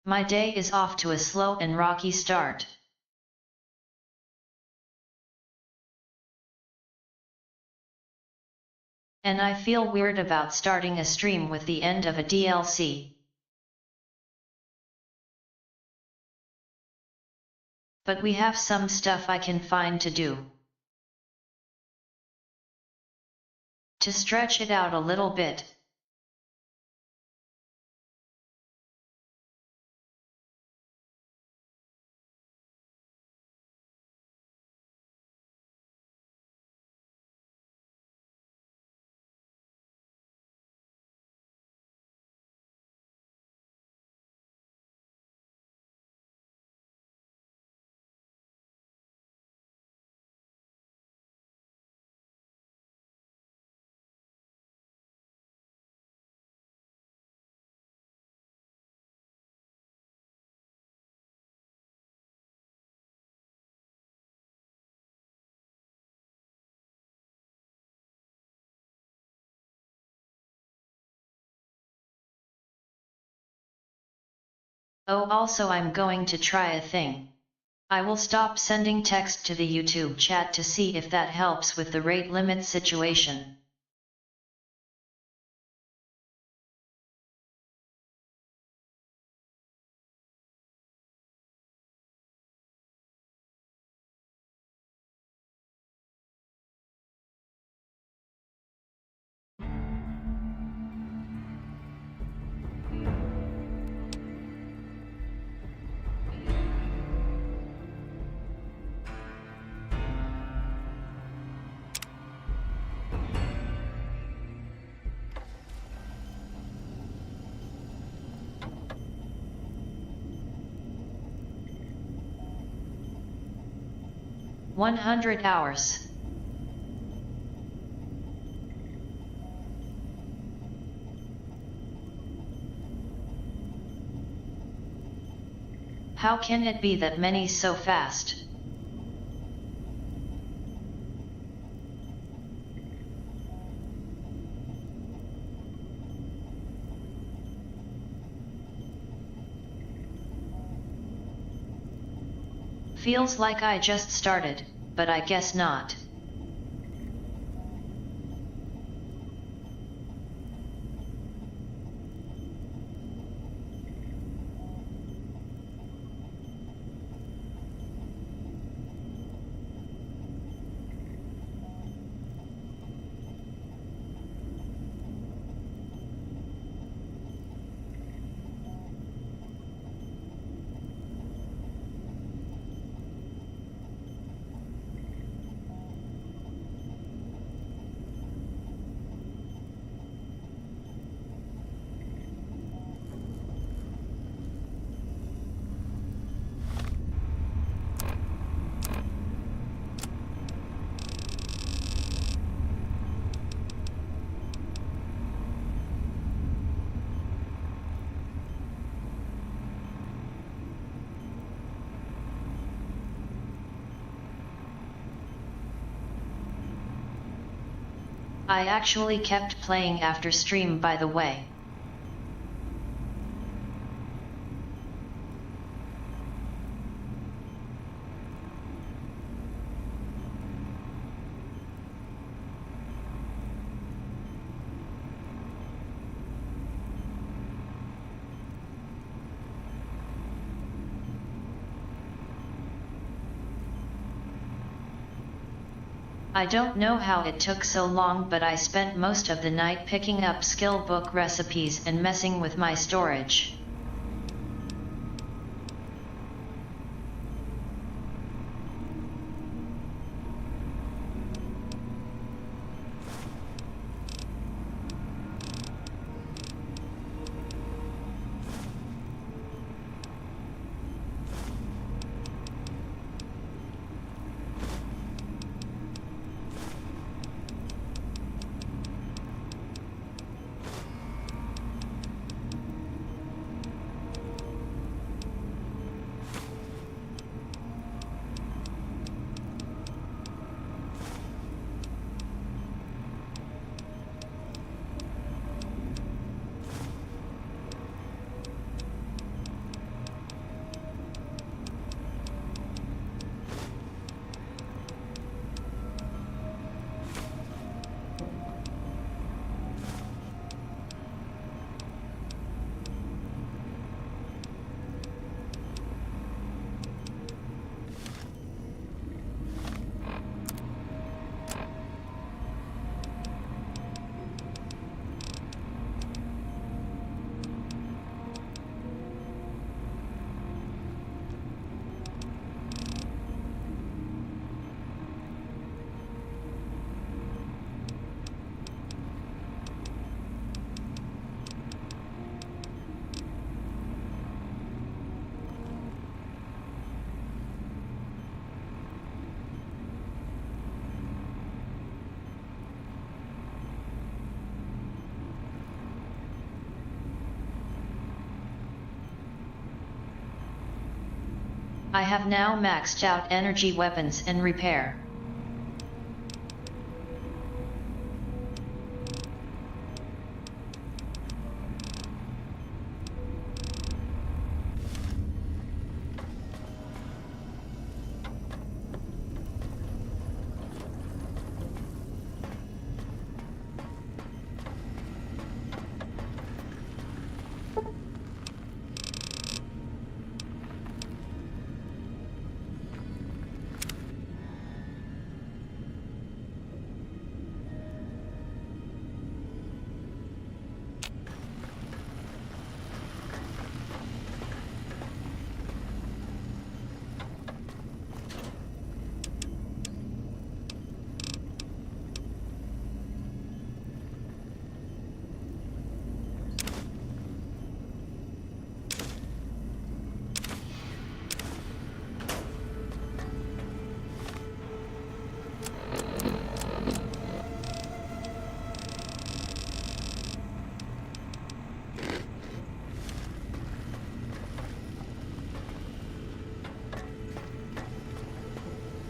My day is off to a slow and rocky start. And I feel weird about starting a stream with the end of a DLC. But we have some stuff I can find to do. To stretch it out a little bit. Oh, also I'm going to try a thing. I will stop sending text to the YouTube chat to see if that helps with the rate limit situation. $100. How can it be that many so fast? Feels like I just started, but I guess not. I actually kept playing after stream, by the way. I don't know how it took so long, but I spent most of the night picking up skill book recipes and messing with my storage. I have now maxed out energy weapons and repair.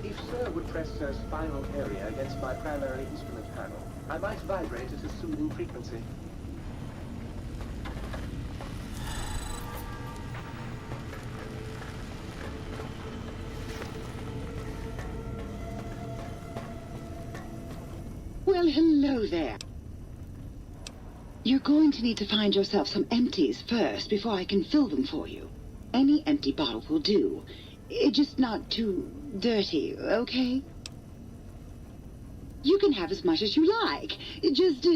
If Sir would press Sir's final area against my primary instrument panel, I might vibrate at a soothing frequency. Well, hello there. You're going to need to find yourself some empties first before I can fill them for you. Any empty bottle will do. Just not too dirty, okay? You can have as much as you like. Just...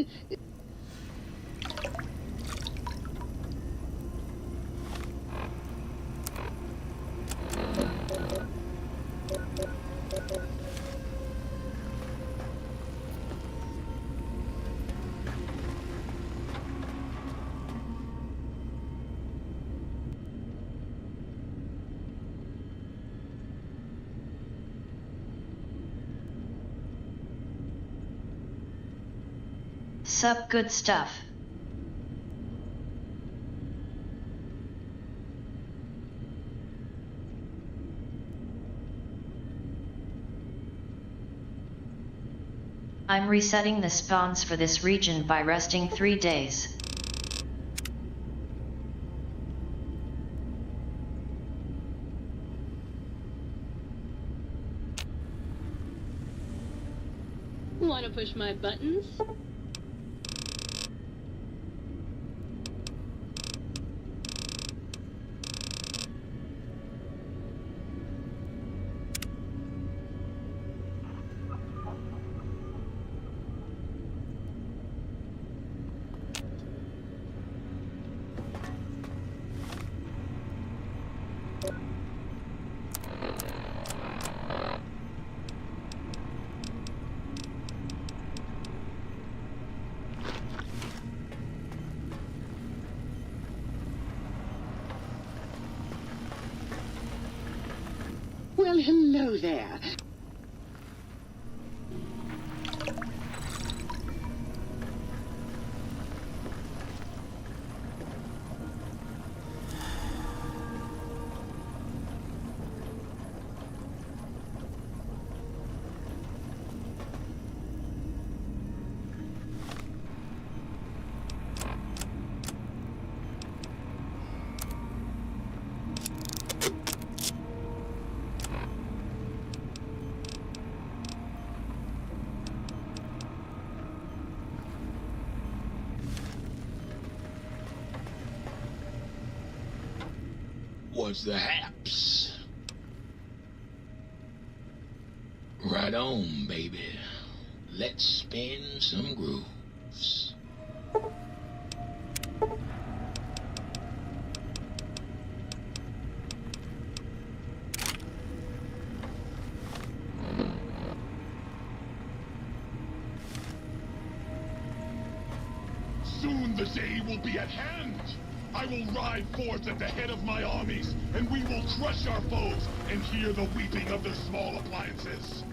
Sup, good stuff. I'm resetting the spawns for this region by resting 3 days. Wanna push my buttons? Well, hello there. What's the haps? Right on, baby. Let's spin some grooves. Soon the day will be at hand. I will ride forth at the head of my armies, and we will crush our foes and hear the weeping of their small appliances.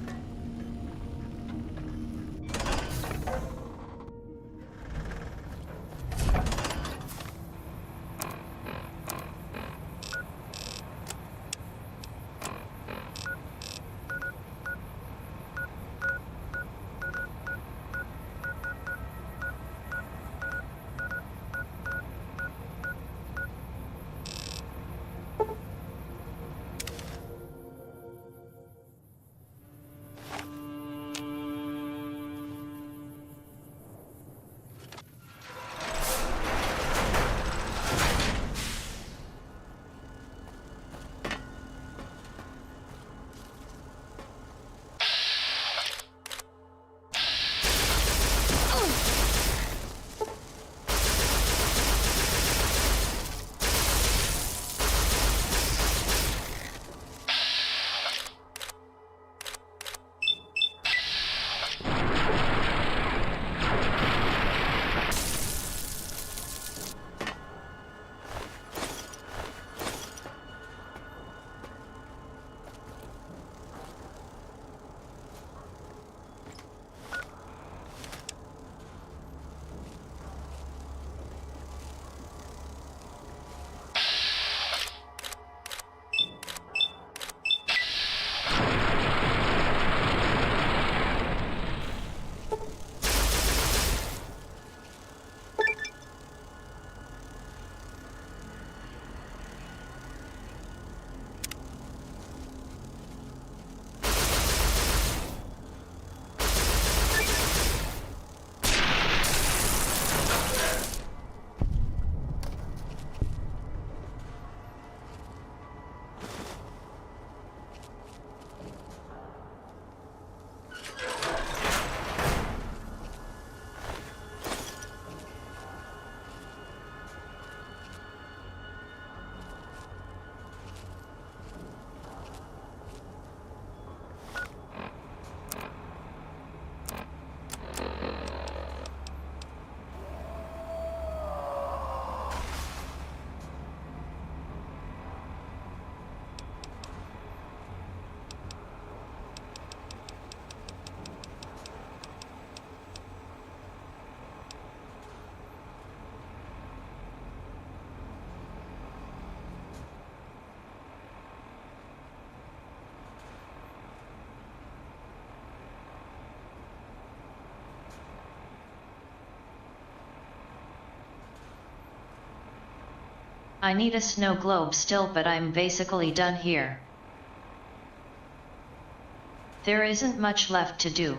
I need a snow globe still, but I'm basically done here. There isn't much left to do.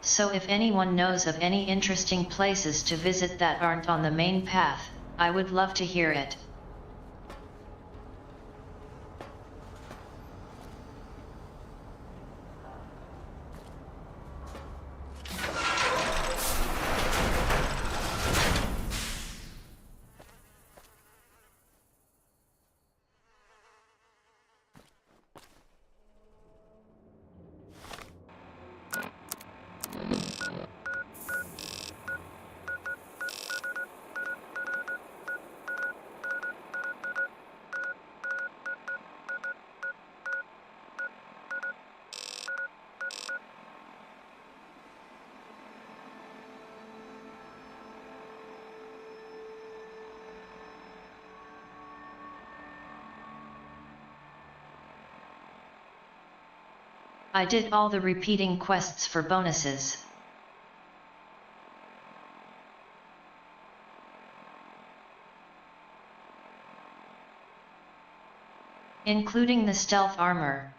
So if anyone knows of any interesting places to visit that aren't on the main path, I would love to hear it. I did all the repeating quests for bonuses. Including the stealth armor.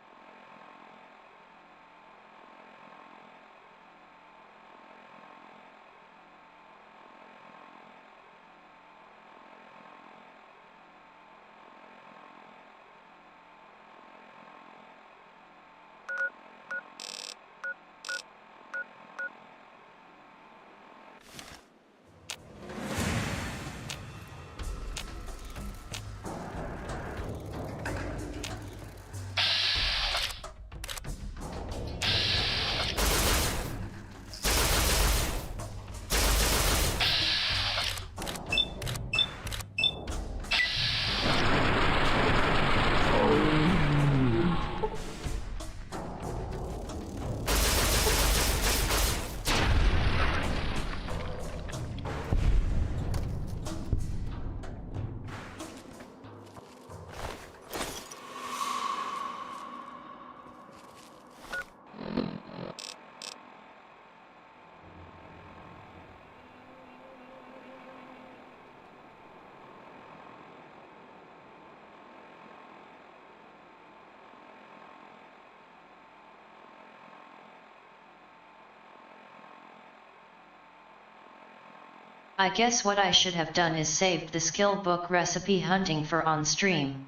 I guess what I should have done is saved the skill book recipe hunting for on stream.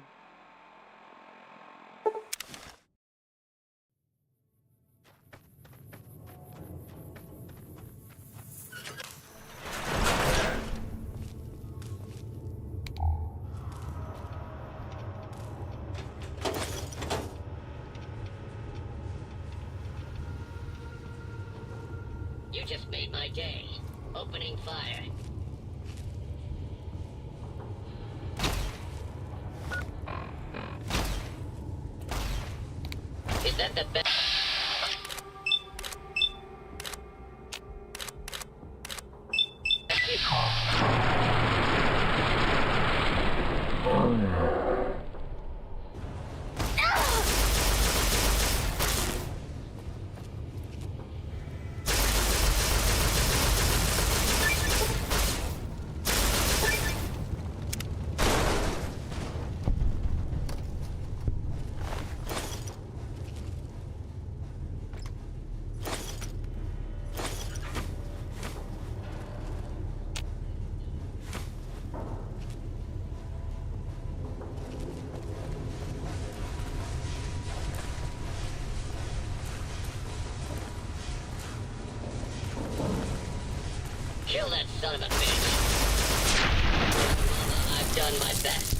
You just made my day. Opening fire. Is that the best? Kill that son of a bitch. I've done my best.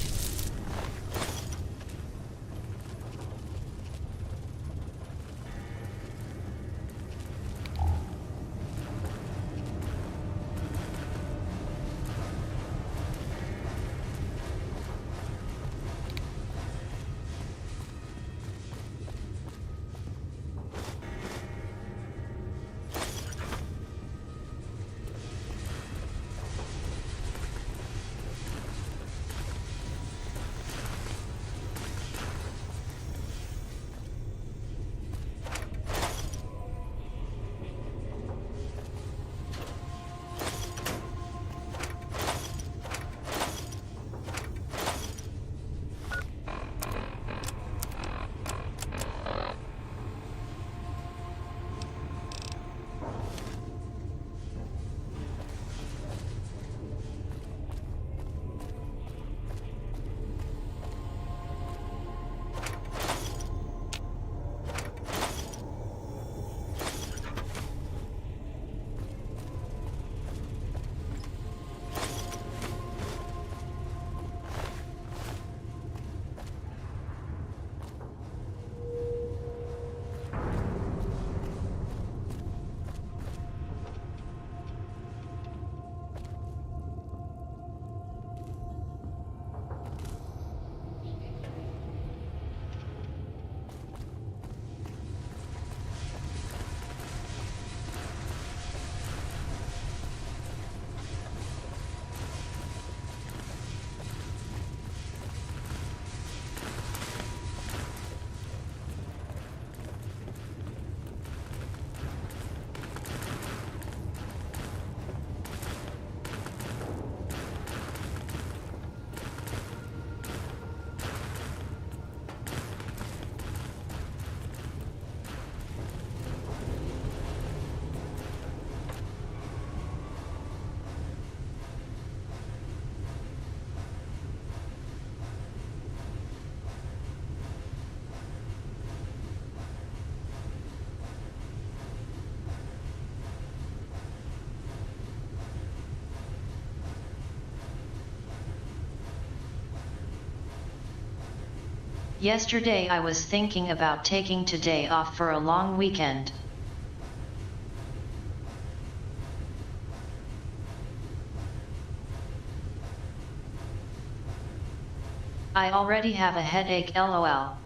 Yesterday I was thinking about taking today off for a long weekend. I already have a headache, lol.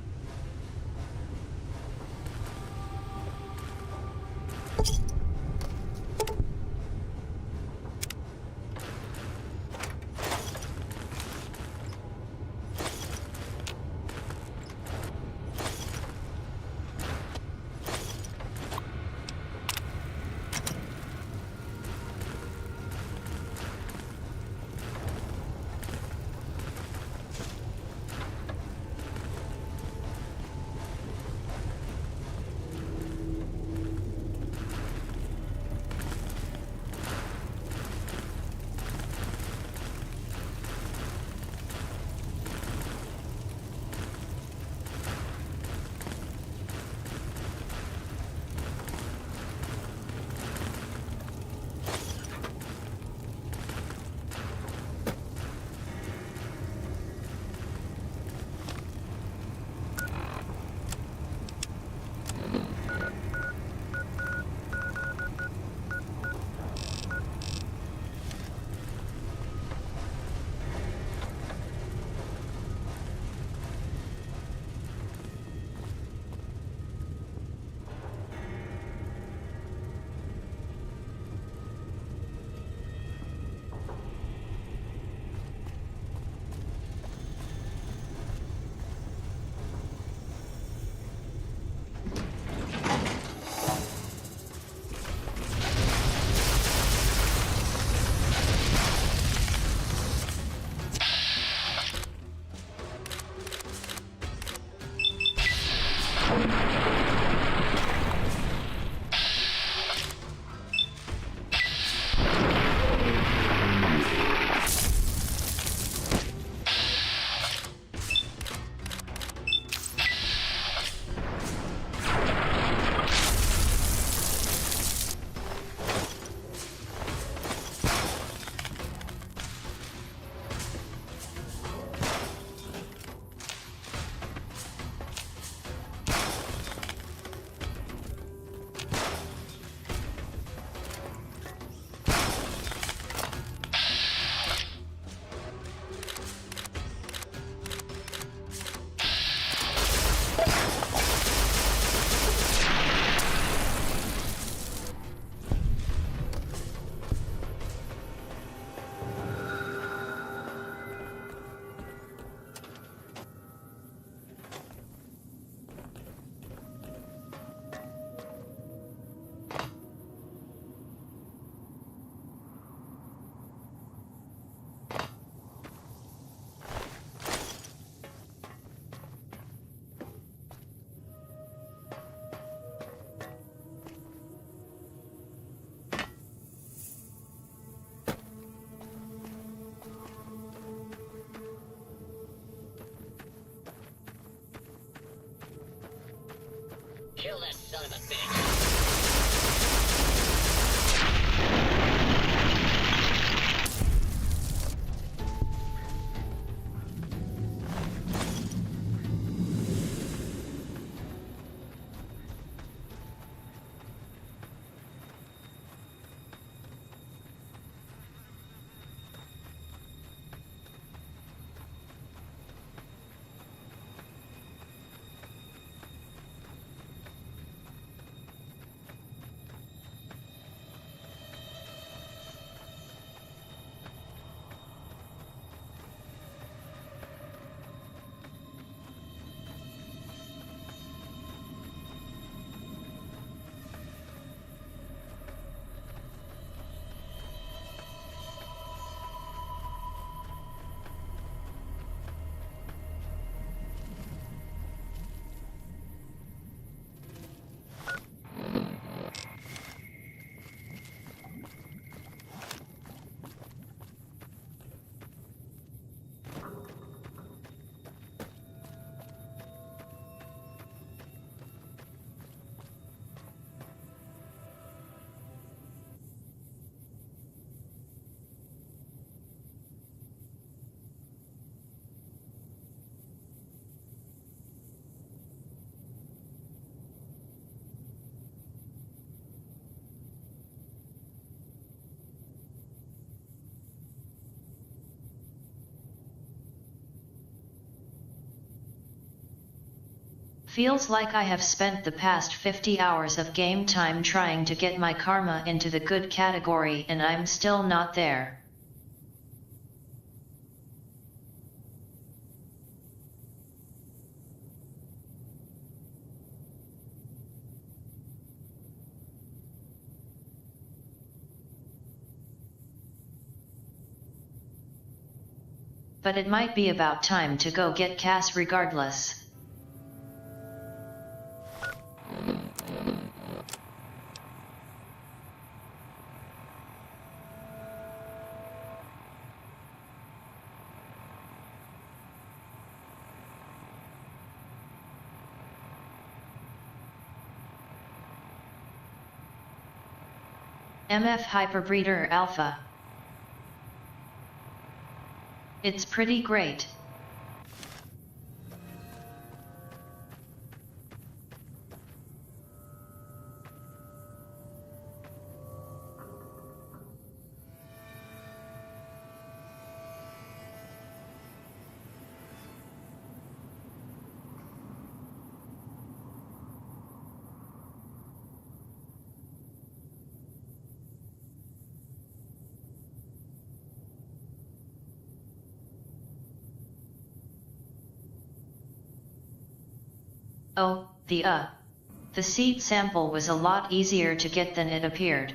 Kill that son of a bitch. Feels like I have spent the past 50 hours of game time trying to get my karma into the good category and I'm still not there. But it might be about time to go get Cass regardless. MF Hyperbreeder Alpha. It's pretty great. Oh, the seed sample was a lot easier to get than it appeared.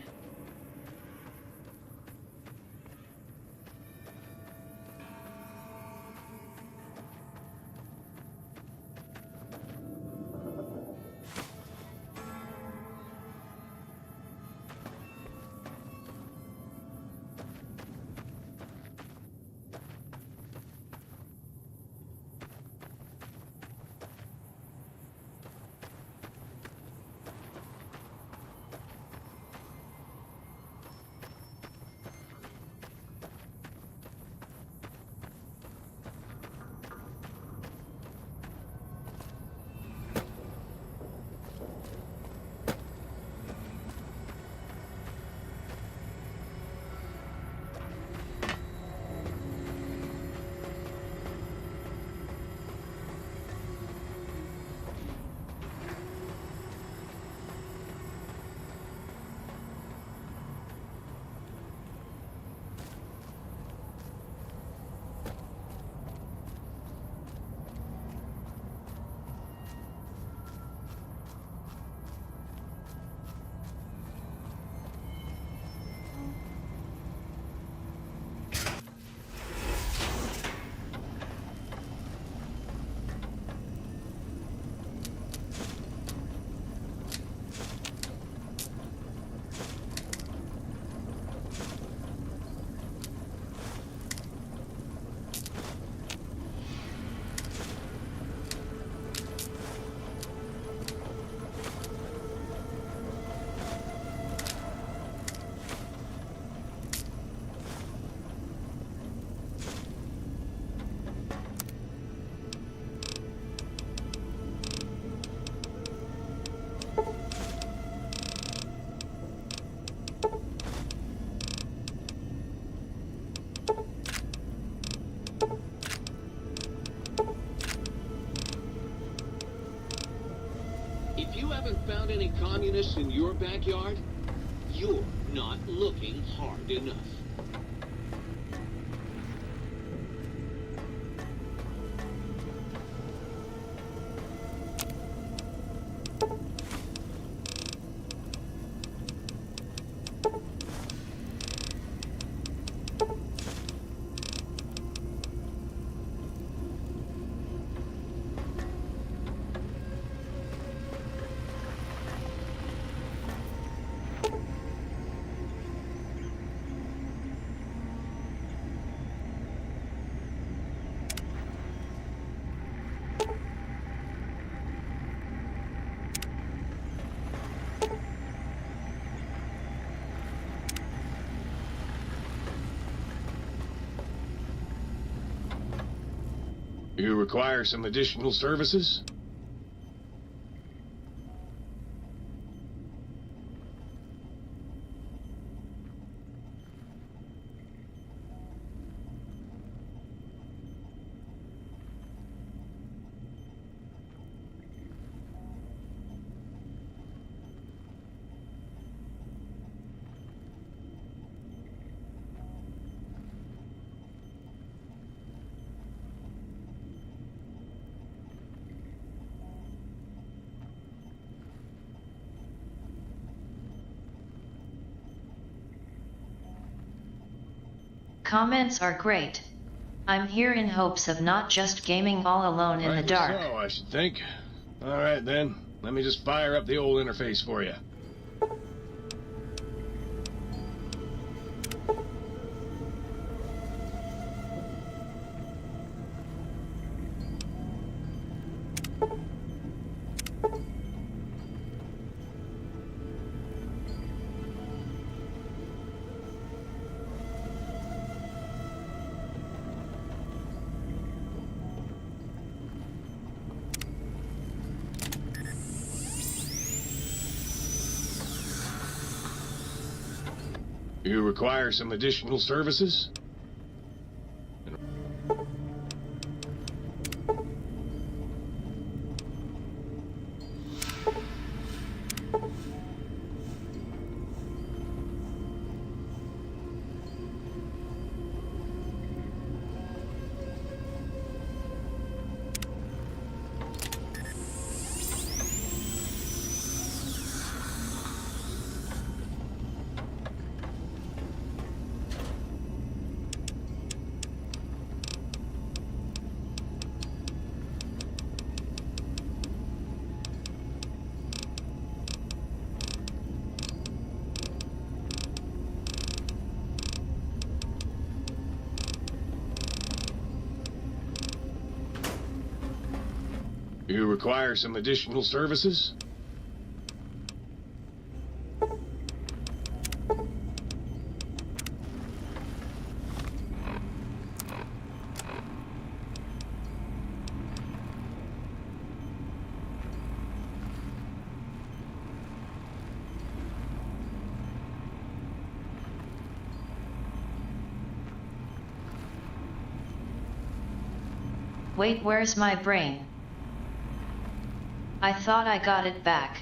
If you haven't found any communists in your backyard, you're not looking hard enough. You require some additional services? Comments are great. I'm here in hopes of not just gaming all alone in the dark. So, I should think. Alright then, let me just fire up the old interface for you. You require some additional services? You require some additional services? Wait, where's my brain? I thought I got it back.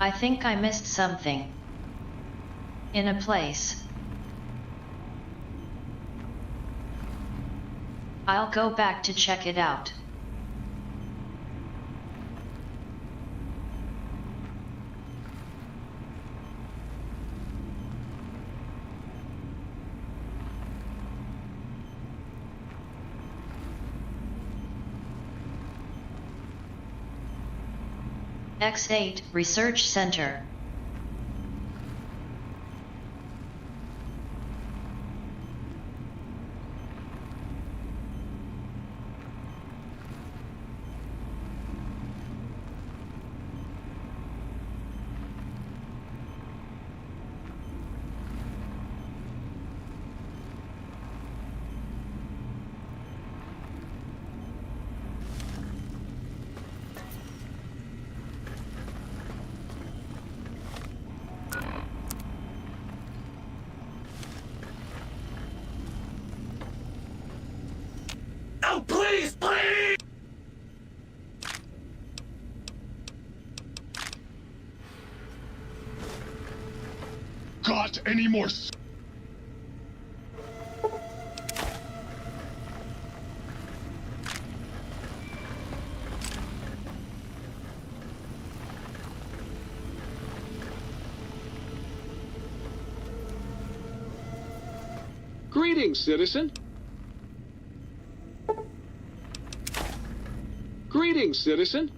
I think I missed something. In a place. I'll go back to check it out. X8 Research Center. Oh, please, please! Got any more? Greetings, citizen. Greetings, citizen.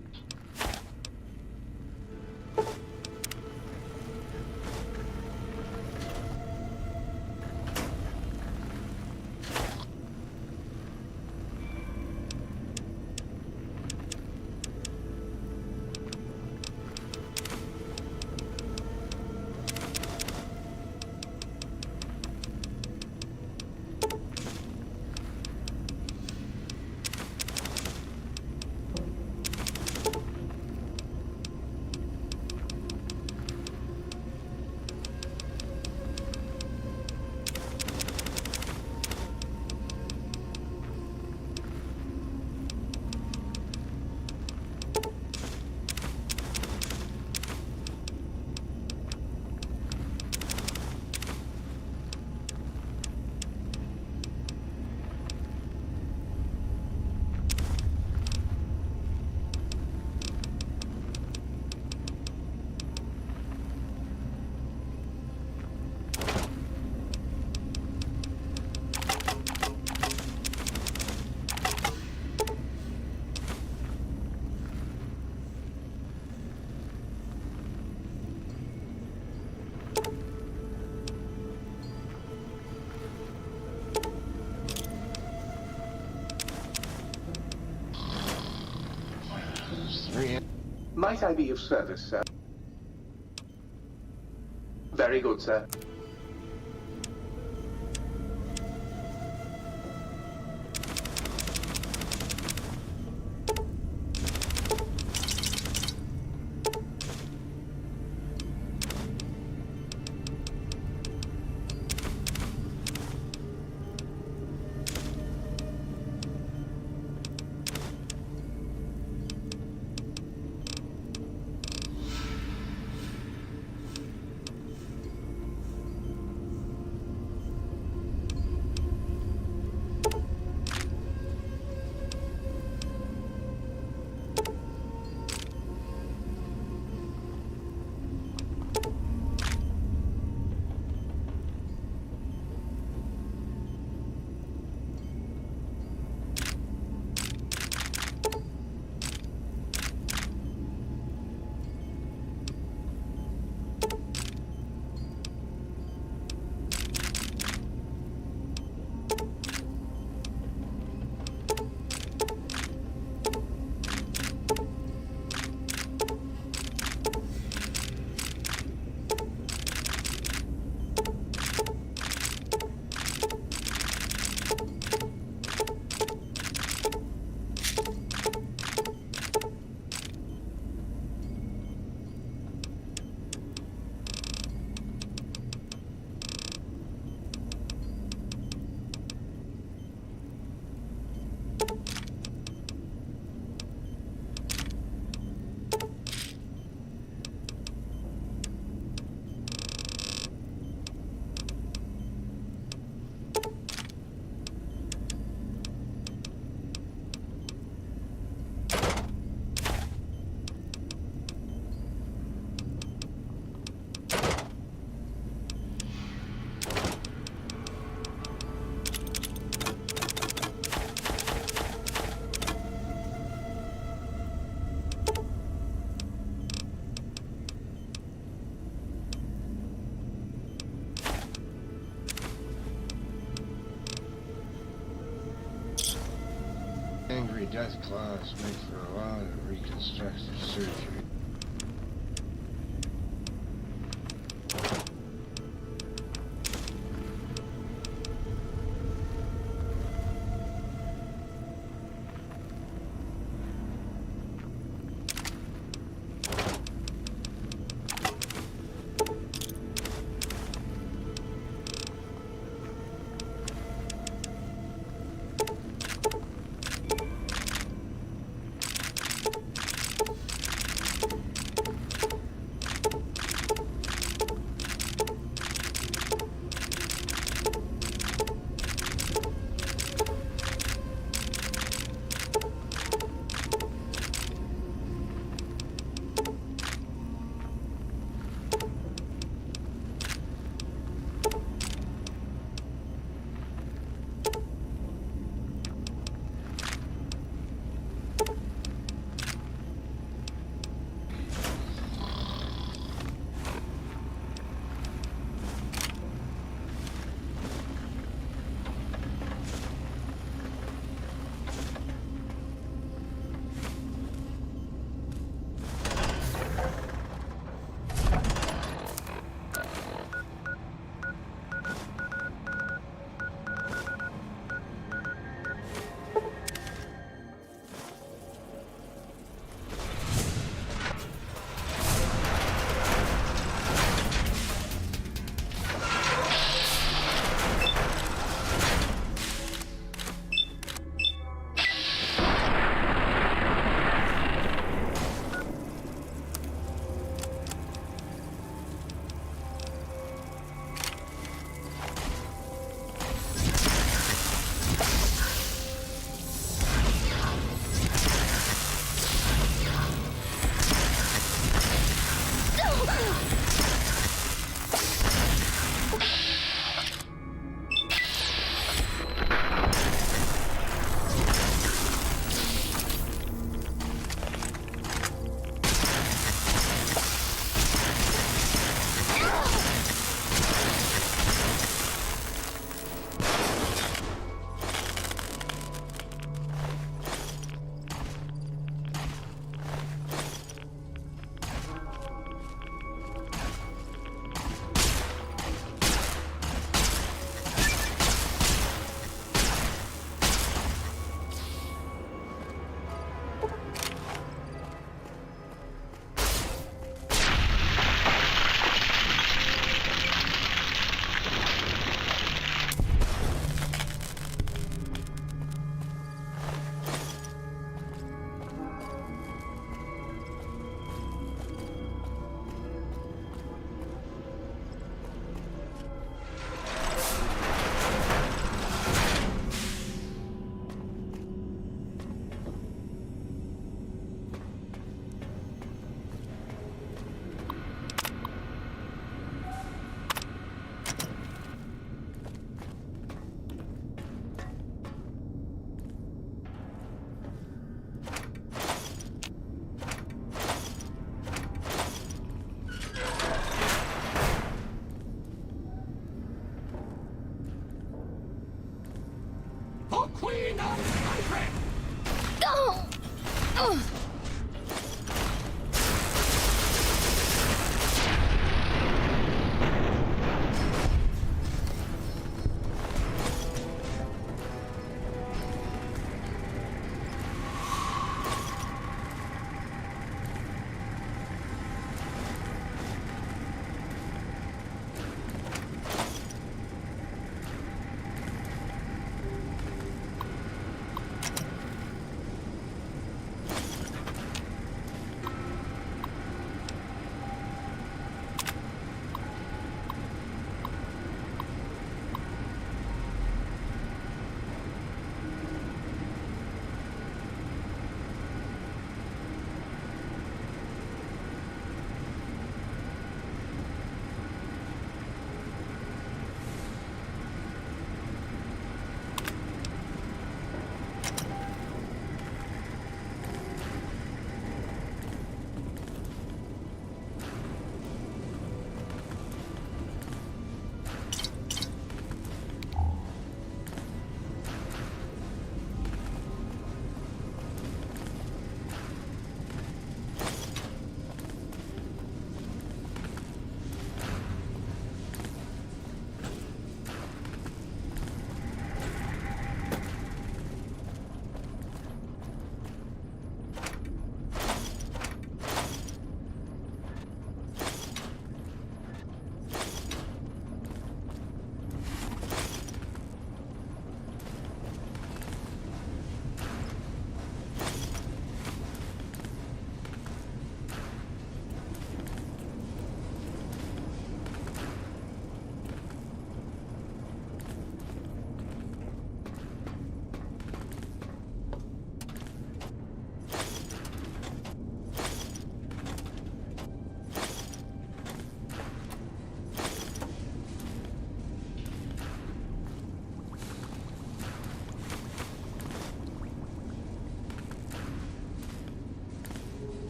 Might I be of service, sir? Very good, sir. Angry death claws make for a lot of reconstructive surgery.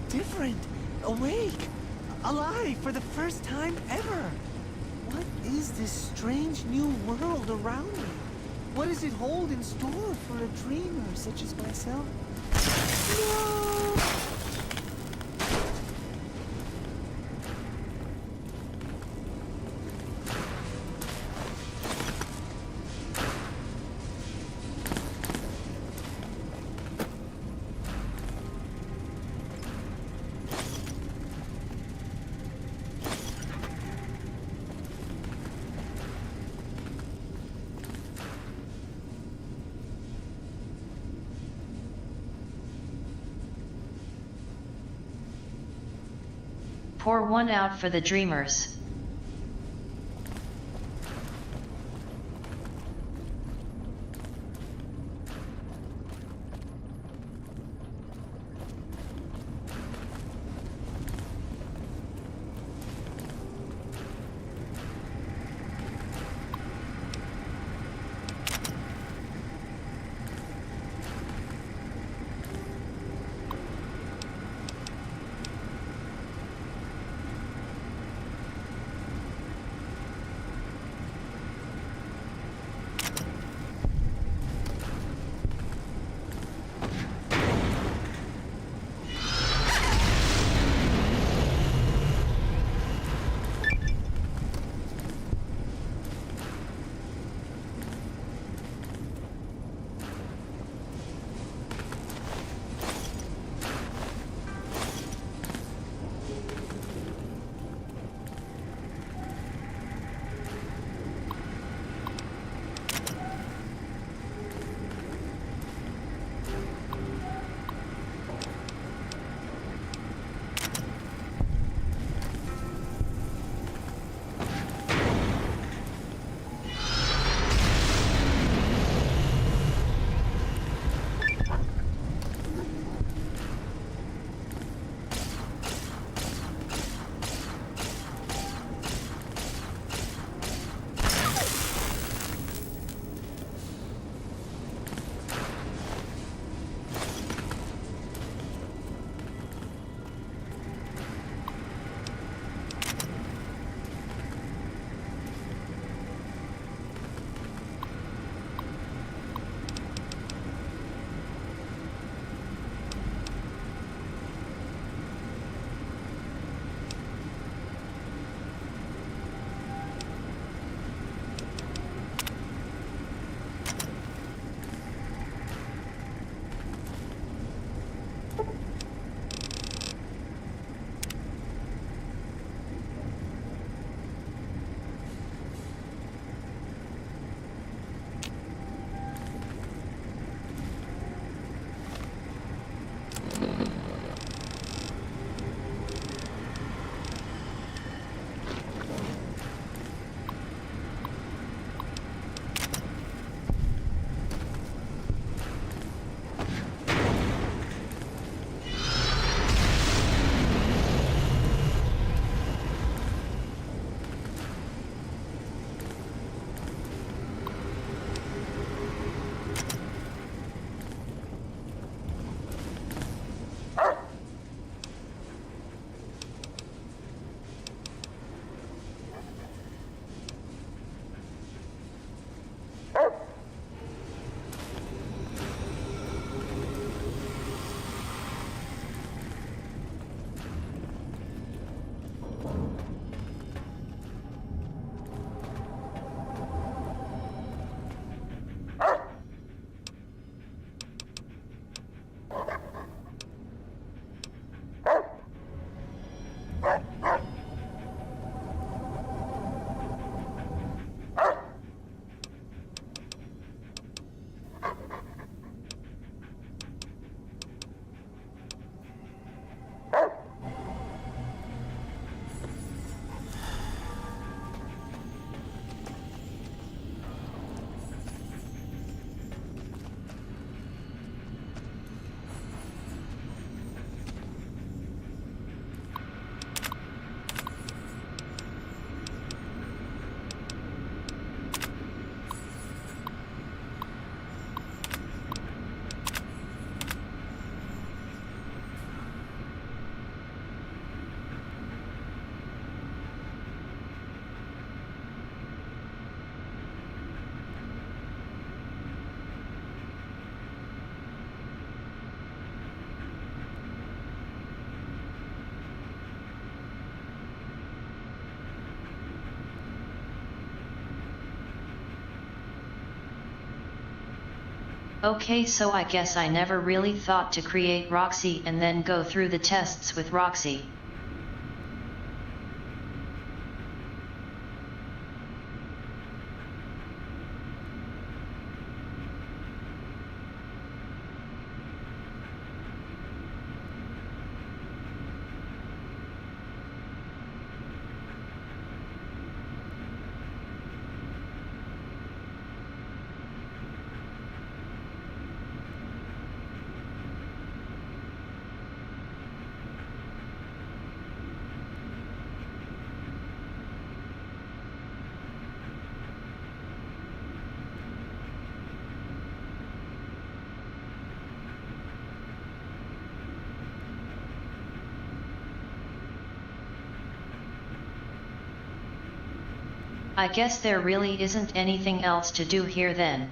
different, awake, alive for the first time ever. What is this strange new world around me? What does it hold in store for a dreamer such as myself? No! Pour one out for the dreamers. Okay, so I guess I never really thought to create Roxy and then go through the tests with Roxy. I guess there really isn't anything else to do here then.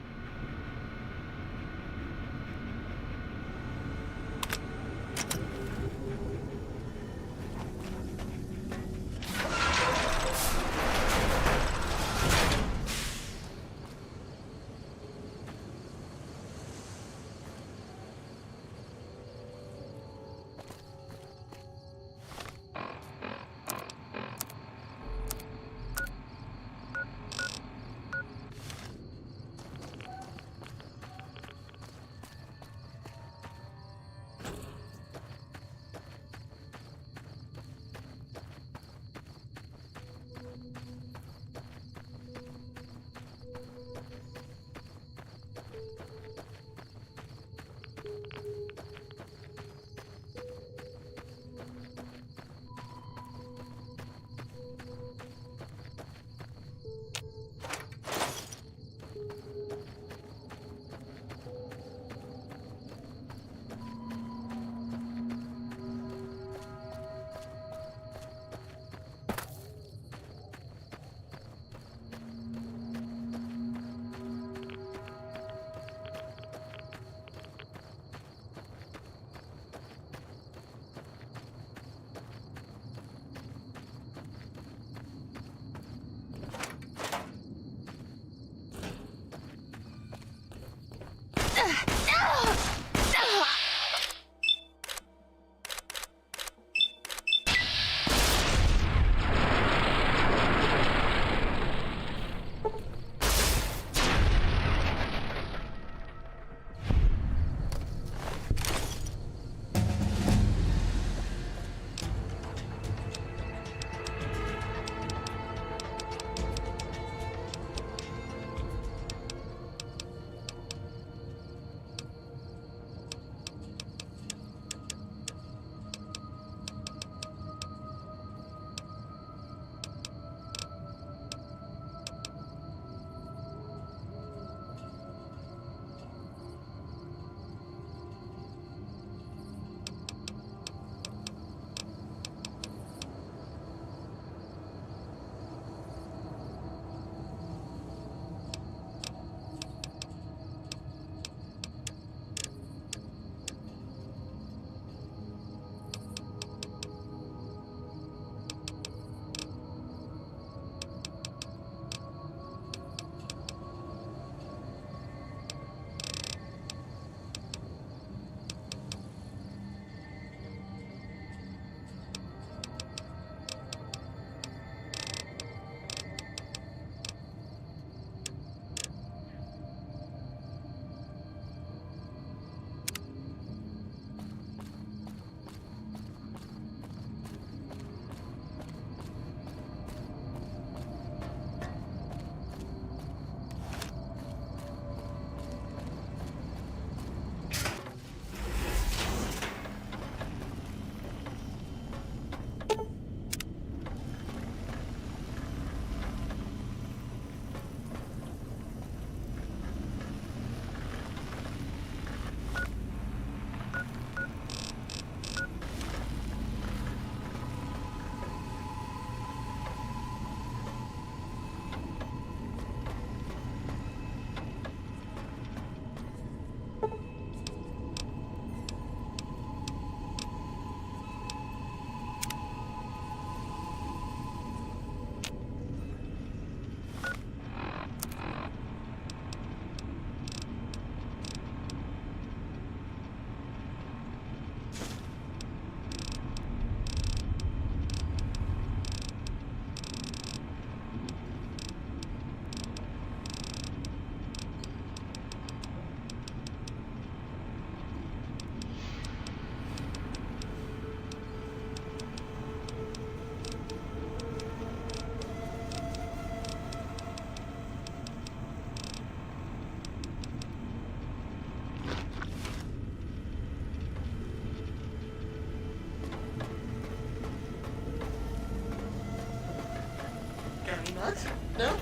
Why not? No?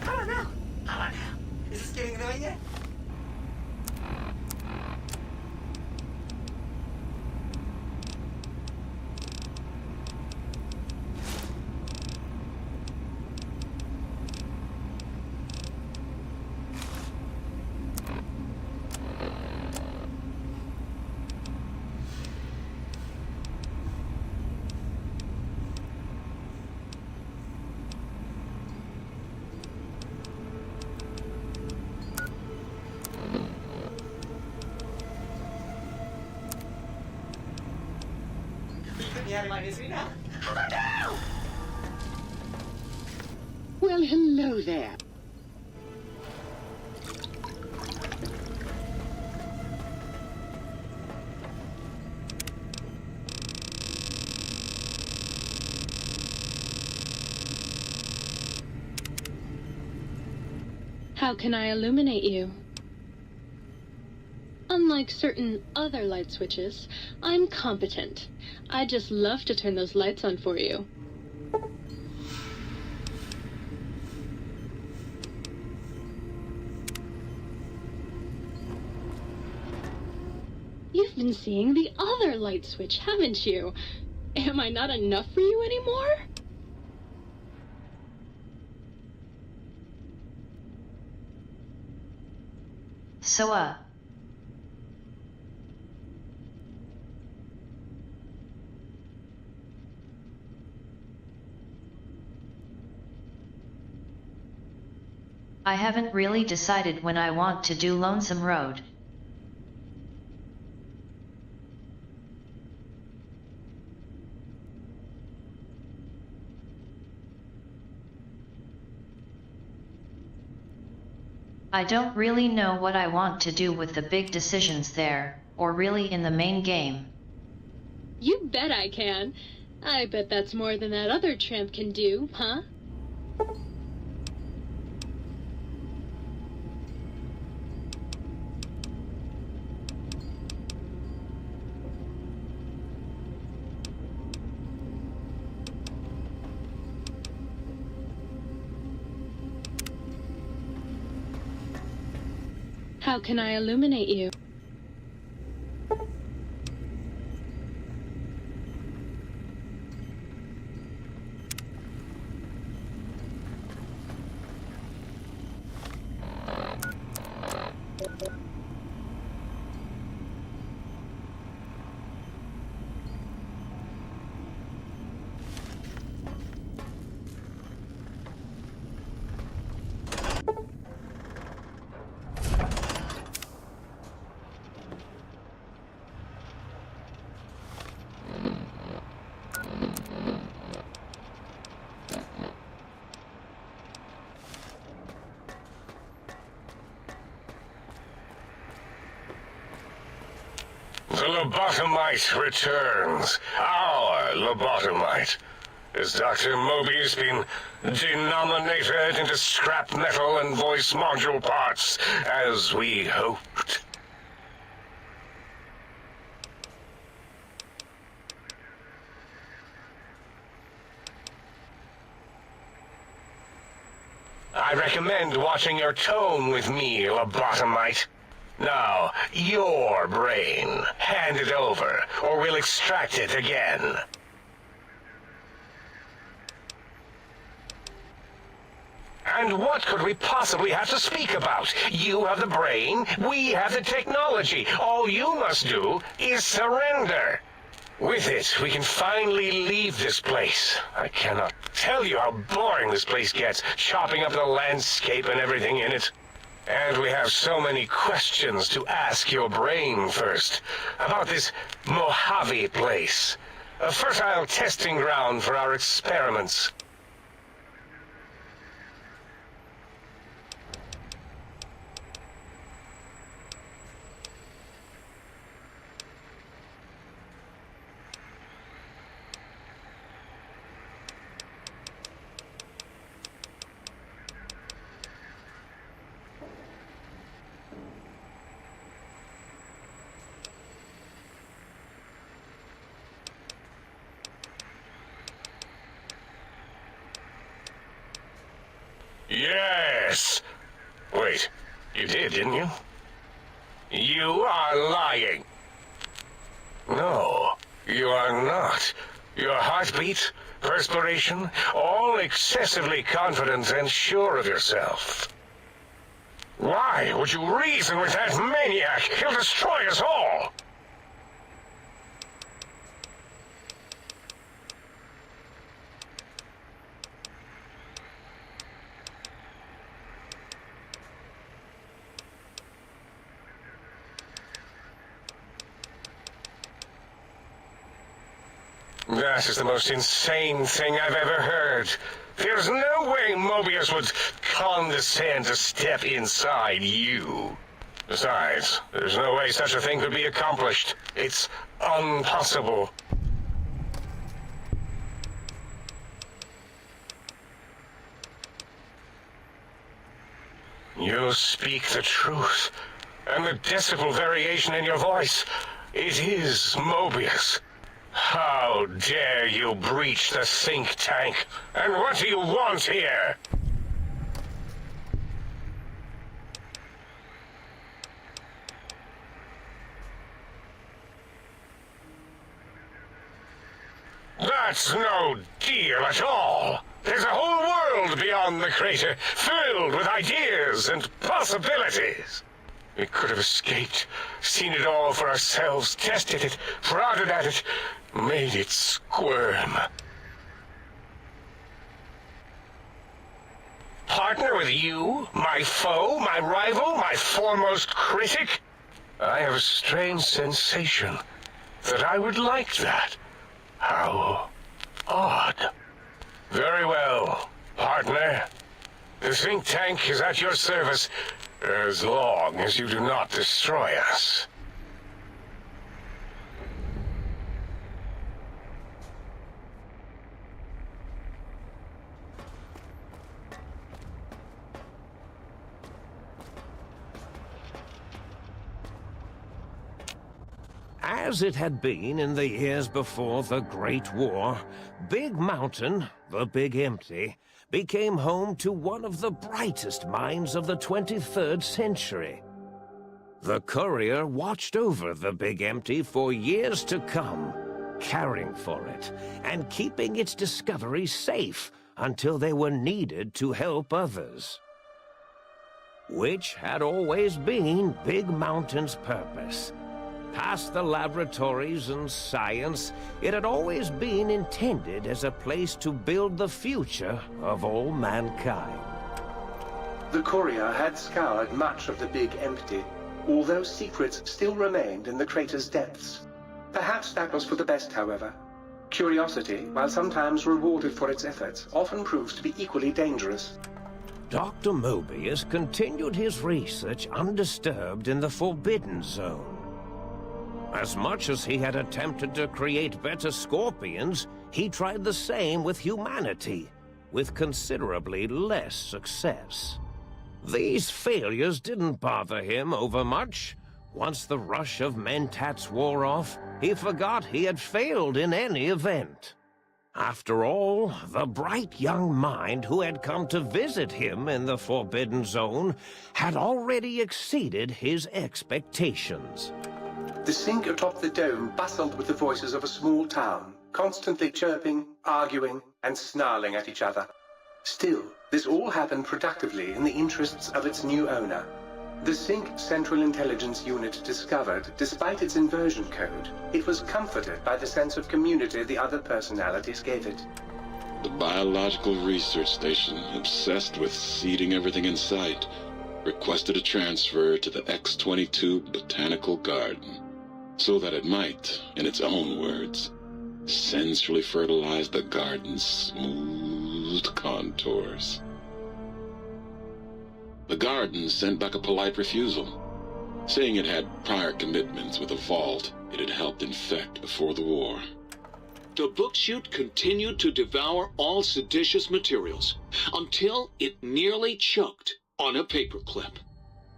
Come on now. Come on now. Is this getting annoying yet? You have my misery now? Come on now! Well, hello there. How can I illuminate you? Unlike certain other light switches, I'm competent. I'd just love to turn those lights on for you. You've been seeing the other light switch, haven't you? Am I not enough for you anymore? So, I haven't really decided when I want to do Lonesome Road. I don't really know what I want to do with the big decisions there, or really in the main game. You bet I can. I bet that's more than that other tramp can do, huh? How can I illuminate you? The lobotomite returns. Our lobotomite. Has Dr. Mobius been denominated into scrap metal and voice module parts, as we hoped? I recommend watching your tone with me, lobotomite. Now, your brain. Hand it over, or we'll extract it again. And what could we possibly have to speak about? You have the brain, we have the technology. All you must do is surrender. With it, we can finally leave this place. I cannot tell you how boring this place gets, chopping up the landscape and everything in it. And we have so many questions to ask your brain first. About this Mojave place. A fertile testing ground for our experiments. Yes! Wait, you did, didn't you? You are lying. No, you are not. Your heartbeat, perspiration, all excessively confident and sure of yourself. Why would you reason with that maniac? He'll destroy us all! That is the most insane thing I've ever heard. There's no way Mobius would condescend to step inside you. Besides, there's no way such a thing could be accomplished. It's impossible. You speak the truth. And the decibel variation in your voice, it is Mobius. How dare you breach the think tank? And what do you want here? That's no deal at all. There's a whole world beyond the crater, filled with ideas and possibilities. We could have escaped, seen it all for ourselves, tested it, prodded at it, made it squirm. Partner with you, my foe, my rival, my foremost critic? I have a strange sensation that I would like that. How odd. Very well, partner. The think tank is at your service as long as you do not destroy us. As it had been in the years before the Great War, Big Mountain, the Big Empty, became home to one of the brightest minds of the 23rd century. The courier watched over the Big Empty for years to come, caring for it and keeping its discoveries safe until they were needed to help others. Which had always been Big Mountain's purpose. Past the laboratories and science, it had always been intended as a place to build the future of all mankind. The courier had scoured much of the Big Empty, although secrets still remained in the crater's depths. Perhaps that was for the best, however. Curiosity, while sometimes rewarded for its efforts, often proves to be equally dangerous. Dr. Mobius continued his research undisturbed in the Forbidden Zone. As much as he had attempted to create better scorpions, he tried the same with humanity, with considerably less success. These failures didn't bother him overmuch. Once the rush of mentats wore off, he forgot he had failed in any event. After all, the bright young mind who had come to visit him in the Forbidden Zone had already exceeded his expectations. The sink atop the dome bustled with the voices of a small town, constantly chirping, arguing, and snarling at each other. Still, this all happened productively in the interests of its new owner. The Sync Central Intelligence Unit discovered, despite its inversion code, it was comforted by the sense of community the other personalities gave it. The Biological Research Station, obsessed with seeding everything in sight, requested a transfer to the X-22 Botanical Garden, so that it might, in its own words, sensually fertilize the garden's smooth contours. The garden sent back a polite refusal, saying it had prior commitments with a vault it had helped infect before the war. The book chute continued to devour all seditious materials until it nearly choked on a paperclip.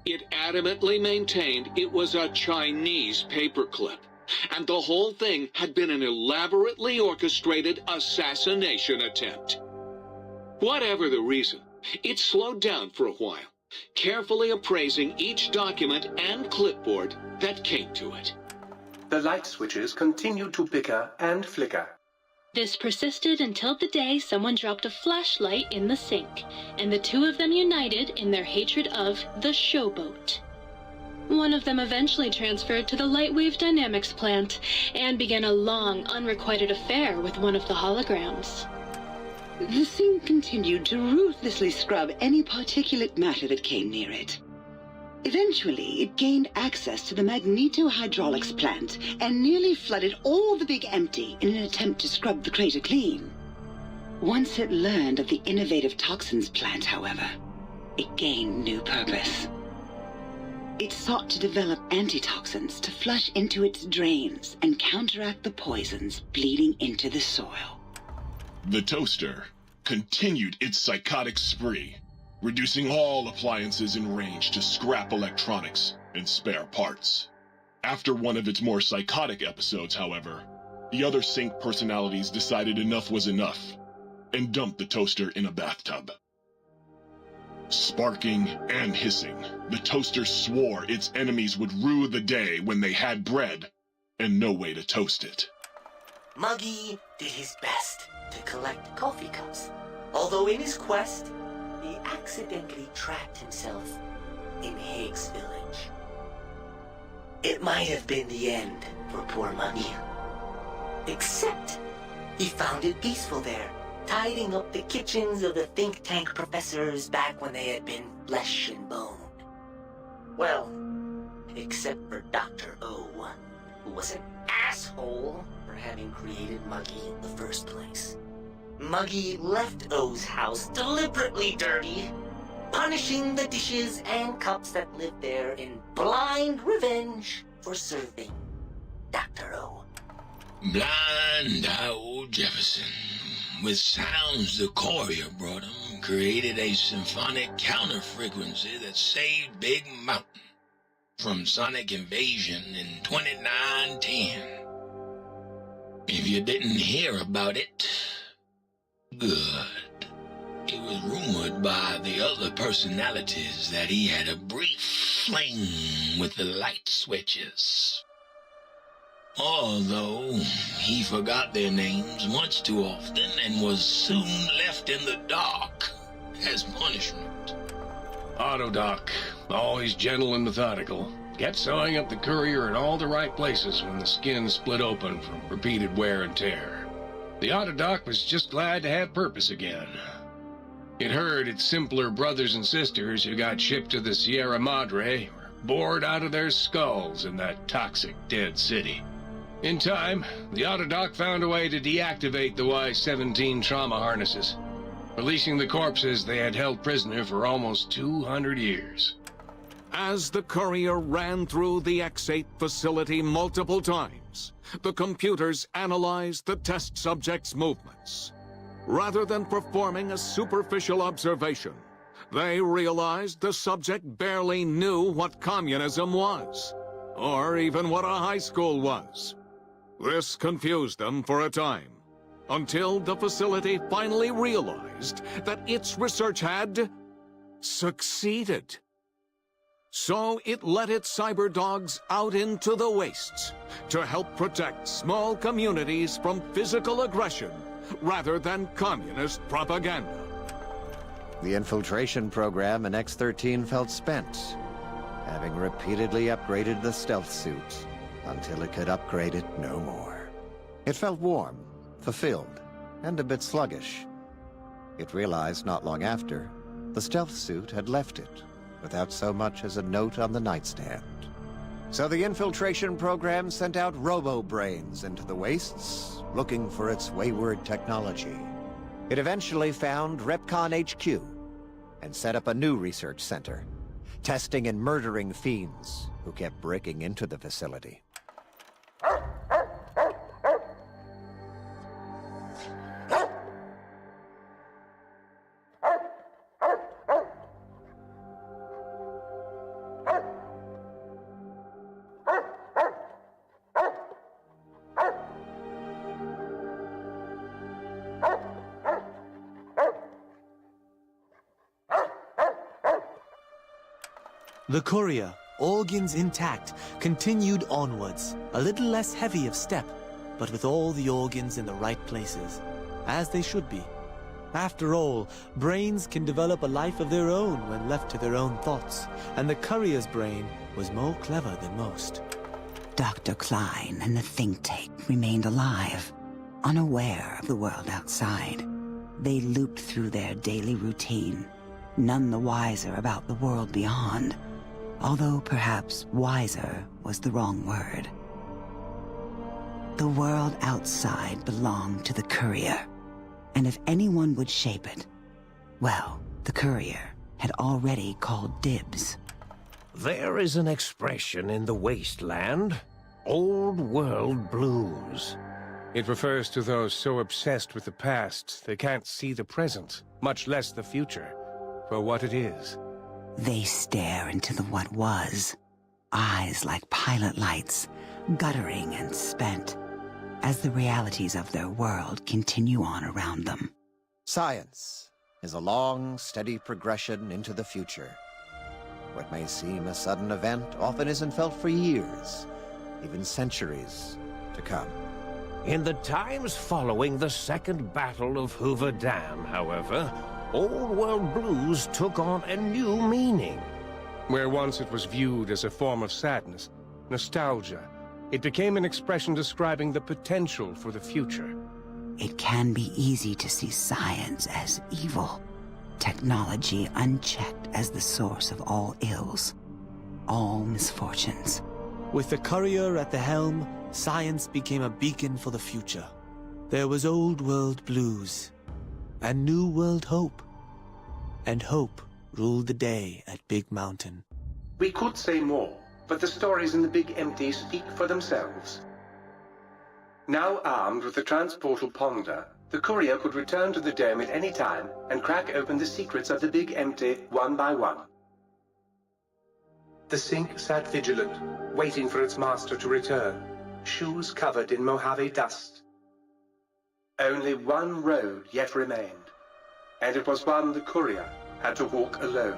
It adamantly maintained it was a Chinese paperclip, and the whole thing had been an elaborately orchestrated assassination attempt. Whatever the reason, it slowed down for a while, carefully appraising each document and clipboard that came to it. The light switches continued to bicker and flicker. This persisted until the day someone dropped a flashlight in the sink, and the two of them united in their hatred of the showboat. One of them eventually transferred to the Lightwave Dynamics plant and began a long, unrequited affair with one of the holograms. The thing continued to ruthlessly scrub any particulate matter that came near it. Eventually, it gained access to the magneto-hydraulics plant and nearly flooded all the Big Empty in an attempt to scrub the crater clean. Once it learned of the innovative toxins plant, however, it gained new purpose. It sought to develop antitoxins to flush into its drains and counteract the poisons bleeding into the soil. The toaster continued its psychotic spree, reducing all appliances in range to scrap electronics and spare parts. After one of its more psychotic episodes, however, the other Sync personalities decided enough was enough and dumped the toaster in a bathtub. Sparking and hissing, the toaster swore its enemies would rue the day when they had bread and no way to toast it. Muggy did his best to collect coffee cups, although in his quest, he accidentally trapped himself in Higgs Village. It might have been the end for poor Muggy. Except, he found it peaceful there, tidying up the kitchens of the think tank professors back when they had been flesh and bone. Well, except for Dr. O, who was an asshole for having created Muggy in the first place. Muggy left O's house deliberately dirty, punishing the dishes and cups that lived there in blind revenge for serving Dr. O. Blind old Jefferson, with sounds the courier brought him, created a symphonic counter-frequency that saved Big Mountain from sonic invasion in 2910. If you didn't hear about it, good. It was rumored by the other personalities that he had a brief fling with the light switches. Although he forgot their names much too often and was soon left in the dark as punishment. Autodoc, always gentle and methodical, kept sewing up the courier in all the right places when the skin split open from repeated wear and tear. The Autodoc was just glad to have purpose again. It heard its simpler brothers and sisters who got shipped to the Sierra Madre were bored out of their skulls in that toxic dead city. In time, the Autodoc found a way to deactivate the Y-17 trauma harnesses, releasing the corpses they had held prisoner for almost 200 years. As the courier ran through the X-8 facility multiple times, the computers analyzed the test subject's movements. Rather than performing a superficial observation, they realized the subject barely knew what communism was, or even what a high school was. This confused them for a time, until the facility finally realized that its research had succeeded. So it let its cyber dogs out into the wastes to help protect small communities from physical aggression rather than communist propaganda. The infiltration program in X-13 felt spent, having repeatedly upgraded the stealth suit until it could upgrade it no more. It felt warm, fulfilled, and a bit sluggish. It realized not long after, the stealth suit had left it, without so much as a note on the nightstand. So the infiltration program sent out robo-brains into the wastes, looking for its wayward technology. It eventually found Repcon HQ, and set up a new research center, testing and murdering fiends who kept breaking into the facility. The courier, organs intact, continued onwards, a little less heavy of step, but with all the organs in the right places, as they should be. After all, brains can develop a life of their own when left to their own thoughts, and the courier's brain was more clever than most. Dr. Klein and the think tank remained alive, unaware of the world outside. They looped through their daily routine, none the wiser about the world beyond. Although perhaps wiser was the wrong word. The world outside belonged to the courier, and if anyone would shape it, well, the courier had already called dibs. There is an expression in the wasteland, old world blues. It refers to those so obsessed with the past they can't see the present, much less the future, for what it is. They stare into the what was, eyes like pilot lights, guttering and spent, as the realities of their world continue on around them. Science is a long, steady progression into the future. What may seem a sudden event often isn't felt for years, even centuries to come. In the times following the Second Battle of Hoover Dam, however, Old World Blues took on a new meaning. Where once it was viewed as a form of sadness, nostalgia, it became an expression describing the potential for the future. It can be easy to see science as evil, technology unchecked as the source of all ills, all misfortunes. With the courier at the helm, science became a beacon for the future. There was old world blues, and new world hope. And hope ruled the day at Big Mountain. We could say more, but the stories in the Big Empty speak for themselves. Now armed with the transportal ponder, the courier could return to the dome at any time and crack open the secrets of the Big Empty one by one. The sink sat vigilant, waiting for its master to return, shoes covered in mojave dust. Only one road yet remained, and it was one the courier had to walk alone.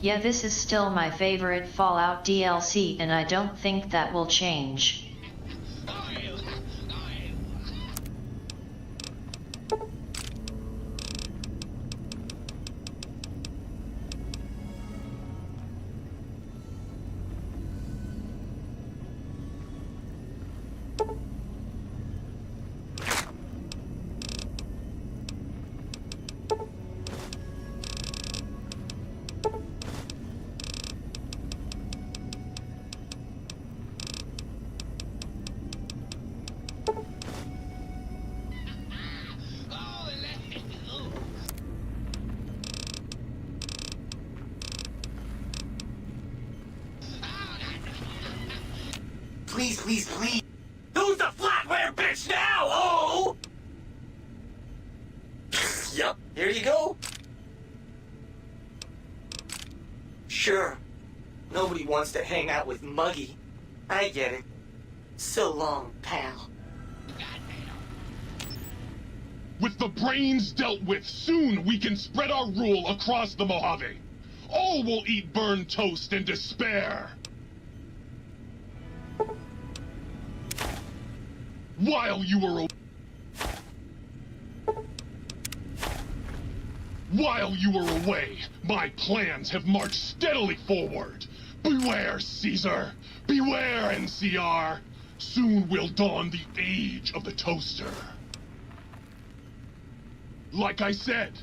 Yeah, this is still my favorite Fallout DLC and I don't think that will change. Please, please, please. Who's the flatware bitch now? Oh! Yep, here you go. Sure. Nobody wants to hang out with Muggy. I get it. So long, pal. With the brains dealt with, soon we can spread our rule across the Mojave. All will eat burned toast in despair. While you were away, my plans have marched steadily forward. Beware, Caesar. Beware, NCR. Soon will dawn the age of the toaster. Like I said,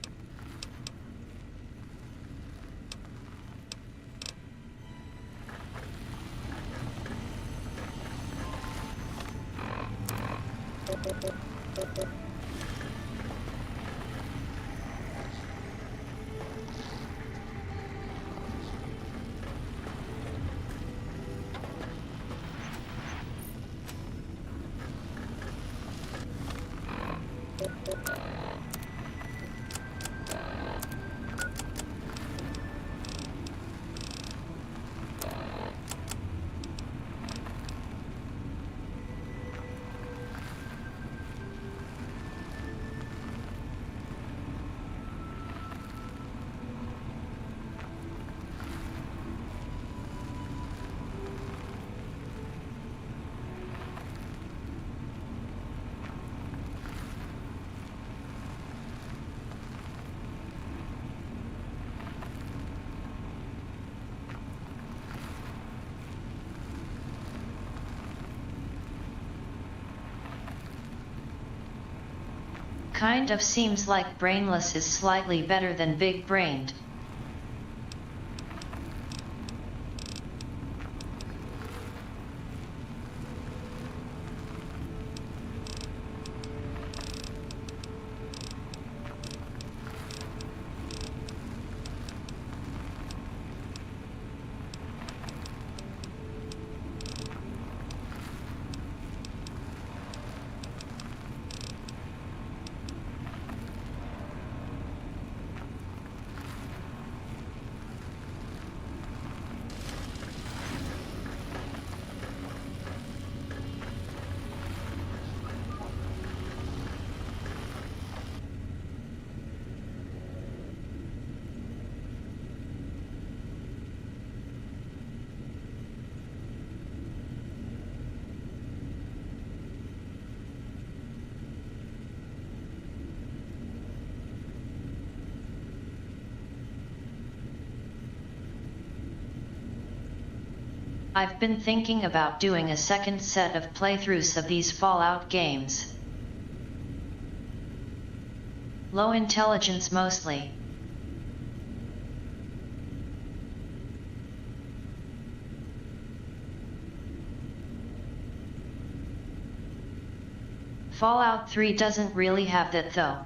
Kind of seems like brainless is slightly better than big-brained. I've been thinking about doing a second set of playthroughs of these Fallout games. Low intelligence mostly. Fallout 3 doesn't really have that though.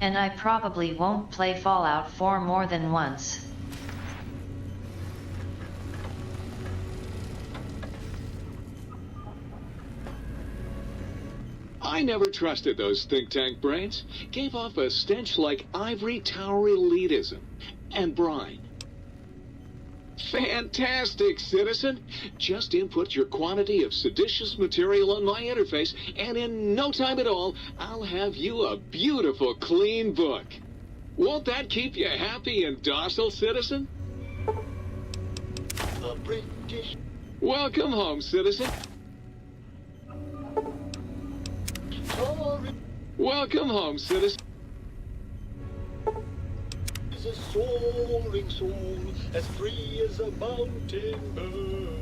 And I probably won't play Fallout 4 more than once. I never trusted those think tank brains. Gave off a stench like ivory tower elitism and brine. Fantastic, citizen. Just input your quantity of seditious material on my interface, and in no time at all, I'll have you a beautiful, clean book. Won't that keep you happy and docile, citizen? The British. Welcome home, citizen. Welcome home, citizen. Is a soaring soul, as free as a mountain bird.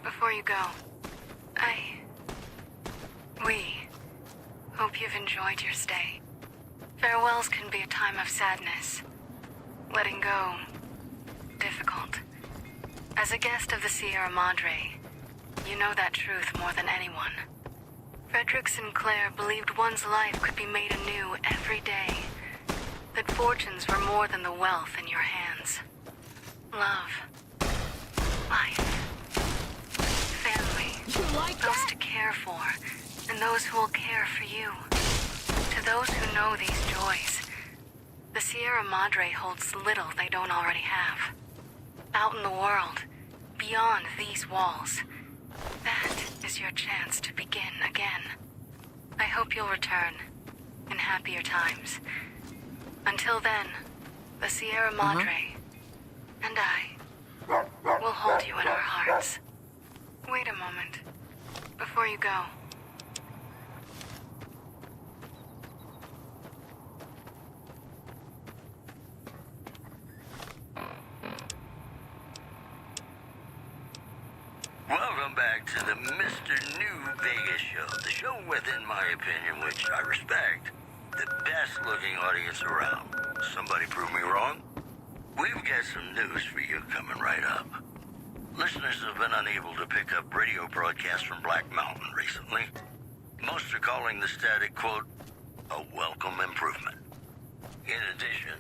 before you go, we hope you've enjoyed your stay. Farewells can be a time of sadness. Letting go, difficult. As a guest of the Sierra Madre, you know that truth more than anyone. Frederick Sinclair believed one's life could be made anew every day. That fortunes were more than the wealth in your hands. Love. Life. Family. Those to care for, and those who will care for you. To those who know these joys, the Sierra Madre holds little they don't already have. Out in the world, beyond these walls, that is your chance to begin again. I hope you'll return in happier times. Until then, the Sierra Madre and I will hold you in our hearts. Wait a moment, before you go. Welcome back to the Mr. New Vegas show. The show with, in my opinion, which I respect, the best-looking audience around. Somebody prove me wrong? We've got some news for you coming right up. Listeners have been unable to pick up radio broadcasts from Black Mountain recently. Most are calling the static, quote, a welcome improvement. In addition,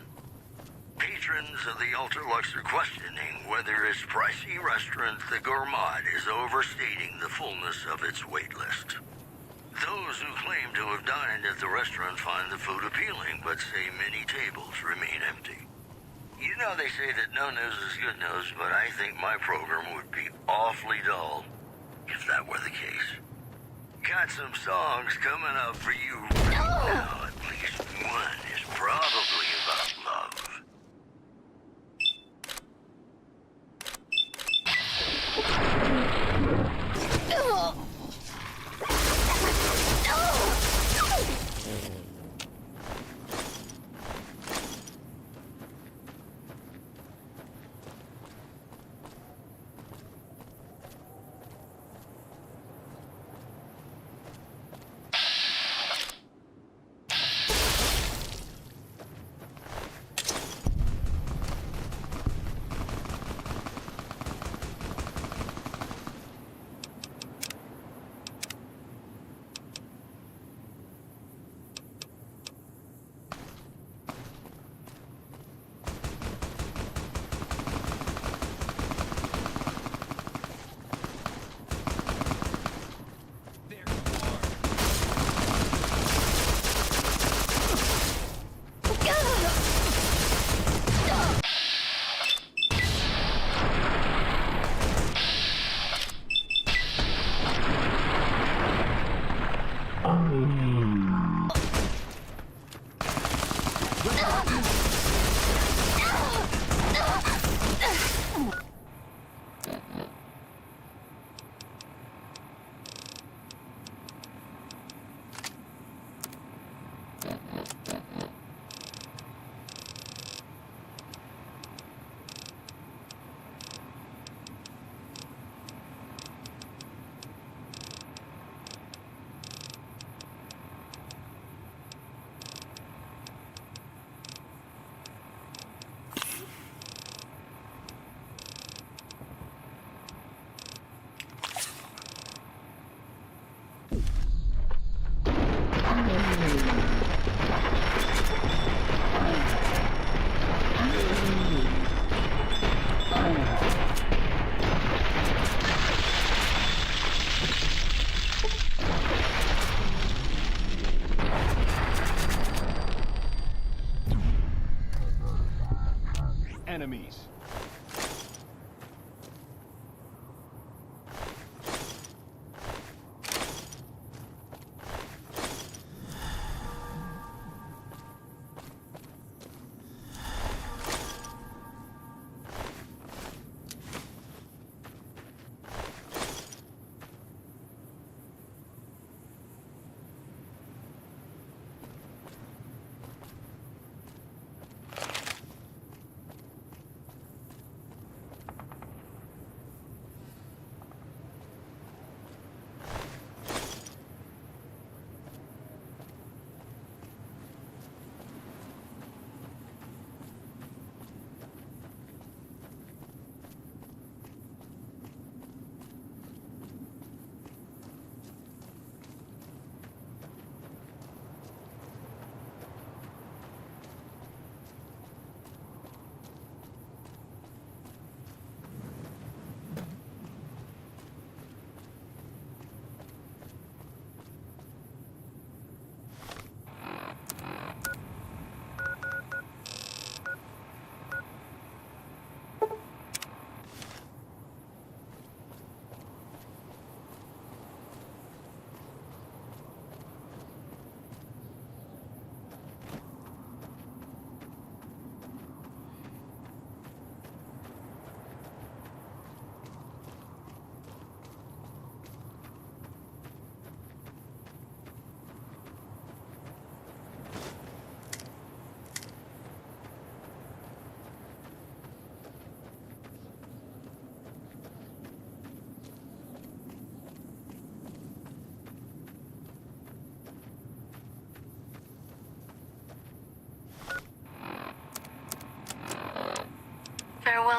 patrons of the Ultralux are questioning whether its pricey restaurant, the Gourmand, is overstating the fullness of its wait list. Those who claim to have dined at the restaurant find the food appealing, but say many tables remain empty. You know they say that no news is good news, but I think my program would be awfully dull if that were the case. Got some songs coming up for you right now. At least one is probably about love.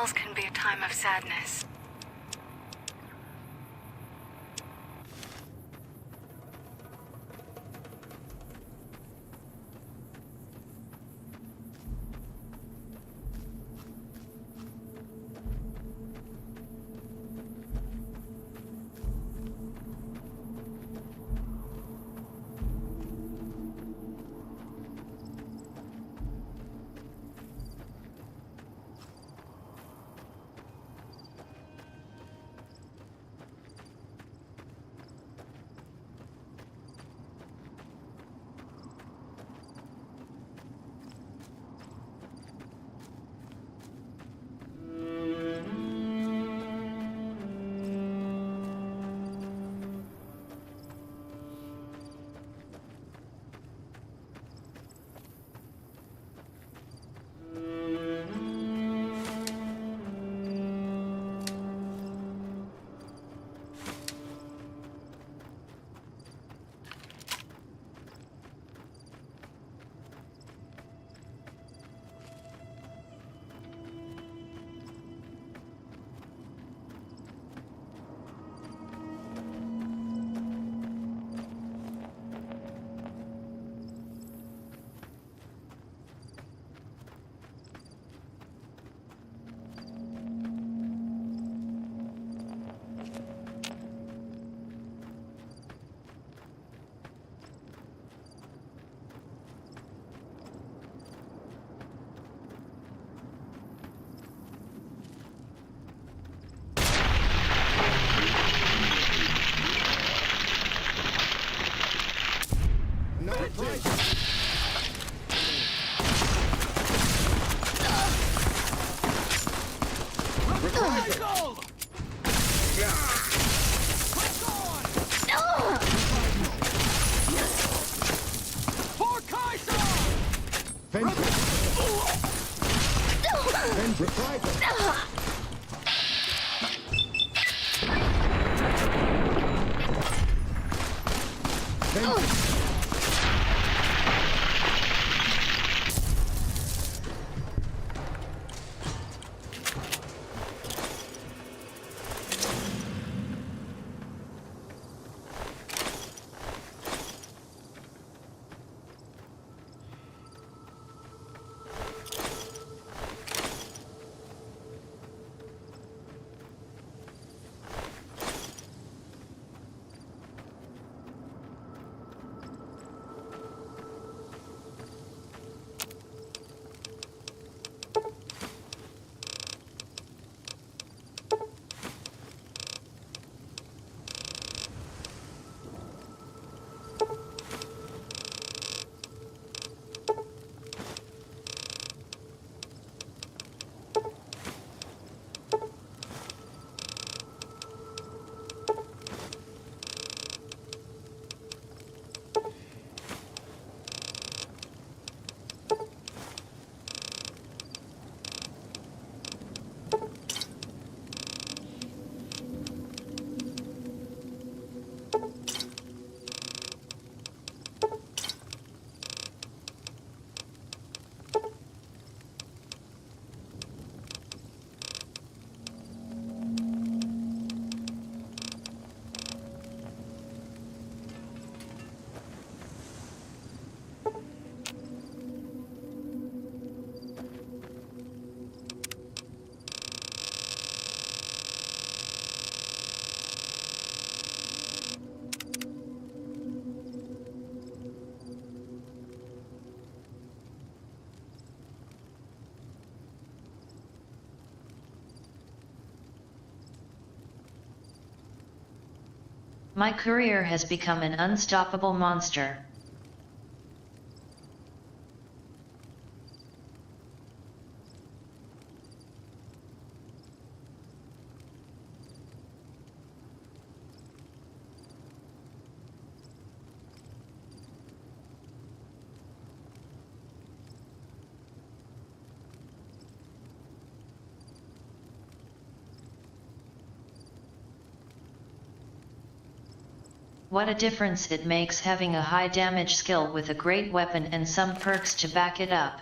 Battles can be a time of sadness. My courier has become an unstoppable monster. What a difference it makes having a high damage skill with a great weapon and some perks to back it up.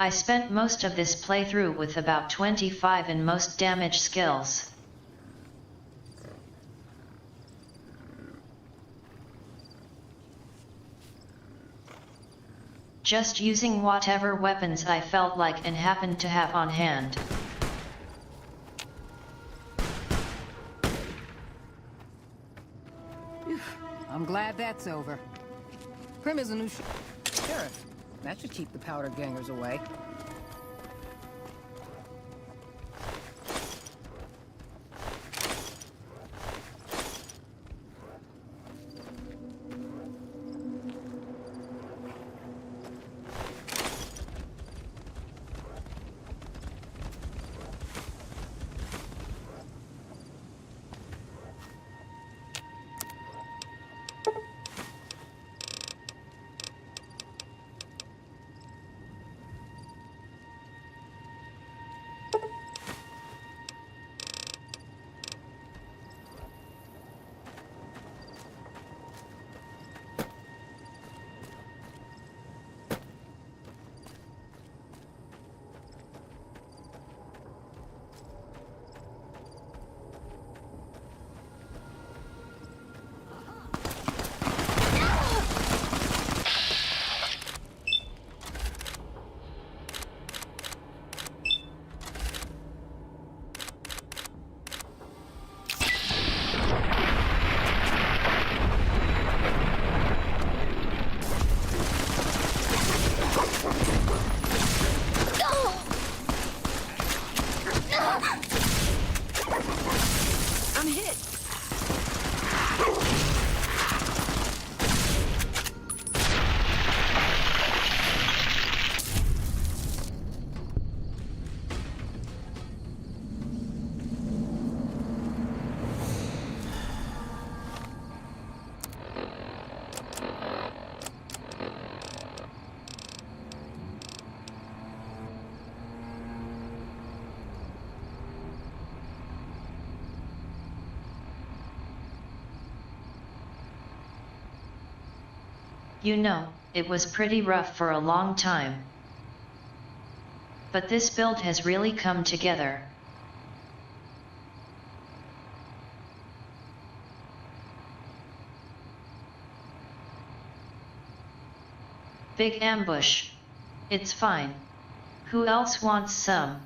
I spent most of this playthrough with about 25 in most damage skills. Just using whatever weapons I felt like and happened to have on hand. I'm glad that's over. Prim is a new sheriff. That should keep the powder gangers away. I'm hit. You know, it was pretty rough for a long time. But this build has really come together. Big ambush. It's fine. Who else wants some?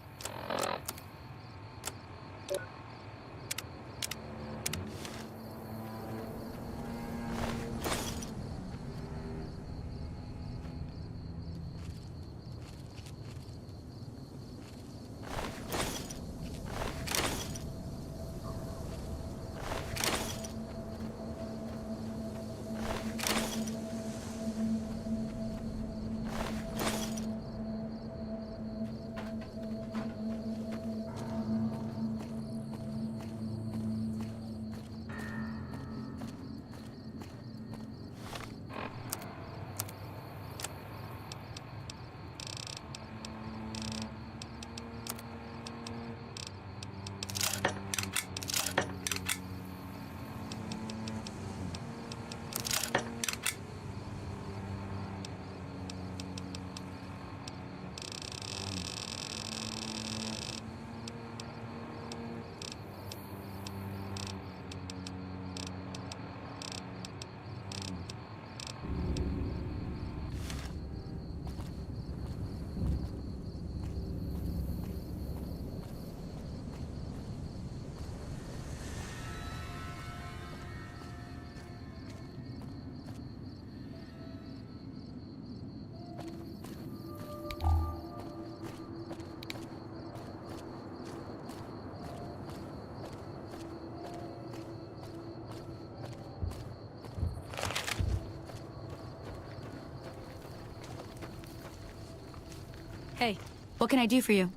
Hey, what can I do for you?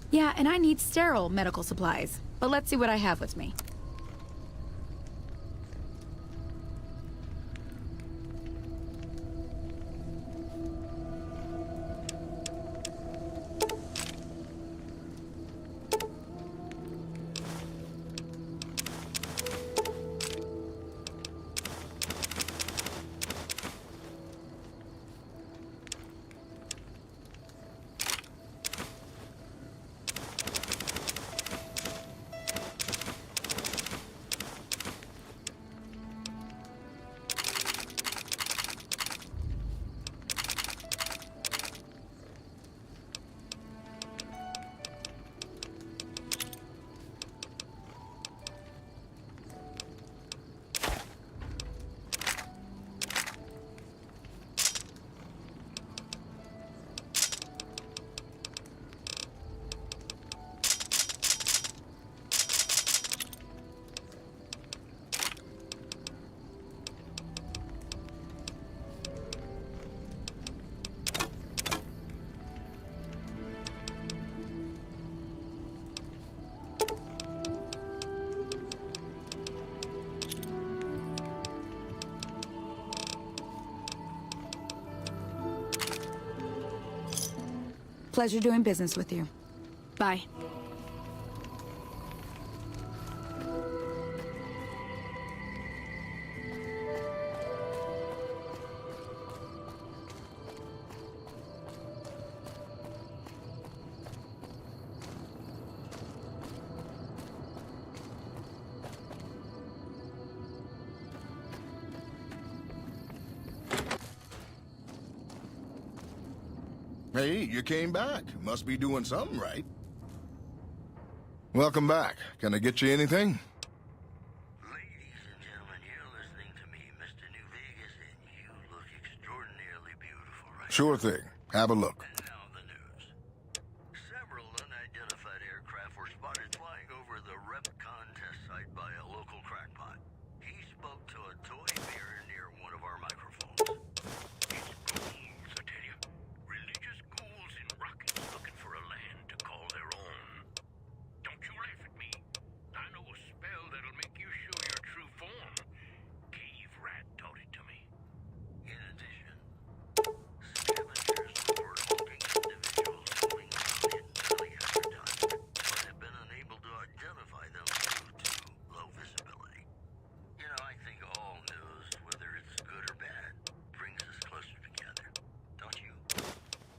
Yeah, and I need sterile medical supplies, but let's see what I have with me. Pleasure doing business with you. Bye. Hey, you came back. Must be doing something right. Welcome back. Can I get you anything? Ladies and gentlemen, you're listening to me, Mr. New Vegas, and you look extraordinarily beautiful right Sure thing. Have a look. And now the news. Several unidentified aircraft were spotted flying over the Repcon test site by a local crackpot. He spoke to a toy mirror near one of our microphones. It's ghouls, I tell you. Religious ghouls in rockets looking for a land to call their own. Don't you laugh at me. I know a spell that'll make you show your true form. Cave Rat taught it to me. In addition, scavengers report hulking individuals moving around hidden valley after dark, but have been unable to identify them due to low visibility. You know, I think all news, whether it's good or bad, brings us closer together. Don't you?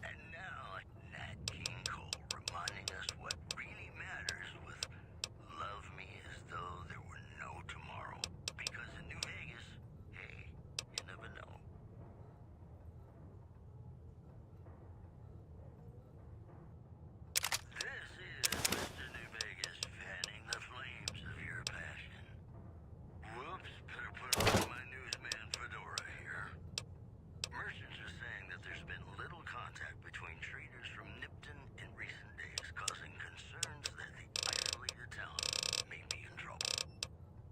And now, Nat King Cole reminding us what really matters with Love Me As Though There Were No Tomorrow. Because in New Vegas, hey, you never know. This is Mr. New Vegas fanning the flames of your passion. Whoops, better put on my newsman fedora here. Merchants are saying that there's been little contact between traders from Nipton in recent days, causing concerns that the isolated town may be in trouble.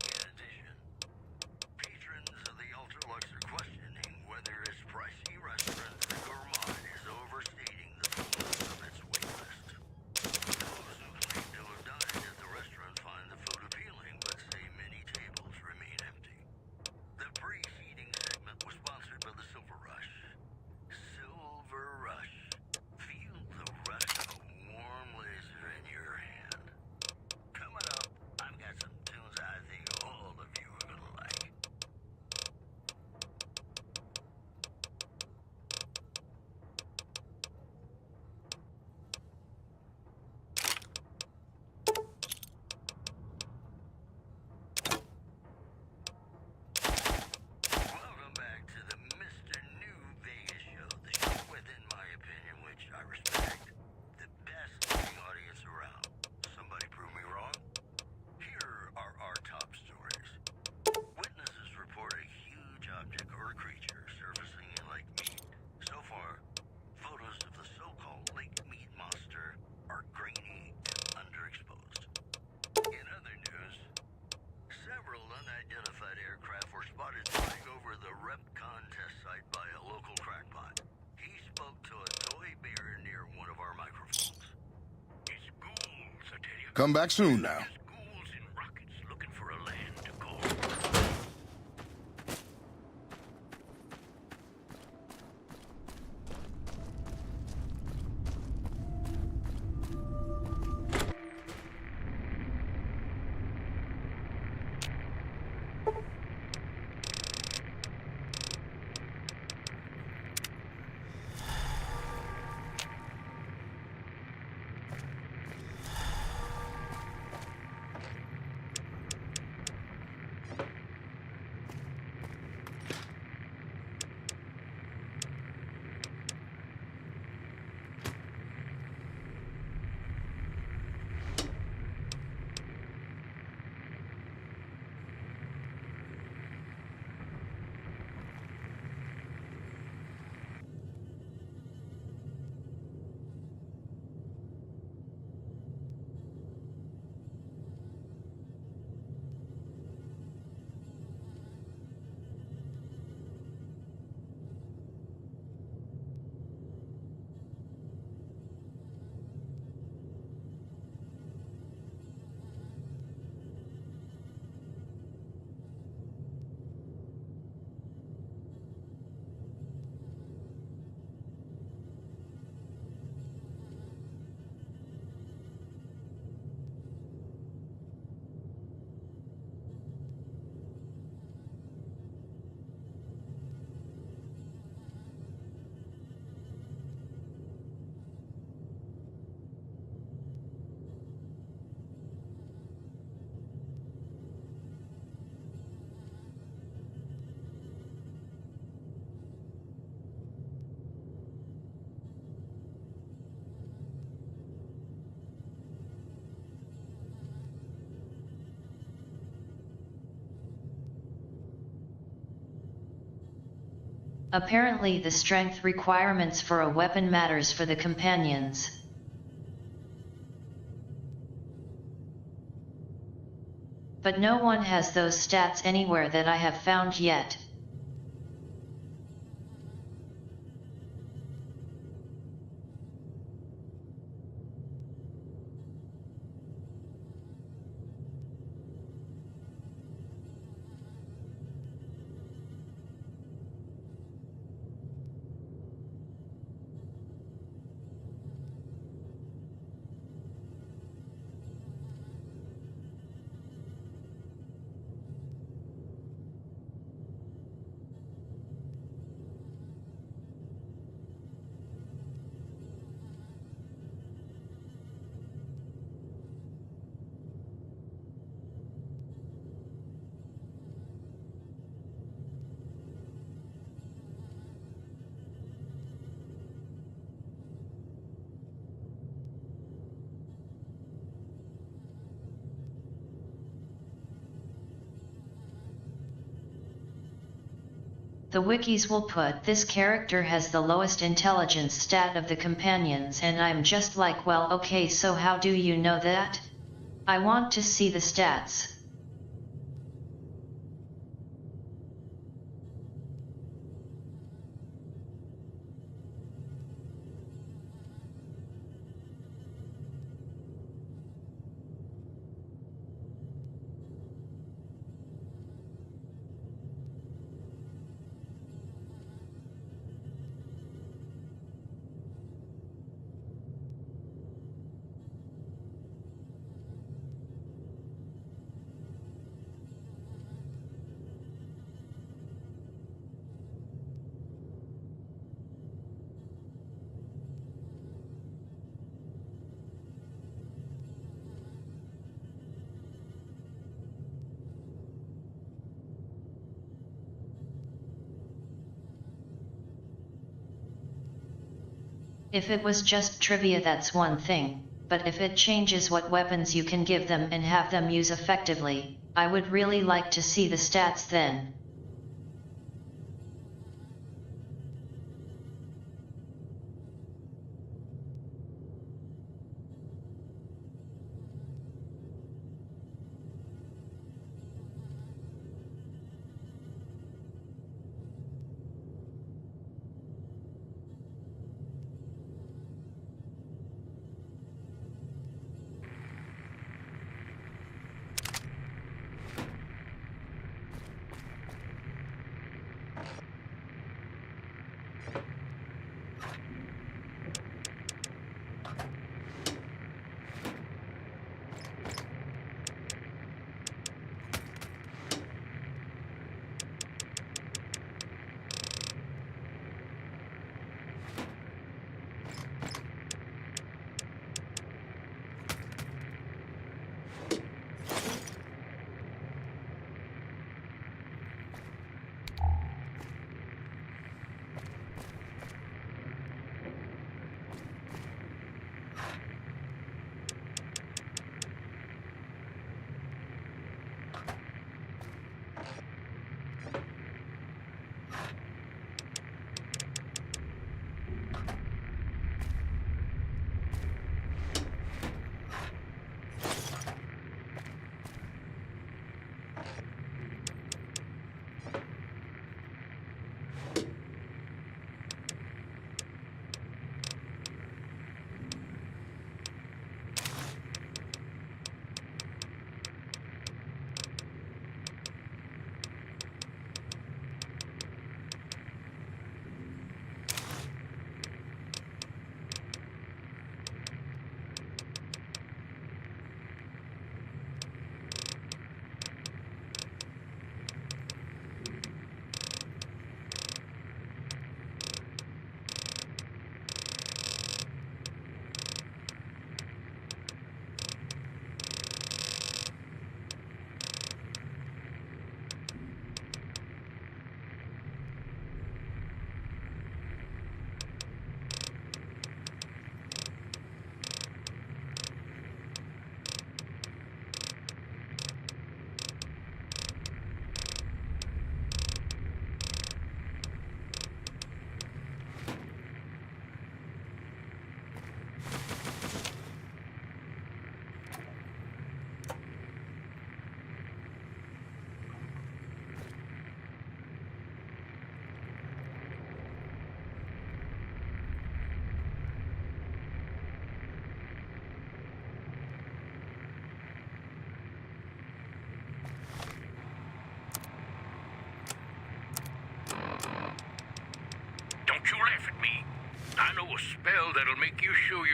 In addition, patrons of the Ultralux are questioning whether its pricey restaurant, the Gourmand, is overstating the fullness of its waitlist. Those who claim to have dined at the restaurant find the food appealing, but say many tables remain empty. The preceding segment was sponsored by the Silver Rush. Silver Rush. Feel the rush of a warm laser in your hand. Coming up, I've got some tunes I think all of you are gonna like. Welcome back to the Mr. New Vegas show, the show with, in my opinion, which I respect, the best looking audience around. Somebody prove me wrong? Here are our top stories. Witnesses report a huge object or creature surfacing in Lake Mead. So far, photos of the so-called Lake Mead monster are grainy and underexposed. In other news, several unidentified aircraft were spotted flying over the Repcon test site by a local crackpot. He spoke to a toy bear near one of our microphones. It's ghouls, I tell you. Come back soon now. Ghouls in rockets looking for a land to call. Apparently the strength requirements for a weapon matters for the companions. But no one has those stats anywhere that I have found yet. The wikis will put this character has the lowest intelligence stat of the companions, and I'm just like, well, okay, so how do you know that? I want to see the stats. If it was just trivia, that's one thing, but if it changes what weapons you can give them and have them use effectively, I would really like to see the stats then.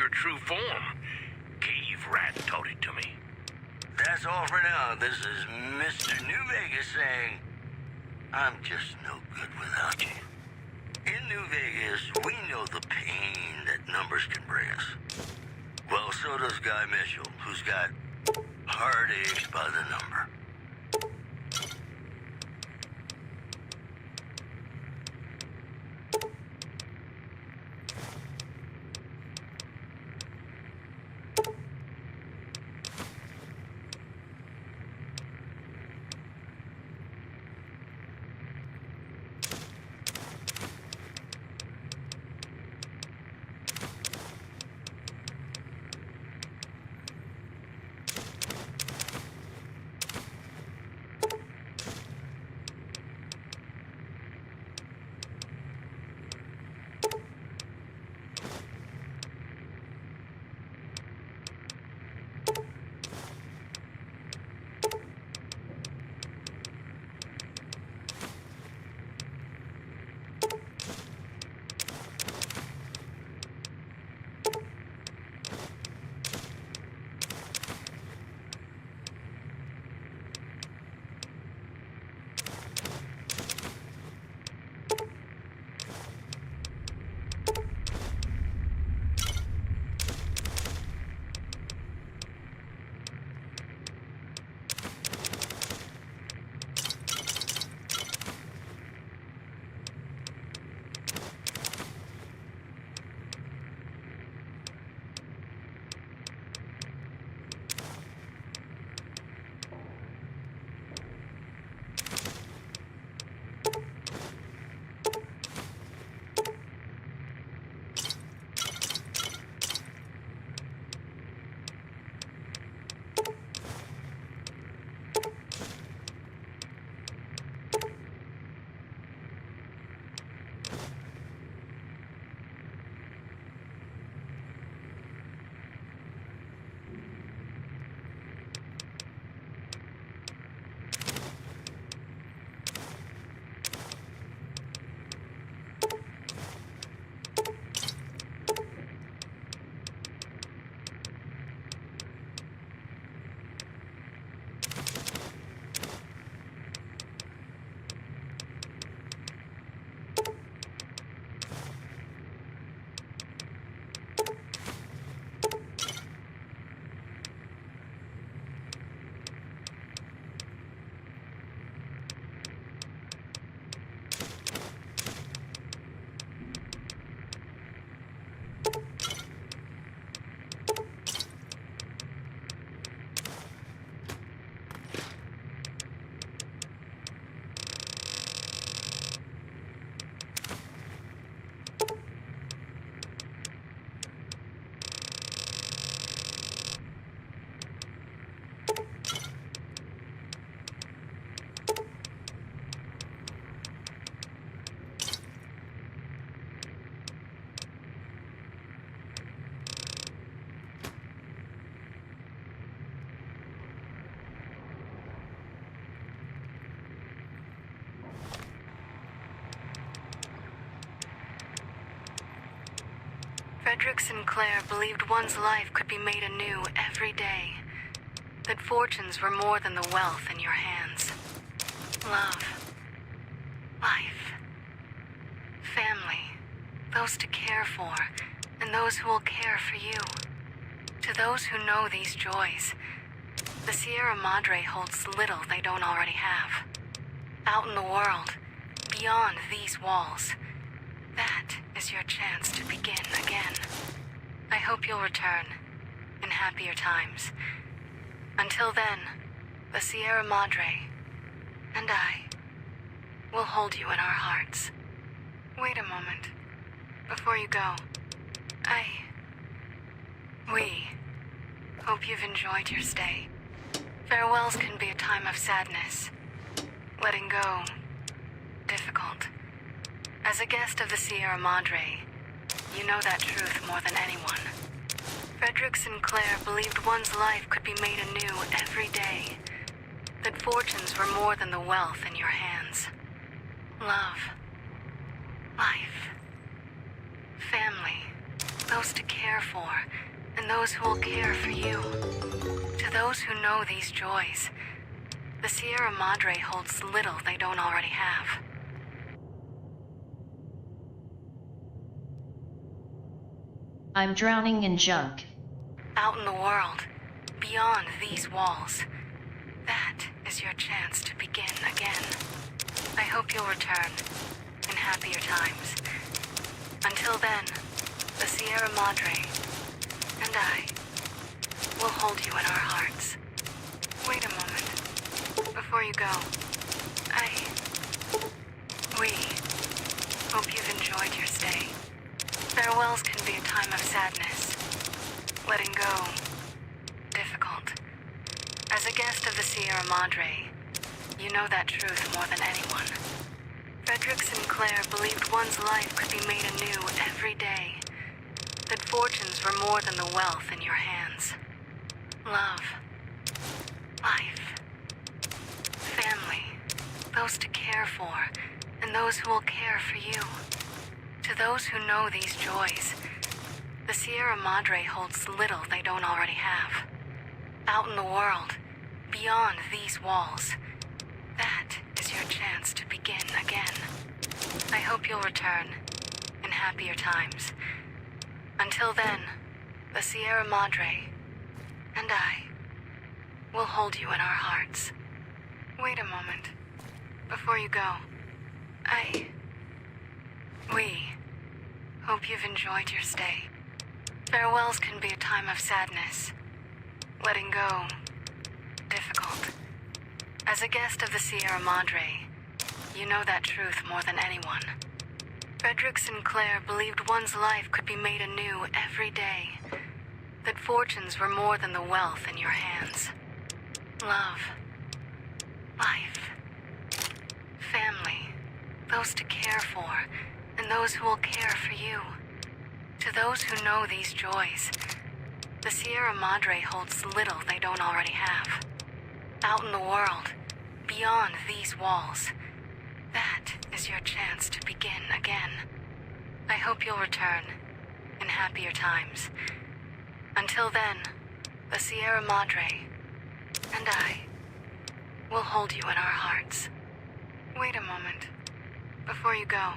your true form. Cave Rat taught it to me. That's all for now. This is Mr. New Vegas saying, I'm just no good without you. In New Vegas, we know the pain that numbers can bring us. Well, so does Guy Mitchell, who's got heartaches by the number. Frederick Sinclair believed one's life could be made anew every day. That fortunes were more than the wealth in your hands. Love. Life. Family. Those to care for, and those who will care for you. To those who know these joys, the Sierra Madre holds little they don't already have. Out in the world, beyond these walls, that is your chance to begin again. I hope you'll return in happier times. Until then, the Sierra Madre and I will hold you in our hearts. Wait a moment. Before you go, we hope you've enjoyed your stay. Farewells can be a time of sadness. Letting go, difficult. As a guest of the Sierra Madre, you know that truth more than anyone. Frederick Sinclair believed one's life could be made anew every day. That fortunes were more than the wealth in your hands. Love. Life. Family. those to care for, and those who will care for you. To those who know these joys, the Sierra Madre holds little they don't already have. I'm drowning in junk. Out in the world, beyond these walls, that is your chance to begin again. I hope you'll return in happier times. Until then, the Sierra Madre and I will hold you in our hearts. Wait a moment. Before you go, we hope you've enjoyed your stay. Farewells can be a time of sadness. Letting go, difficult. As a guest of the Sierra Madre, you know that truth more than anyone. Frederick Sinclair believed one's life could be made anew every day. That fortunes were more than the wealth in your hands. Love, life, family, those to care for, and those who will care for you. To those who know these joys, the Sierra Madre holds little they don't already have. Out in the world, beyond these walls, that is your chance to begin again. I hope you'll return in happier times. Until then, the Sierra Madre and I will hold you in our hearts. Wait a moment. Before you go, we hope you've enjoyed your stay. Farewells can be a time of sadness. Letting go, difficult. As a guest of the Sierra Madre, you know that truth more than anyone. Frederick Sinclair believed one's life could be made anew every day. That fortunes were more than the wealth in your hands. Love, life, family, those to care for, and those who will care for you. To those who know these joys, the Sierra Madre holds little they don't already have. Out in the world, beyond these walls, that is your chance to begin again. I hope you'll return in happier times. Until then, the Sierra Madre and I will hold you in our hearts. Wait a moment. Before you go,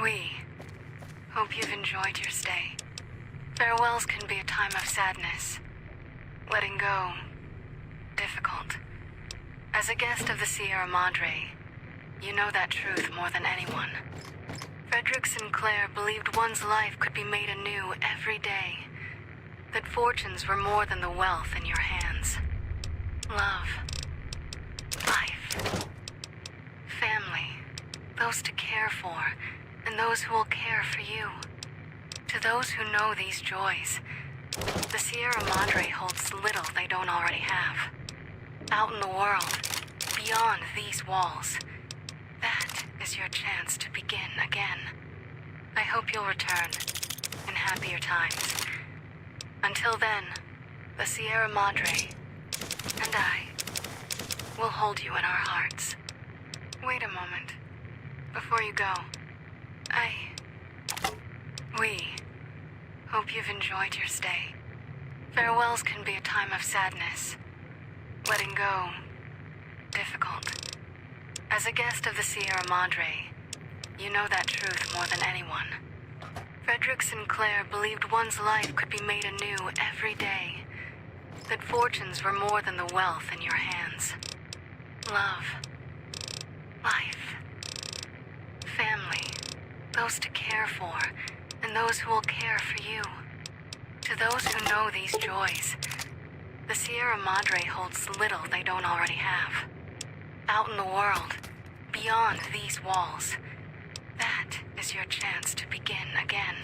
we hope you've enjoyed your stay. Farewells can be a time of sadness. Letting go, difficult. As a guest of the Sierra Madre, you know that truth more than anyone. Frederick Sinclair believed one's life could be made anew every day. That fortunes were more than the wealth in your hands. Love, life, family, those to care for, and those who will care for you. To those who know these joys, the Sierra Madre holds little they don't already have. Out in the world, beyond these walls, that is your chance to begin again. I hope you'll return in happier times. Until then, the Sierra Madre and I will hold you in our hearts. Wait a moment. Before you go, we hope you've enjoyed your stay. Farewells can be a time of sadness. Letting go, difficult. As a guest of the Sierra Madre, you know that truth more than anyone. Frederick Sinclair believed one's life could be made anew every day. That fortunes were more than the wealth in your hands. Love, life, family, those to care for, and those who will care for you. To those who know these joys, the Sierra Madre holds little they don't already have. Out in the world, beyond these walls, that is your chance to begin again.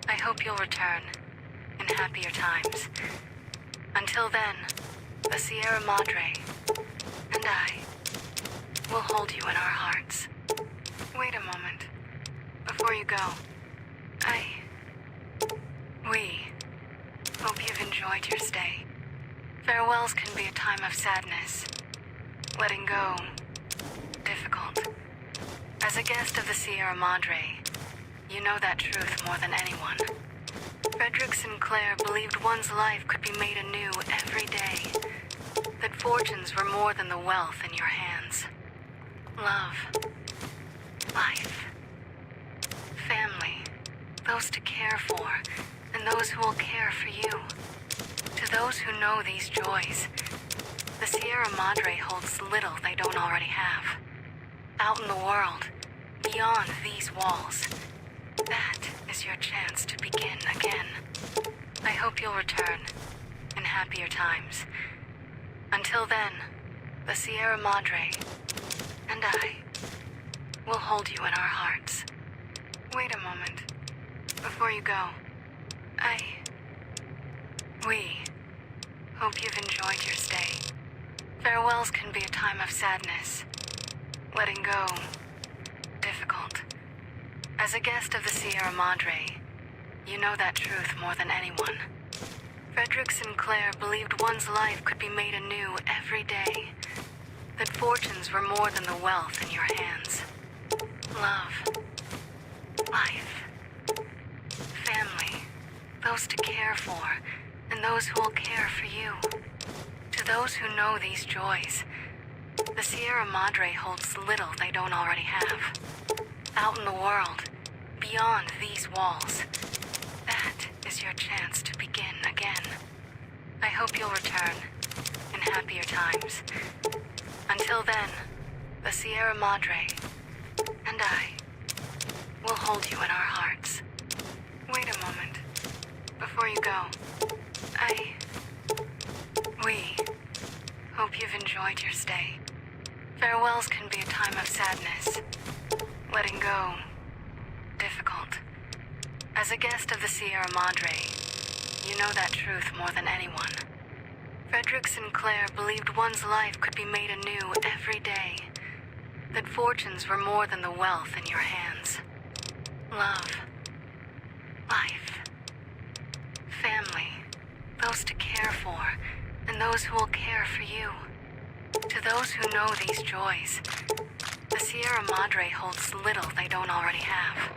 I hope you'll return in happier times. Until then, the Sierra Madre and I will hold you in our hearts. Wait a moment. Before you go, we hope you've enjoyed your stay. Farewells can be a time of sadness. Letting go, difficult. As a guest of the Sierra Madre, You know that truth more than anyone. Frederick Sinclair believed one's life could be made anew every day. That fortunes were more than the wealth in your hands. Love. Life. Family. Those to care for, and those who will care for you. To those who know these joys, the Sierra Madre holds little they don't already have. Out in the world, beyond these walls, that is your chance to begin again. I hope you'll return in happier times. Until then, the Sierra Madre and I will hold you in our hearts. Wait a moment. Before you go, we hope you've enjoyed your stay. Farewells can be a time of sadness. Letting go, difficult. As a guest of the Sierra Madre, you know that truth more than anyone. Frederick Sinclair believed one's life could be made anew every day. That fortunes were more than the wealth in your hands. Love. Life. Family. Those to care for, and those who will care for you. To those who know these joys, the Sierra Madre holds little they don't already have. Out in the world, beyond these walls, that is your chance to begin again. I hope you'll return in happier times. Until then, the Sierra Madre and I will hold you in our hearts. Wait a moment. Before you go, we hope you've enjoyed your stay. Farewells can be a time of sadness. Letting go, difficult. As a guest of the Sierra Madre, you know that truth more than anyone. Frederick Sinclair believed one's life could be made anew every day. That fortunes were more than the wealth in your hands. Love. Life. Family. Those to care for, and those who will care for you. To those who know these joys, the Sierra Madre holds little they don't already have.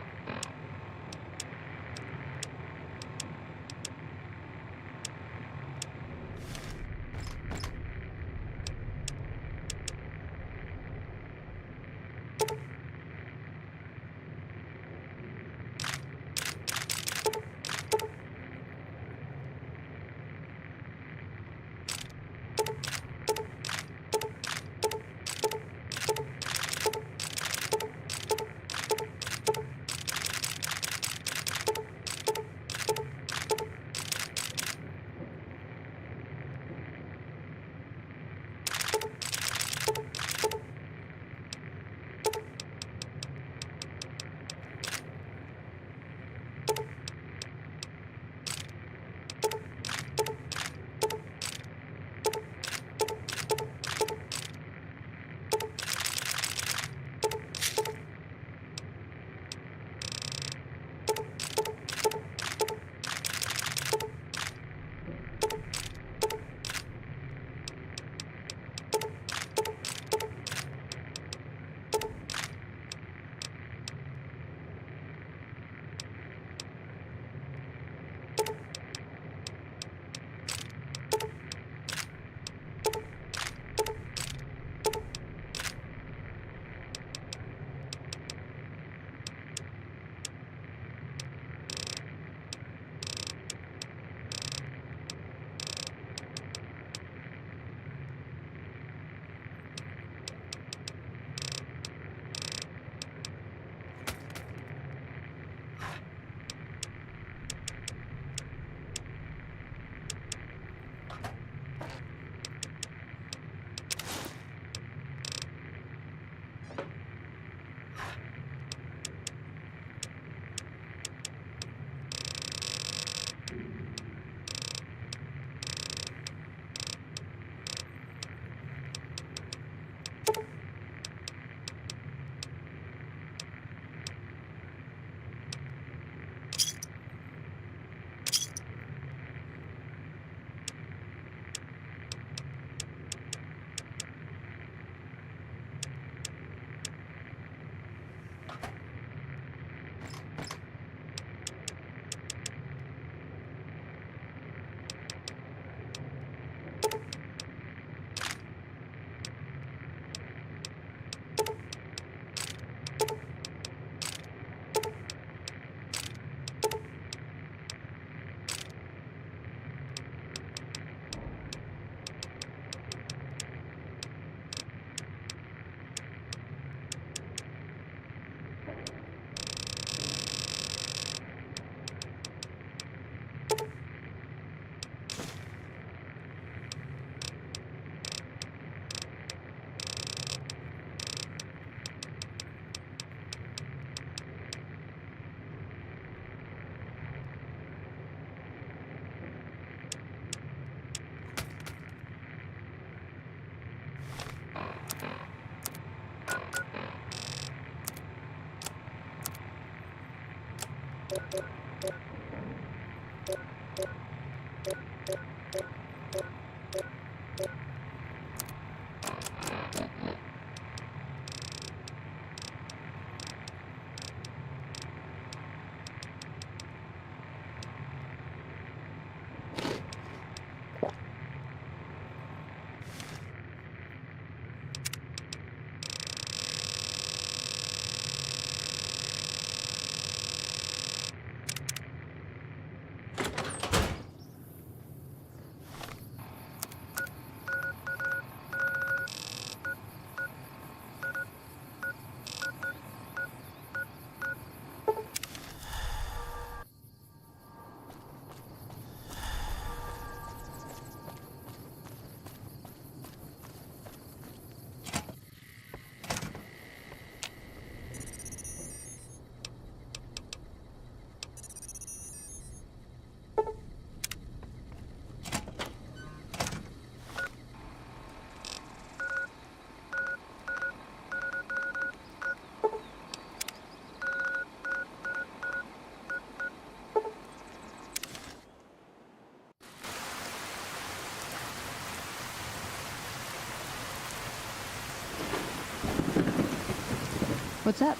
What's up?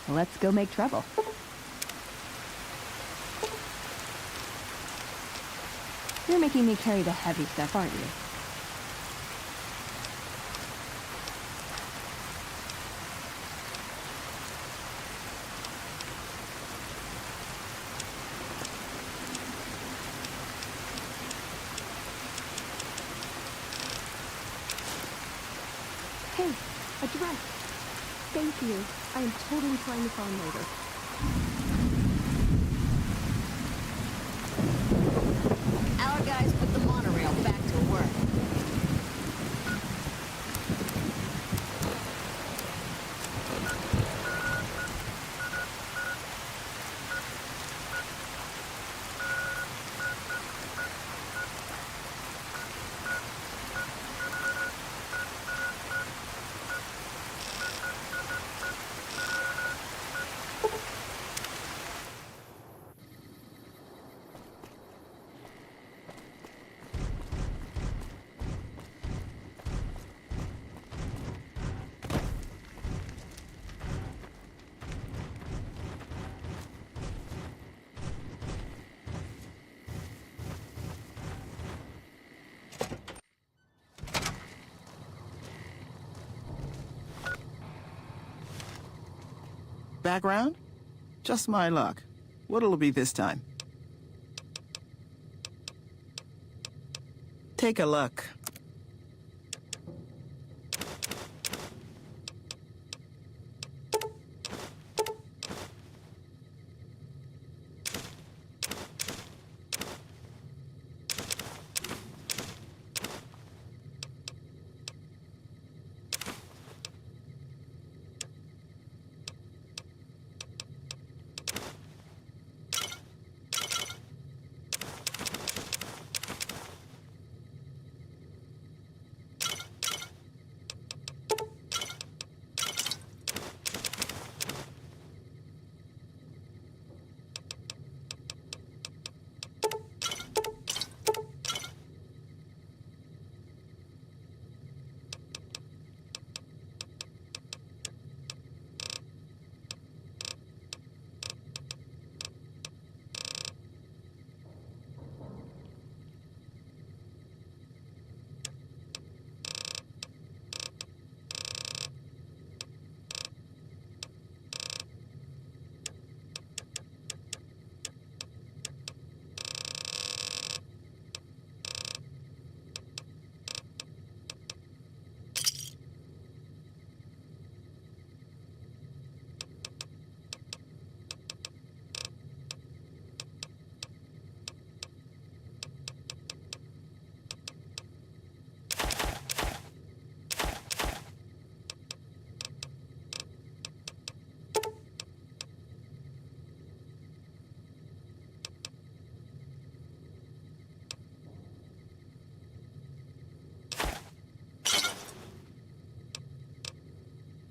Let's go make trouble. You're making me carry the heavy stuff, aren't you? Hey, a dress. Thank you. I am totally trying to find later. Our guys put the monorail back to work. Background? Just my luck. What'll it be this time? Take a look.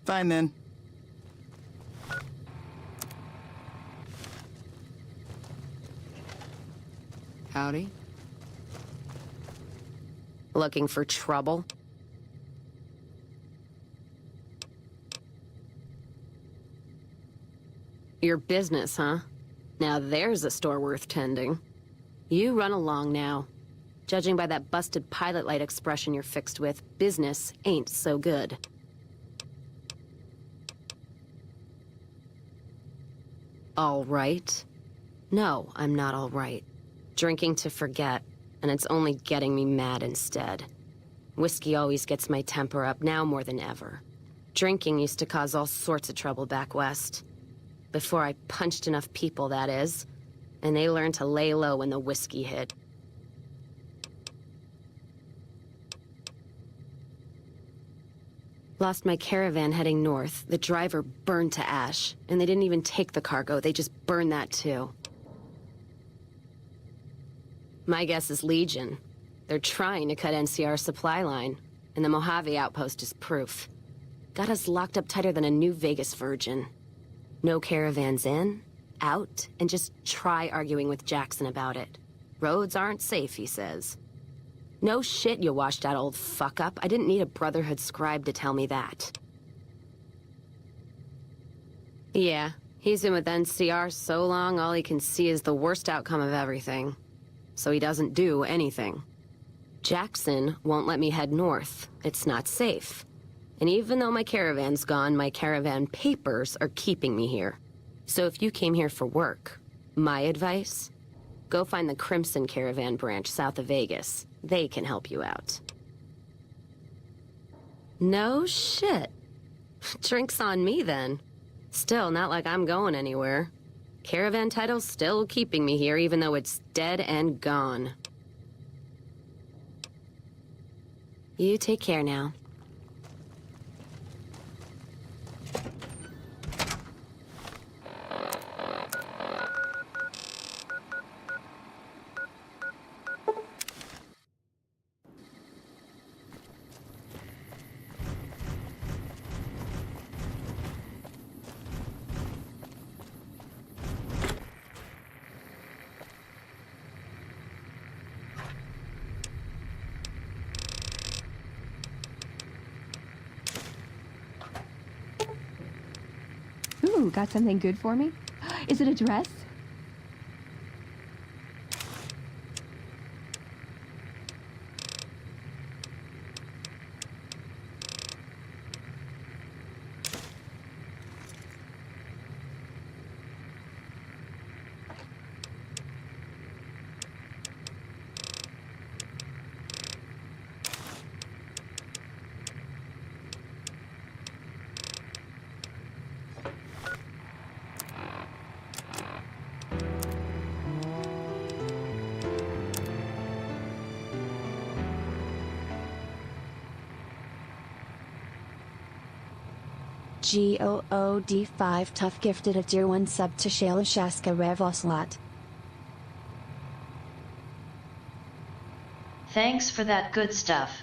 Fine then. Howdy. Looking for trouble? Your business, huh? Now there's a store worth tending. You run along now. Judging by that busted pilot light expression you're fixed with, business ain't so good. All right? No, I'm not all right. Drinking to forget, and it's only getting me mad instead. Whiskey always gets my temper up, now more than ever. Drinking used to cause all sorts of trouble back west. Before I punched enough people, that is. And they learned to lay low when the whiskey hit. Lost my caravan heading north. The driver burned to ash. And they didn't even take the cargo, they just burned that too. My guess is Legion. They're trying to cut NCR's supply line. And the Mojave outpost is proof. Got us locked up tighter than a New Vegas virgin. No caravans in, out, and just try arguing with Jackson about it. Roads aren't safe, he says. No shit, you washed out old fuck-up. I didn't need a Brotherhood scribe to tell me that. Yeah, he's been with NCR so long, all he can see is the worst outcome of everything. So he doesn't do anything. Jackson won't let me head north. It's not safe. And even though my caravan's gone, my caravan papers are keeping me here. So if you came here for work, my advice? Go find the Crimson Caravan branch south of Vegas. They can help you out. No shit. Drinks on me then. Still, not like I'm going anywhere. Caravan title's still keeping me here even though it's dead and gone. You take care now. Ooh, got something good for me? Is it a dress? GOOD5 Tough gifted a tier 1 sub to Shayla Shaska Revoslot. Thanks for that good stuff.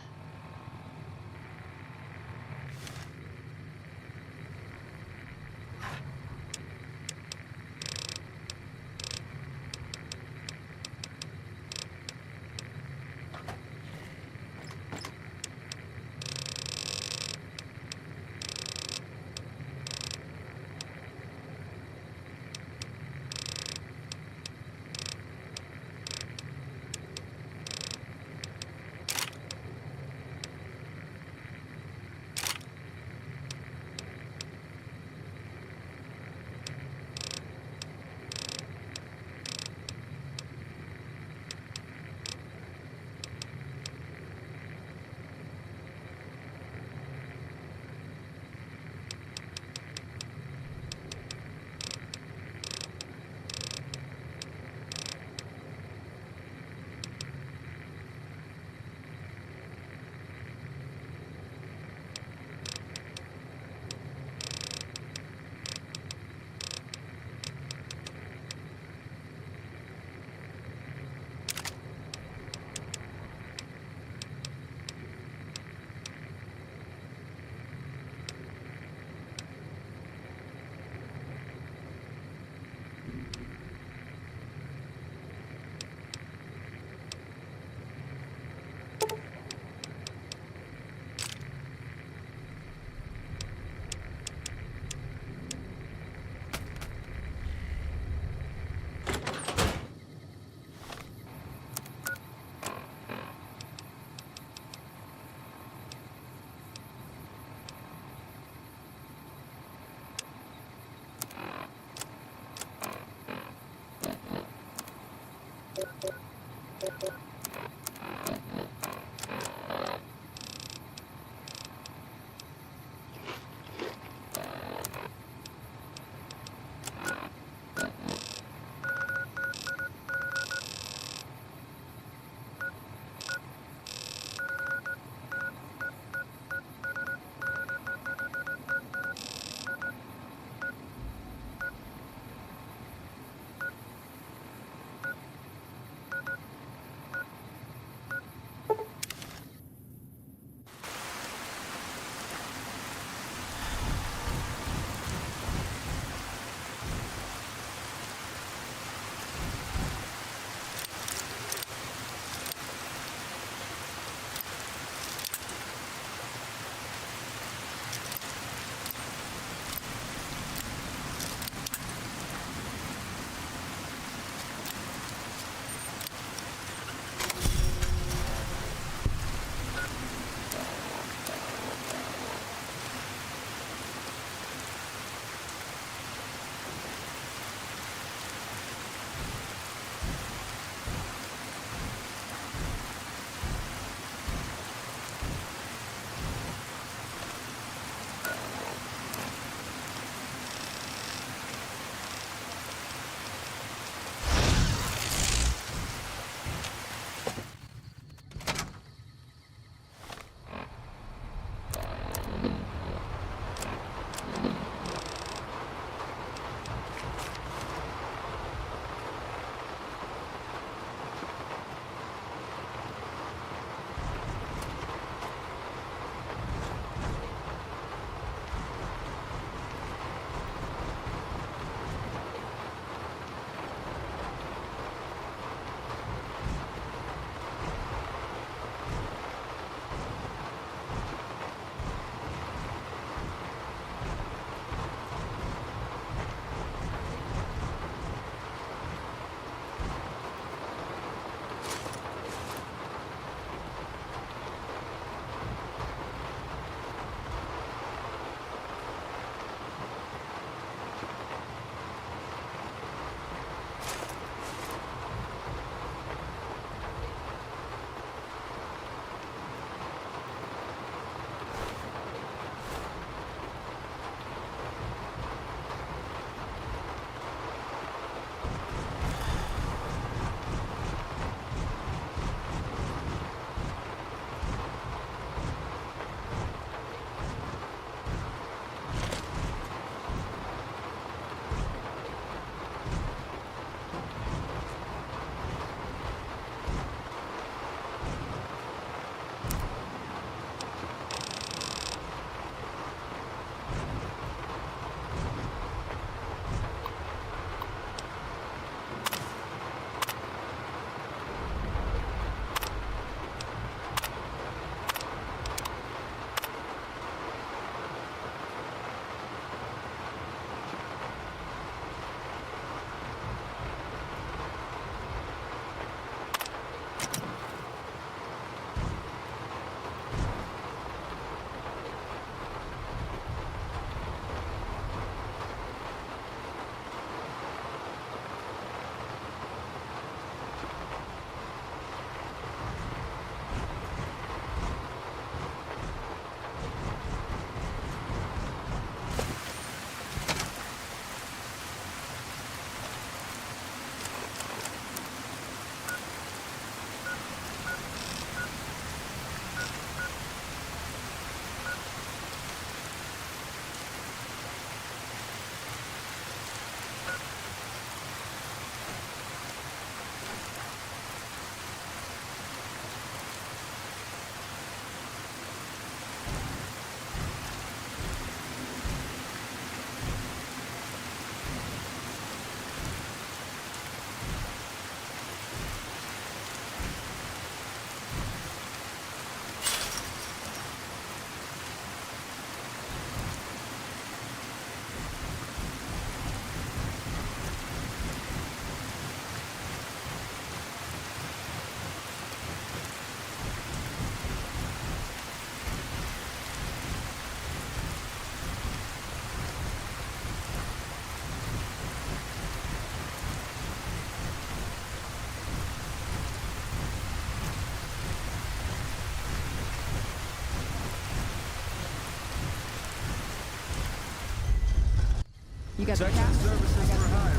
You got the Section cap? services I got for hire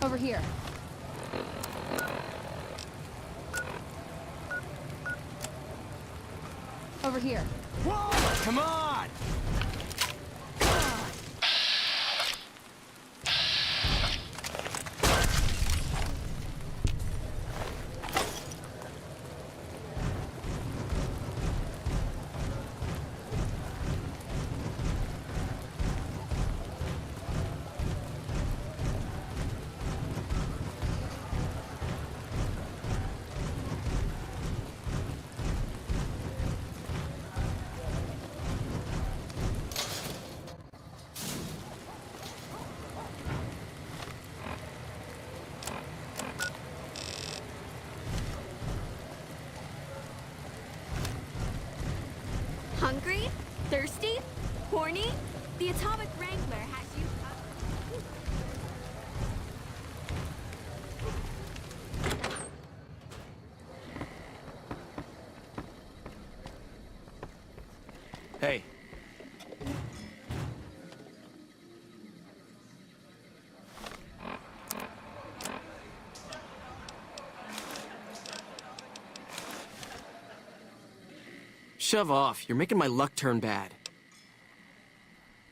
over here. Over here. Over here. Whoa! Come on! Hungry? Thirsty? Horny? The Atomic Wrangler has you... Hey. Shove off. You're making my luck turn bad.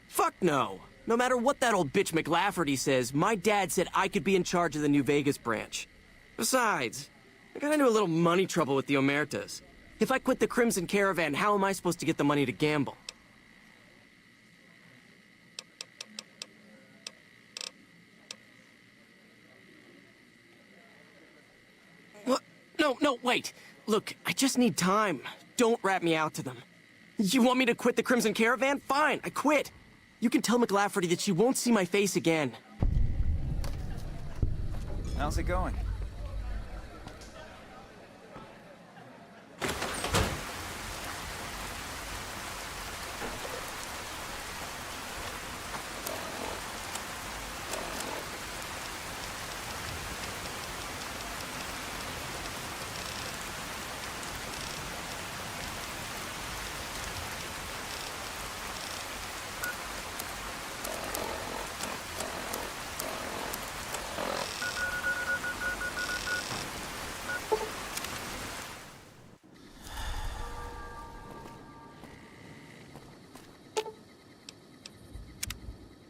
Fuck no. No matter what that old bitch McLafferty says, my dad said I could be in charge of the New Vegas branch. Besides, I got into a little money trouble with the Omertas. If I quit the Crimson Caravan, how am I supposed to get the money to gamble? What? No, wait. Look, I just need time. Don't rat me out to them. You want me to quit the Crimson Caravan? Fine, I quit. You can tell McLafferty that she won't see my face again. How's it going?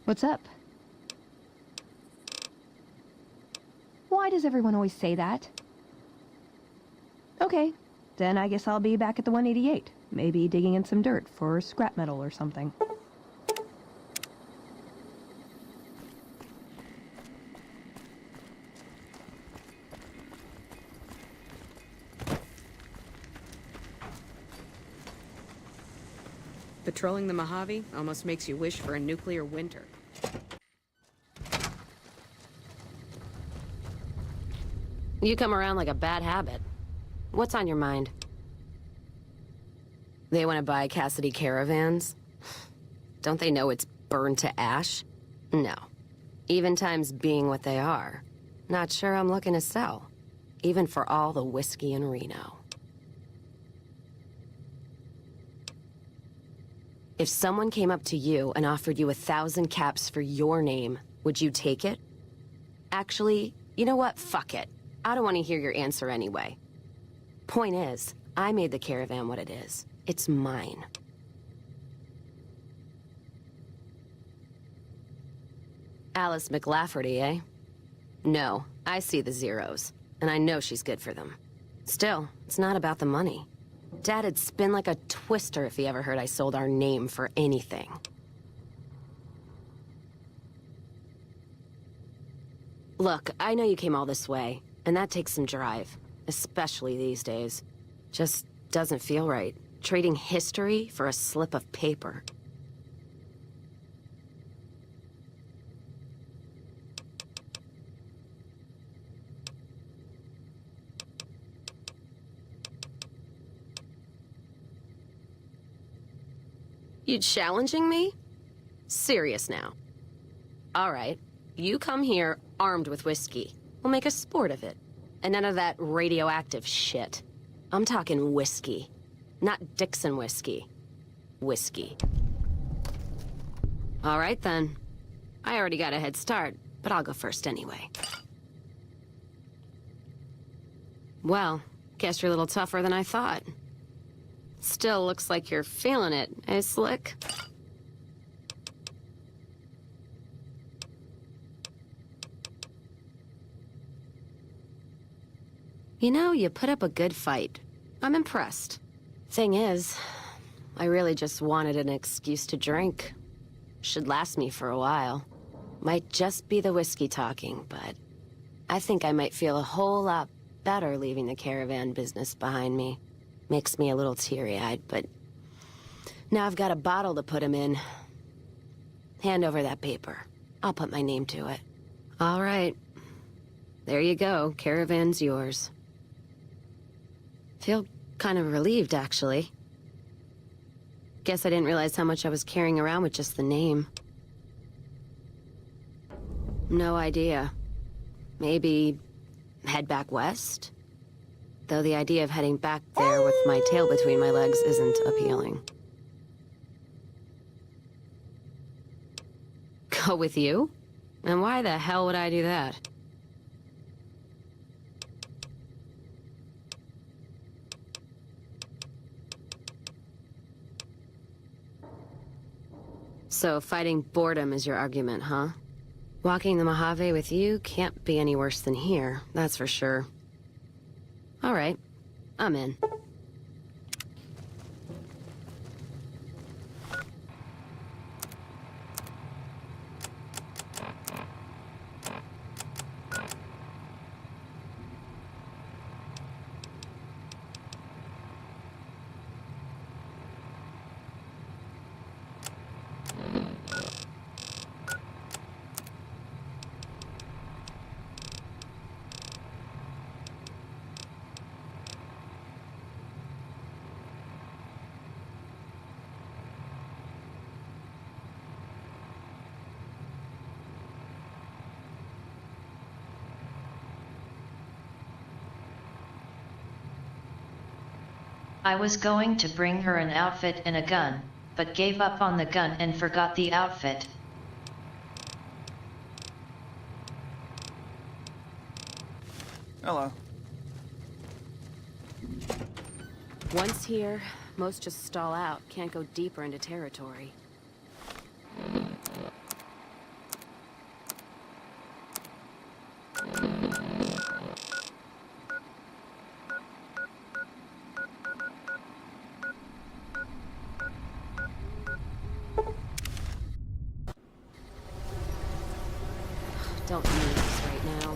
What's up? Why does everyone always say that? Okay, then I guess I'll be back at the 188. Maybe digging in some dirt for scrap metal or something. Patrolling the Mojave almost makes you wish for a nuclear winter. You come around like a bad habit. What's on your mind? They want to buy Cassidy caravans? Don't they know it's burned to ash? No. Even times being what they are. Not sure I'm looking to sell. Even for all the whiskey in Reno. If someone came up to you and offered you 1,000 caps for your name, would you take it? Actually, you know what? Fuck it. I don't want to hear your answer anyway. Point is, I made the caravan what it is. It's mine. Alice McLafferty, eh? No, I see the zeros, and I know she's good for them. Still, it's not about the money. Dad'd spin like a twister if he ever heard I sold our name for anything. Look, I know you came all this way, and that takes some drive, especially these days. Just doesn't feel right. Trading history for a slip of paper. You challenging me? Serious now. All right, you come here armed with whiskey. We'll make a sport of it. And none of that radioactive shit. I'm talking whiskey. Not Dixon whiskey. Whiskey. All right, then. I already got a head start, but I'll go first anyway. Well, guess you're a little tougher than I thought. Still looks like you're feeling it, eh, Slick? You know, you put up a good fight. I'm impressed. Thing is, I really just wanted an excuse to drink. Should last me for a while. Might just be the whiskey talking, but I think I might feel a whole lot better leaving the caravan business behind me. Makes me a little teary-eyed, but now I've got a bottle to put him in. Hand over that paper. I'll put my name to it. All right. There you go. Caravan's yours. Feel kind of relieved, actually. Guess I didn't realize how much I was carrying around with just the name. No idea. Maybe head back west? Though the idea of heading back there with my tail between my legs isn't appealing. Go with you? And why the hell would I do that? So fighting boredom is your argument, huh? Walking the Mojave with you can't be any worse than here, that's for sure. All right, I'm in. I was going to bring her an outfit and a gun, but gave up on the gun and forgot the outfit. Hello. Once here, most just stall out, can't go deeper into territory. Don't need this right now.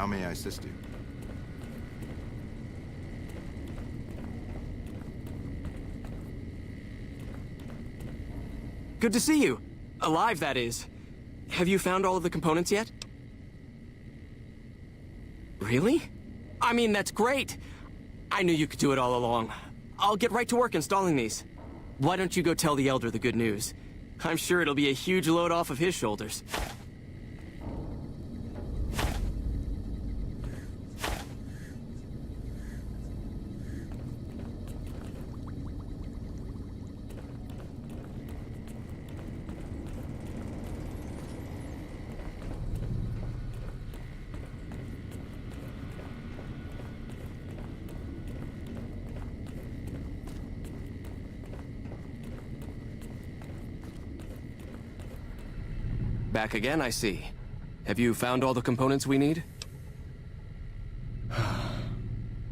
How may I assist you? Good to see you. Alive, that is. Have you found all of the components yet? Really? I mean, that's great. I knew you could do it all along. I'll get right to work installing these. Why don't you go tell the Elder the good news? I'm sure it'll be a huge load off of his shoulders. Back again, I see. Have you found all the components we need?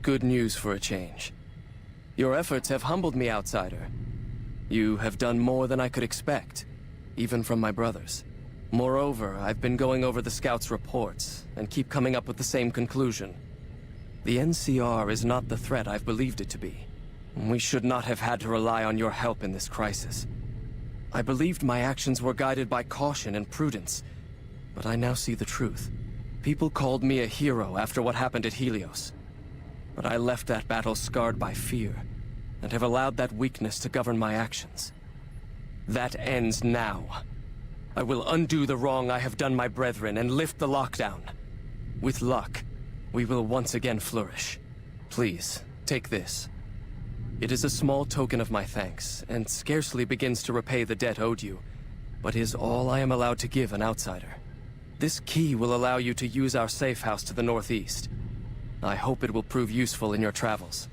Good news for a change. Your efforts have humbled me, outsider. You have done more than I could expect, even from my brothers. Moreover, I've been going over the scouts' reports, and keep coming up with the same conclusion. The NCR is not the threat I've believed it to be. We should not have had to rely on your help in this crisis. I believed my actions were guided by caution and prudence, but I now see the truth. People called me a hero after what happened at Helios. But I left that battle scarred by fear, and have allowed that weakness to govern my actions. That ends now. I will undo the wrong I have done my brethren and lift the lockdown. With luck, we will once again flourish. Please, take this. It is a small token of my thanks, and scarcely begins to repay the debt owed you, but is all I am allowed to give an outsider. This key will allow you to use our safe house to the northeast. I hope it will prove useful in your travels.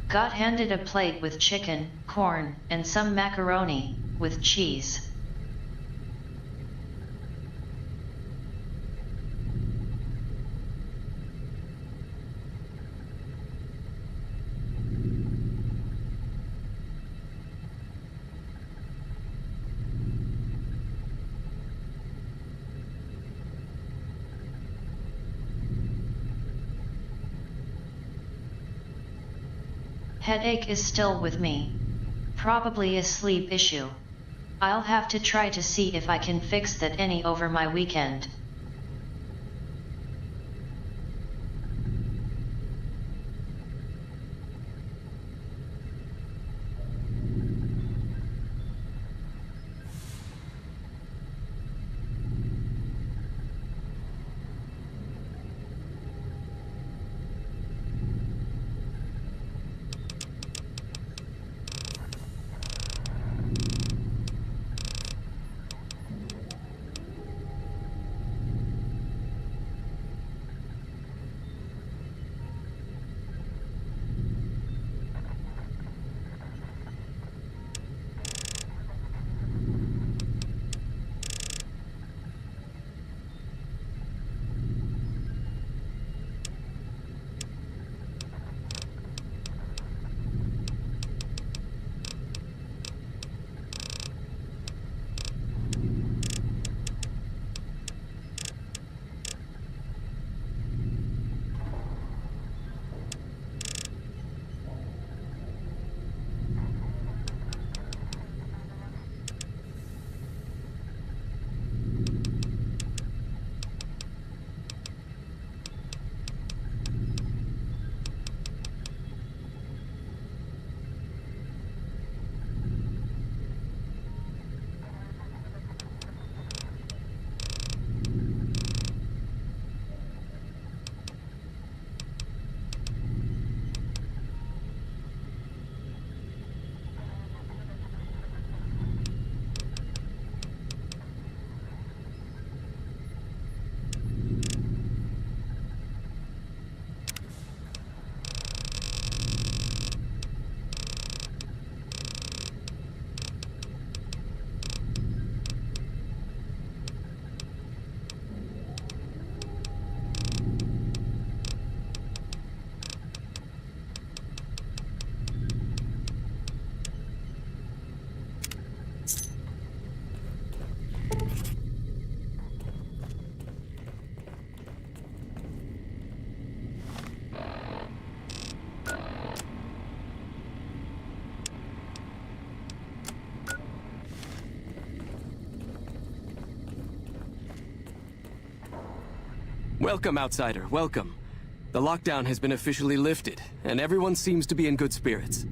Got handed a plate with chicken, corn, and some macaroni, with cheese. Headache is still with me. Probably a sleep issue. I'll have to try to see if I can fix that any over my weekend. Welcome, outsider, welcome. The lockdown has been officially lifted, and everyone seems to be in good spirits.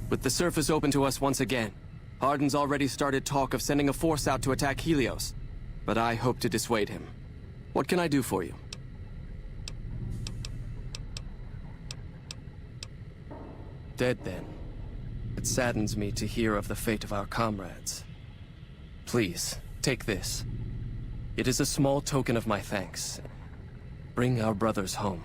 With the surface open to us once again, Hardin's already started talk of sending a force out to attack Helios, but I hope to dissuade him. What can I do for you? Dead, then. It saddens me to hear of the fate of our comrades. Please, take this. It is a small token of my thanks. Bring our brothers home.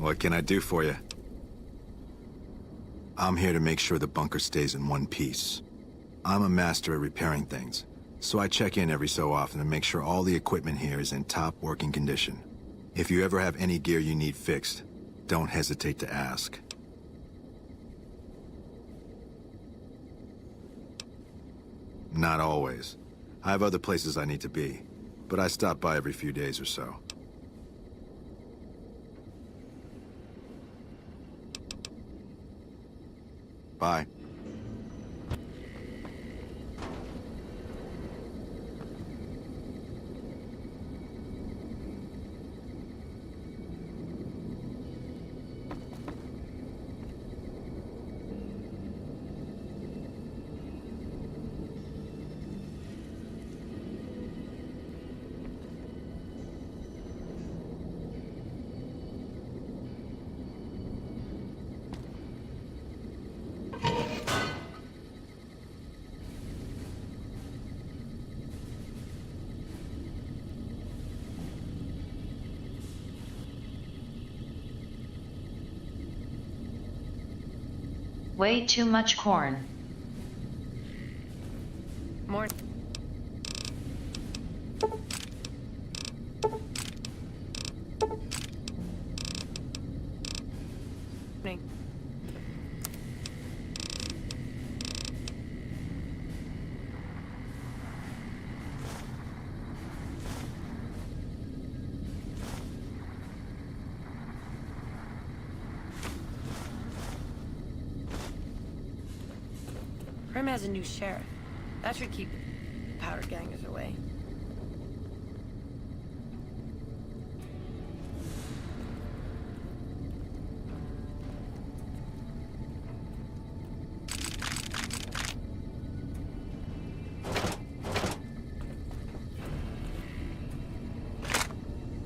What can I do for you? I'm here to make sure the bunker stays in one piece. I'm a master at repairing things, so I check in every so often to make sure all the equipment here is in top working condition. If you ever have any gear you need fixed, don't hesitate to ask. Not always. I have other places I need to be, but I stop by every few days or so. Bye. Way too much corn. More. Prim has a new sheriff. That should keep powder gangers away.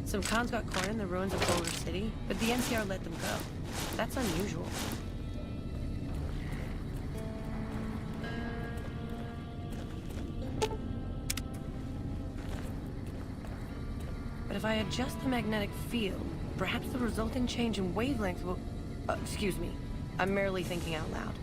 Some cons got corn in the ruins of Boulder City, but the NCR let them go. That's unusual. If I adjust the magnetic field, perhaps the resulting change in wavelength will... excuse me. I'm merely thinking out loud.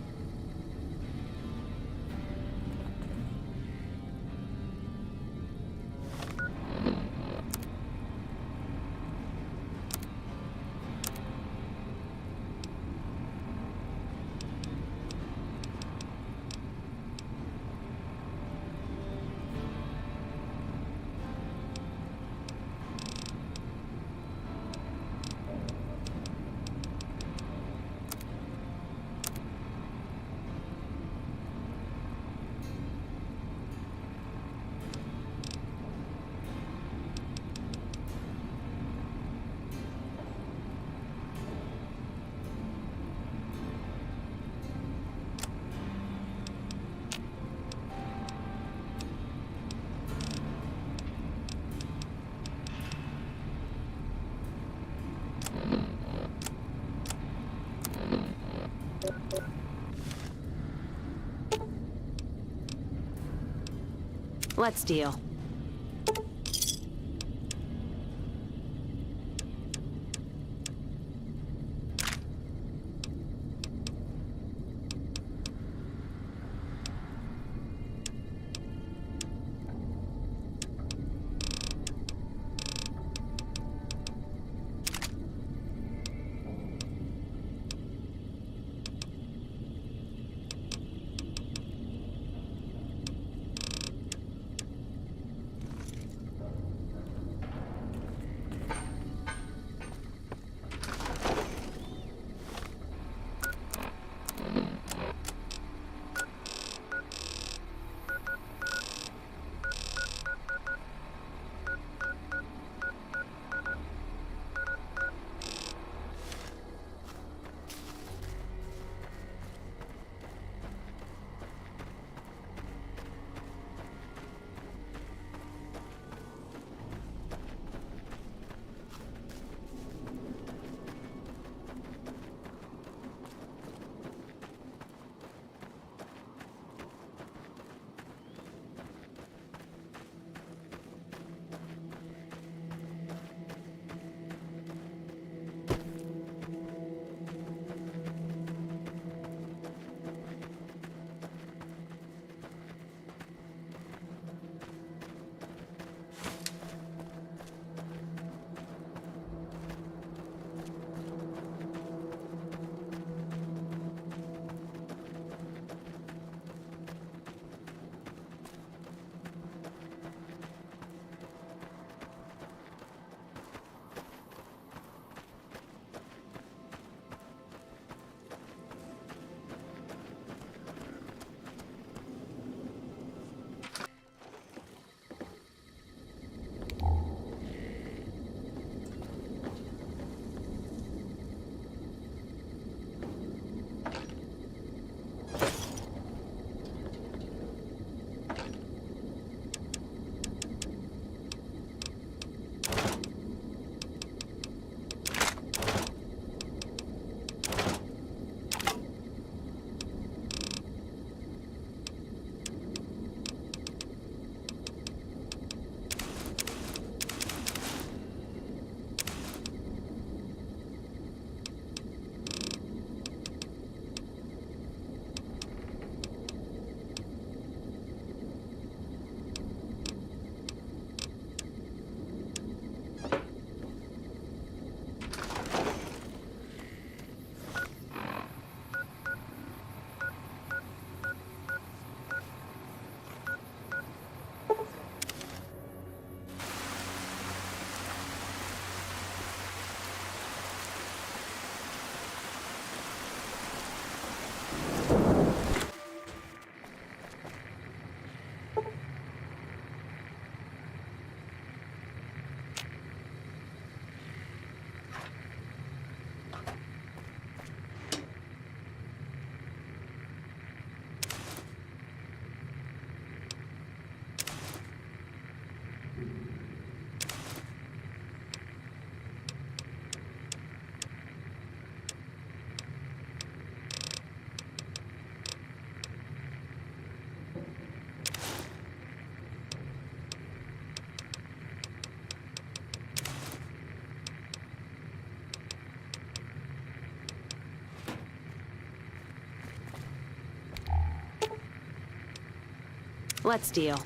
Let's deal. Let's deal.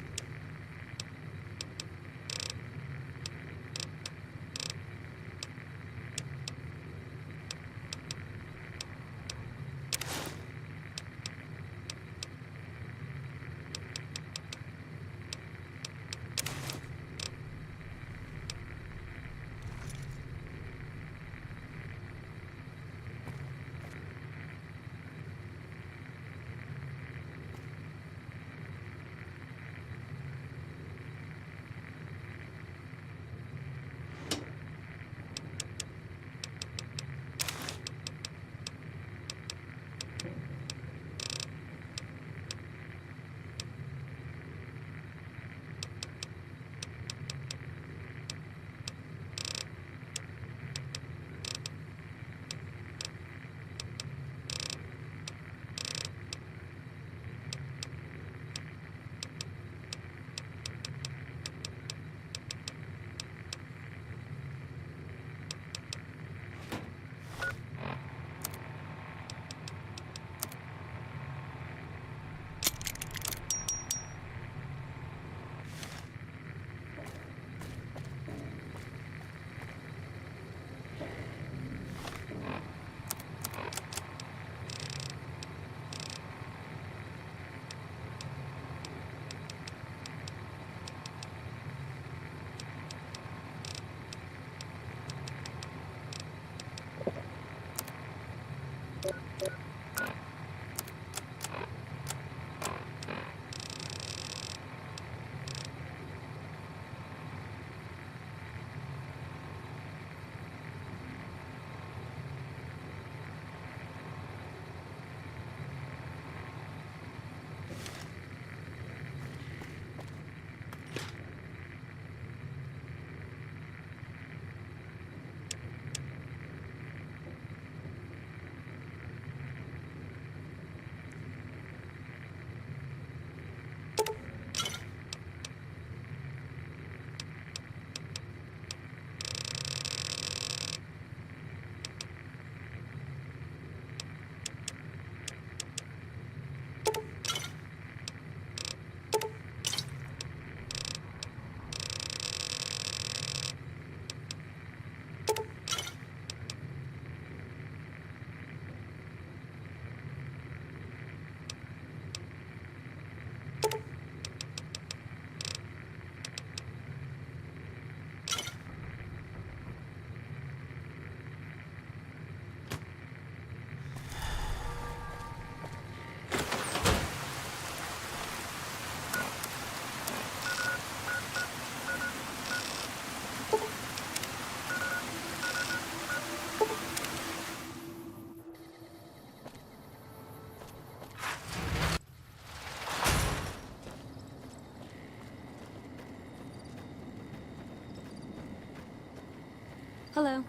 Hello.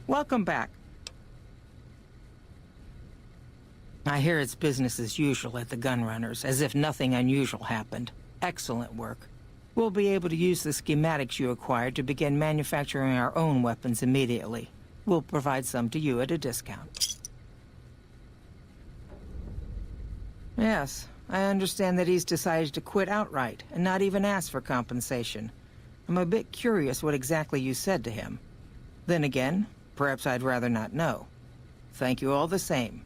Welcome back. I hear it's business as usual at the Gunrunners, as if nothing unusual happened. Excellent work. We'll be able to use the schematics you acquired to begin manufacturing our own weapons immediately. We'll provide some to you at a discount. Yes, I understand that he's decided to quit outright and not even ask for compensation. I'm a bit curious what exactly you said to him. Then again, perhaps I'd rather not know. Thank you all the same.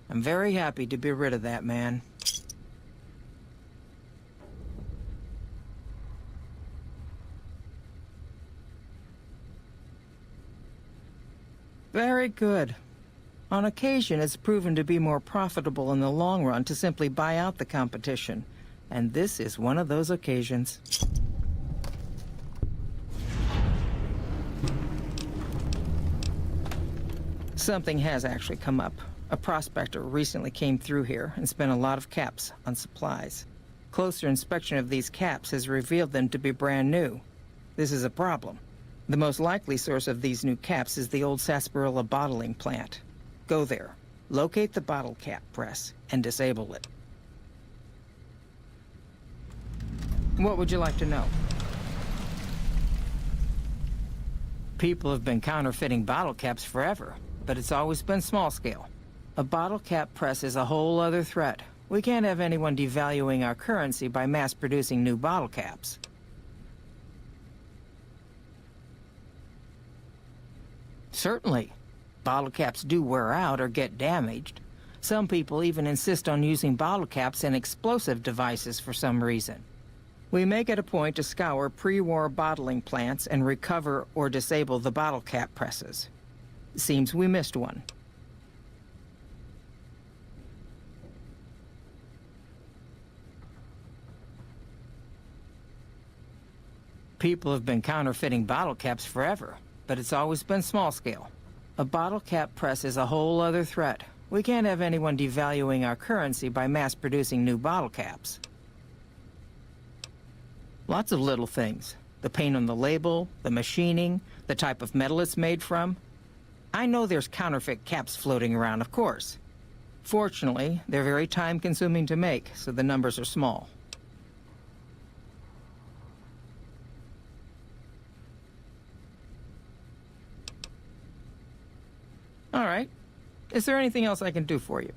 I'm very happy to be rid of that man. Very good. On occasion, it's proven to be more profitable in the long run to simply buy out the competition. And this is one of those occasions. Something has actually come up. A prospector recently came through here and spent a lot of caps on supplies. Closer inspection of these caps has revealed them to be brand new. This is a problem. The most likely source of these new caps is the old sarsaparilla bottling plant. Go there, locate the bottle cap press, and disable it. What would you like to know? People have been counterfeiting bottle caps forever, but it's always been small scale. A bottle cap press is a whole other threat. We can't have anyone devaluing our currency by mass-producing new bottle caps. Certainly. Bottle caps do wear out or get damaged. Some people even insist on using bottle caps in explosive devices for some reason. We make it a point to scour pre-war bottling plants and recover or disable the bottle cap presses. Seems we missed one. People have been counterfeiting bottle caps forever, but it's always been small scale. A bottle cap press is a whole other threat. We can't have anyone devaluing our currency by mass-producing new bottle caps. Lots of little things. The paint on the label, the machining, the type of metal it's made from. I know there's counterfeit caps floating around, of course. Fortunately, they're very time-consuming to make, so the numbers are small. All right. Is there anything else I can do for you?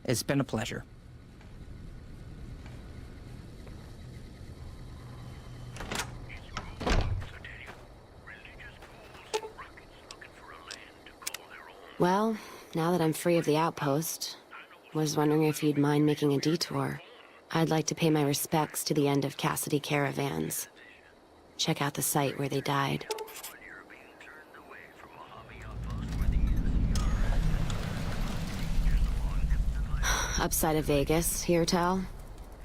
It's been a pleasure. Well, now that I'm free of the outpost, was wondering if you'd mind making a detour. I'd like to pay my respects to the end of Cassidy caravans. Check out the site where they died. Upside of Vegas, hear tell?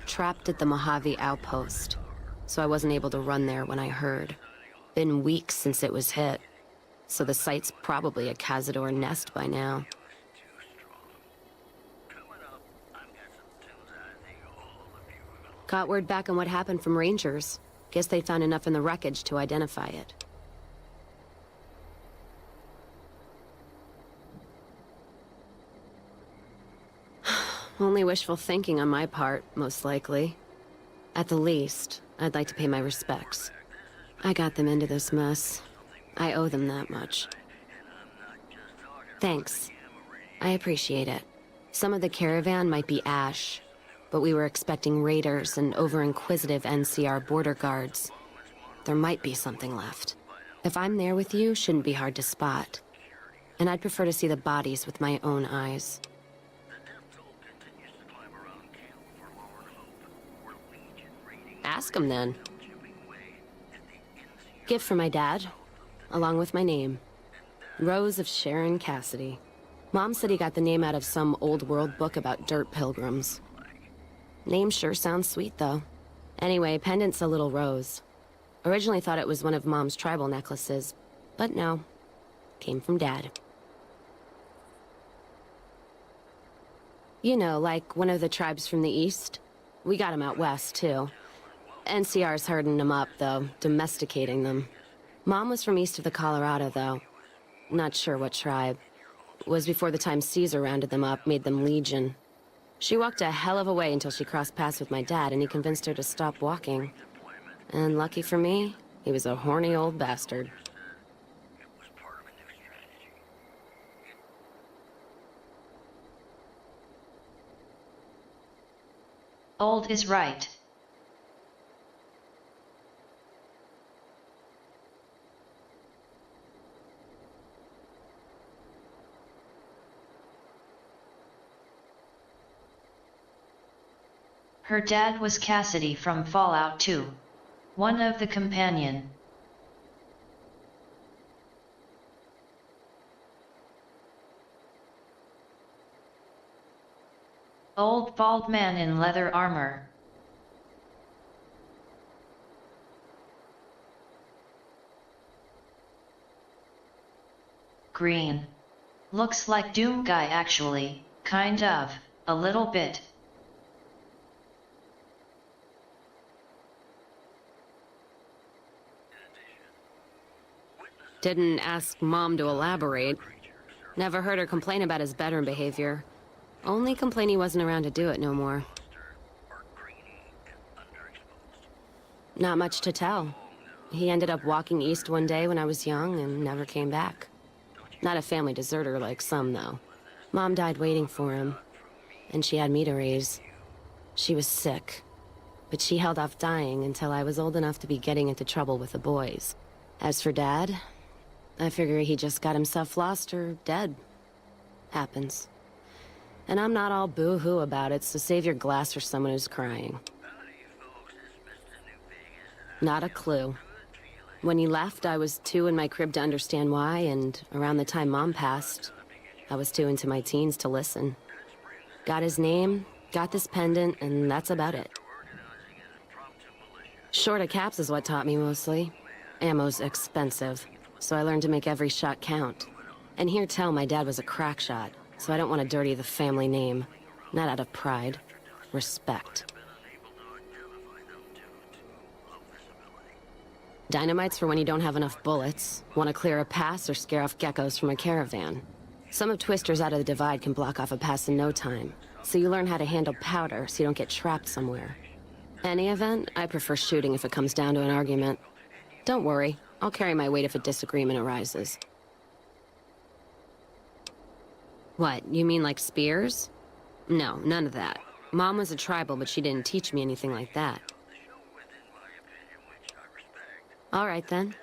Trapped at the Mojave outpost, so I wasn't able to run there when I heard. Been weeks since it was hit, so the site's probably a cazador nest by now. Got word back on what happened from Rangers. Guess they found enough in the wreckage to identify it. Only wishful thinking on my part, most likely. At the least, I'd like to pay my respects. I got them into this mess. I owe them that much. Thanks. I appreciate it. Some of the caravan might be ash, but we were expecting raiders and over-inquisitive NCR border guards. There might be something left. If I'm there with you, shouldn't be hard to spot. And I'd prefer to see the bodies with my own eyes. Ask him then. Gift for my dad, along with my name. Rose of Sharon Cassidy. Mom said he got the name out of some old world book about dirt pilgrims. Name sure sounds sweet, though. Anyway, pendant's a little rose. Originally thought it was one of Mom's tribal necklaces, but no. Came from Dad. You know, like one of the tribes from the east. We got them out west, too. NCR's herding them up, though, domesticating them. Mom was from east of the Colorado, though. Not sure what tribe. Was before the time Caesar rounded them up, made them legion. She walked a hell of a way until she crossed paths with my dad, and he convinced her to stop walking. And lucky for me, he was a horny old bastard. Old is right. Her dad was Cassidy from Fallout 2. One of the companion. Old bald man in leather armor. Green. Looks like Doom guy actually, kind of, a little bit. Didn't ask Mom to elaborate. Never heard her complain about his bedroom behavior. Only complain he wasn't around to do it no more. Not much to tell. He ended up walking east one day when I was young and never came back. Not a family deserter like some, though. Mom died waiting for him, and she had me to raise. She was sick, but she held off dying until I was old enough to be getting into trouble with the boys. As for Dad, I figure he just got himself lost or dead. Happens. And I'm not all boo-hoo about it, so save your glass for someone who's crying. Not a clue. When he left, I was too in my crib to understand why, and around the time Mom passed, I was too into my teens to listen. Got his name, got this pendant, and that's about it. Short of caps is what taught me mostly. Ammo's expensive, so I learned to make every shot count. And hear tell my dad was a crack shot, so I don't want to dirty the family name. Not out of pride. Respect. Dynamite's for when you don't have enough bullets, want to clear a pass or scare off geckos from a caravan. Some of Twister's out of the Divide can block off a pass in no time, so you learn how to handle powder so you don't get trapped somewhere. Any event, I prefer shooting if it comes down to an argument. Don't worry, I'll carry my weight if a disagreement arises. What, you mean like spears? No, none of that. Mom was a tribal, but she didn't teach me anything like that. All right, then.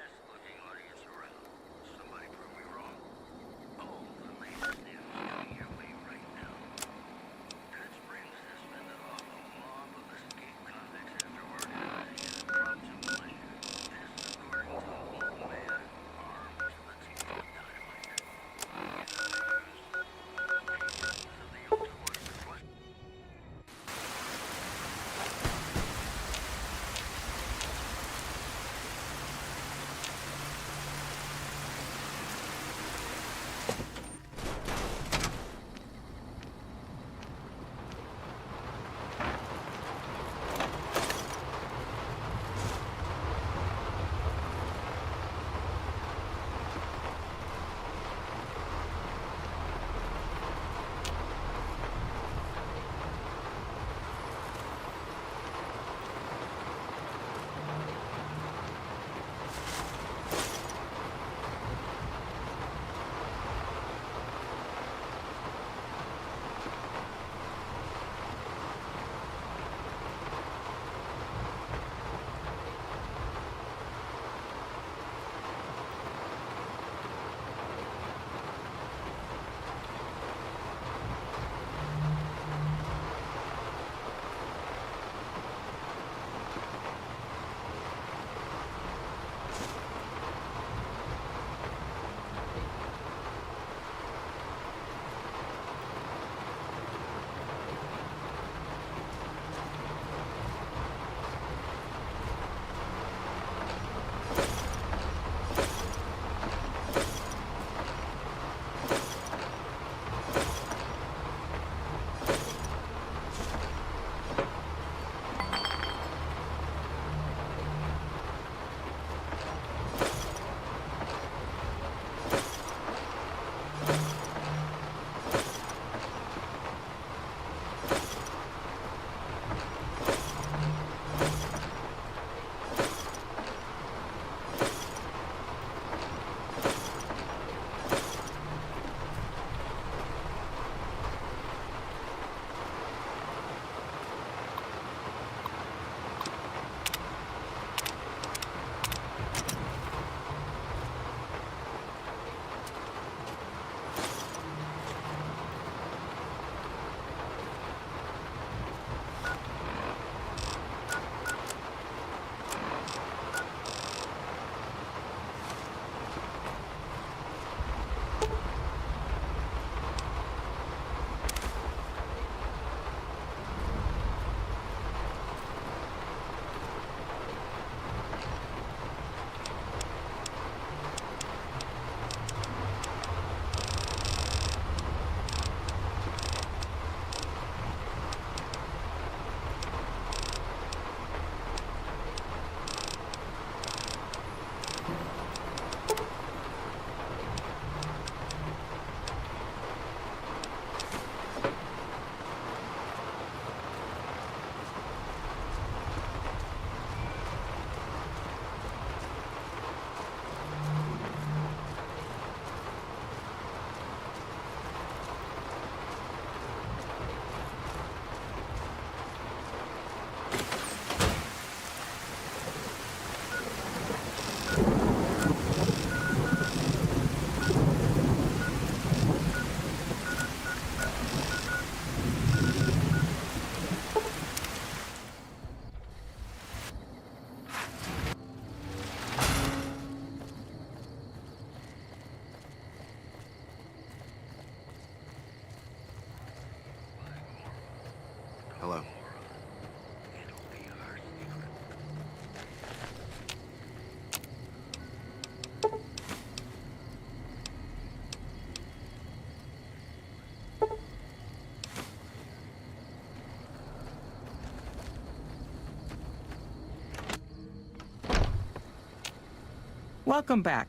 Welcome back.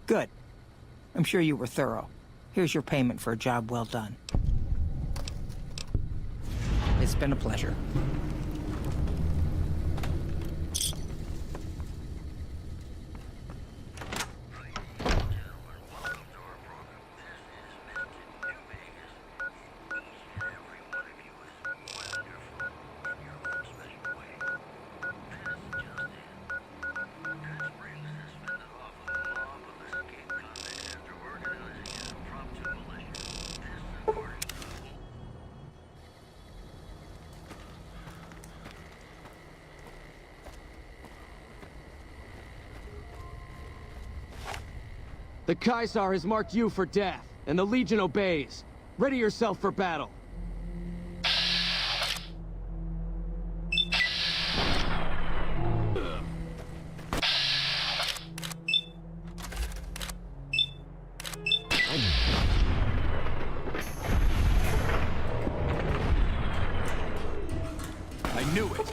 Good. I'm sure you were thorough. Here's your payment for a job well done. It's been a pleasure. The Caesar has marked you for death, and the Legion obeys. Ready yourself for battle. I knew it!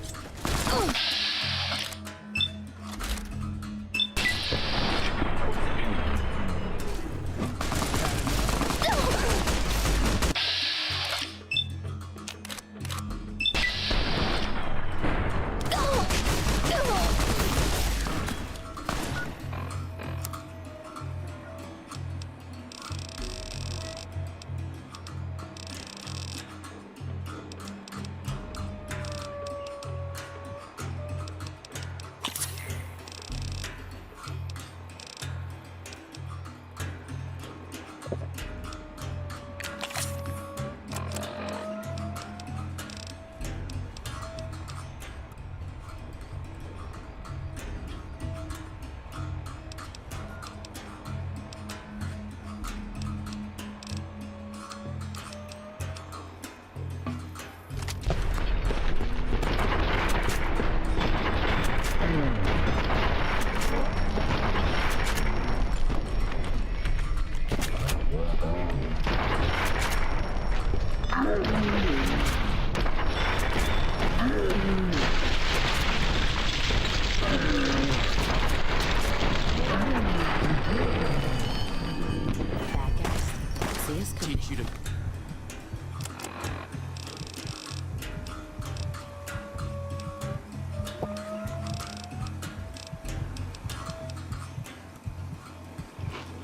Teach you to...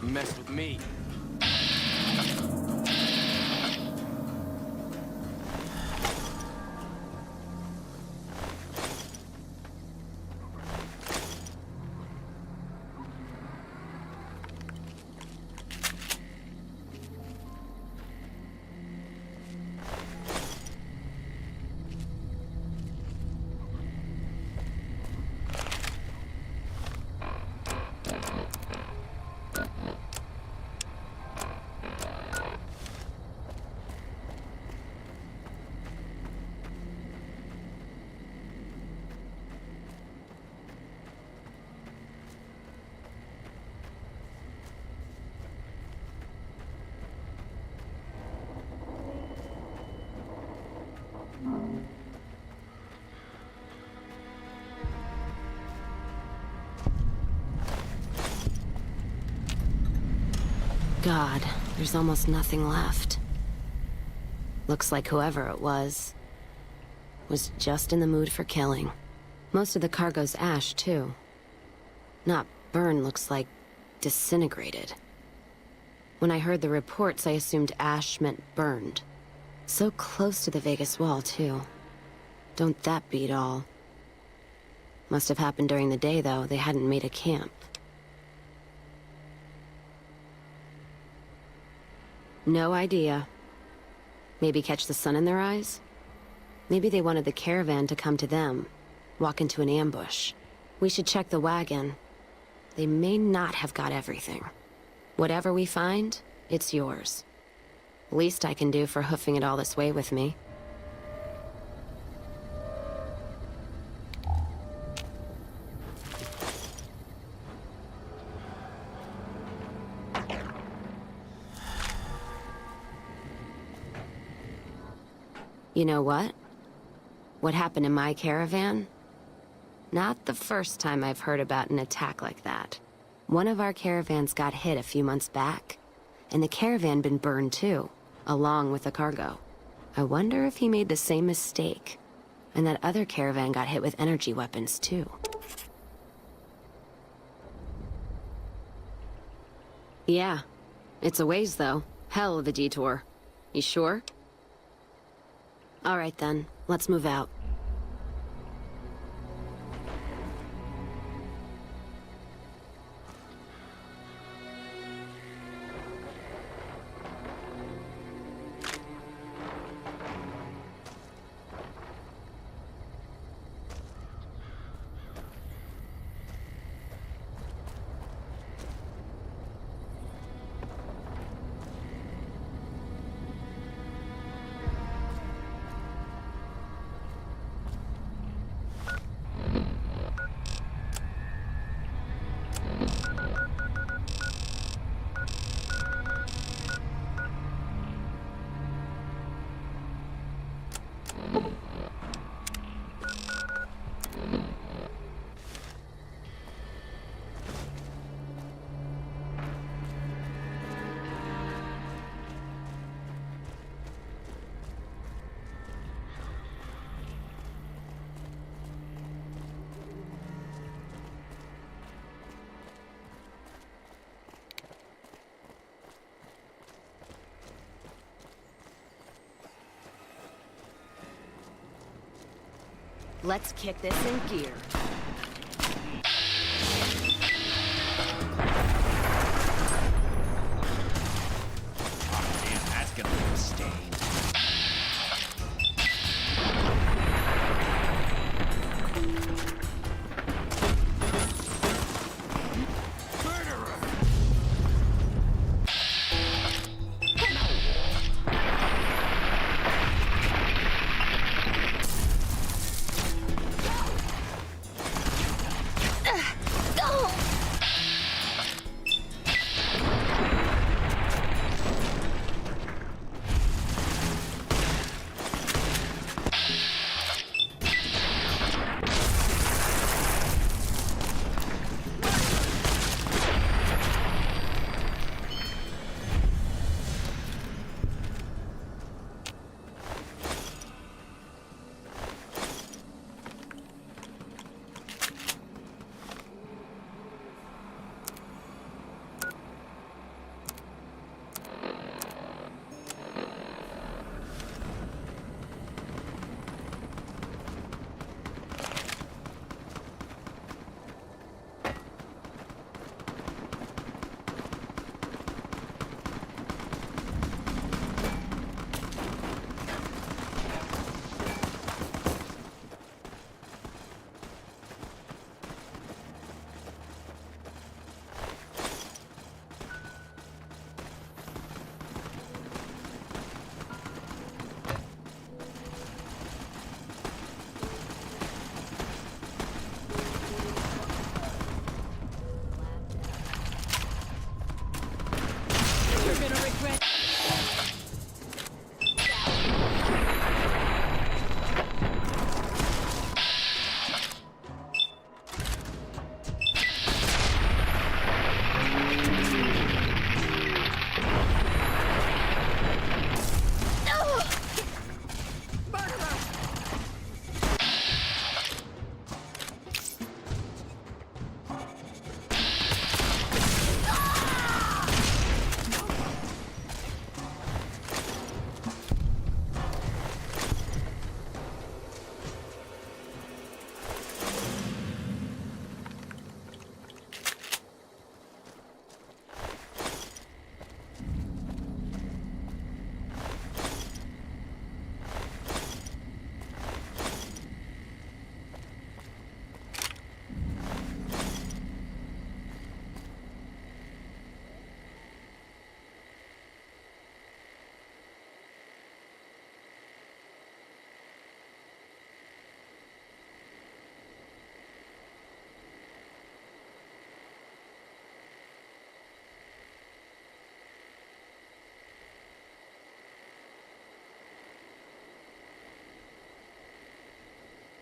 mess with me. God, there's almost nothing left. Looks like whoever it was just in the mood for killing. Most of the cargo's ash, too. Not burned, looks like disintegrated. When I heard the reports, I assumed ash meant burned. So close to the Vegas wall, too. Don't that beat all? Must have happened during the day, though. They hadn't made a camp. No idea. Maybe catch the sun in their eyes? Maybe they wanted the caravan to come to them, walk into an ambush. We should check the wagon. They may not have got everything. Whatever we find, it's yours. Least I can do for hoofing it all this way with me. You know what? What happened in my caravan? Not the first time I've heard about an attack like that. One of our caravans got hit a few months back, and the caravan been burned too, along with the cargo. I wonder if he made the same mistake, and that other caravan got hit with energy weapons too. Yeah, it's a ways though. Hell of a detour. You sure? All right then, let's move out. Let's kick this in gear. Damn, that's gonna leave a stain.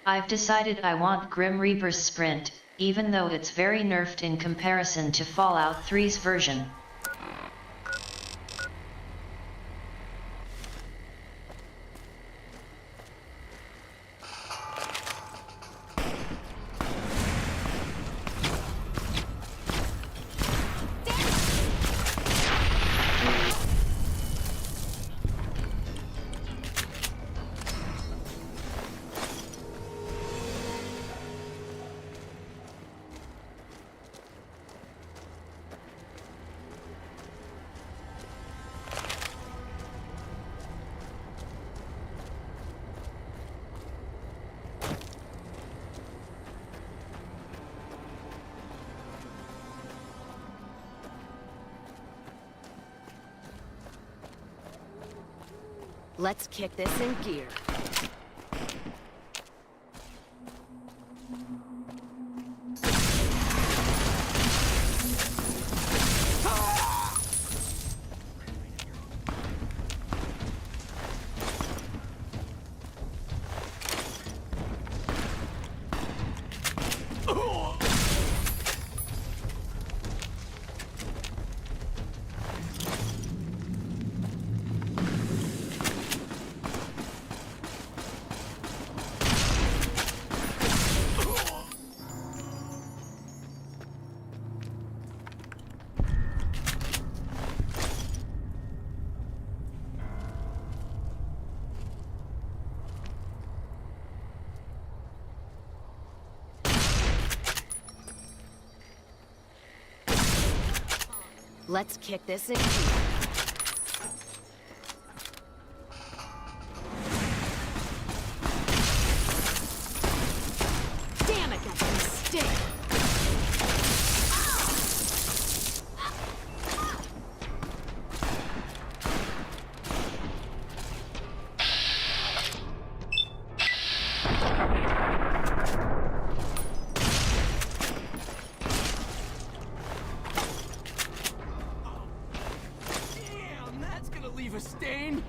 I've decided I want Grim Reaper's sprint, even though it's very nerfed in comparison to Fallout 3's version. Let's kick this in gear. Let's kick this in gear. Damn it, that can stick! Leave a stain?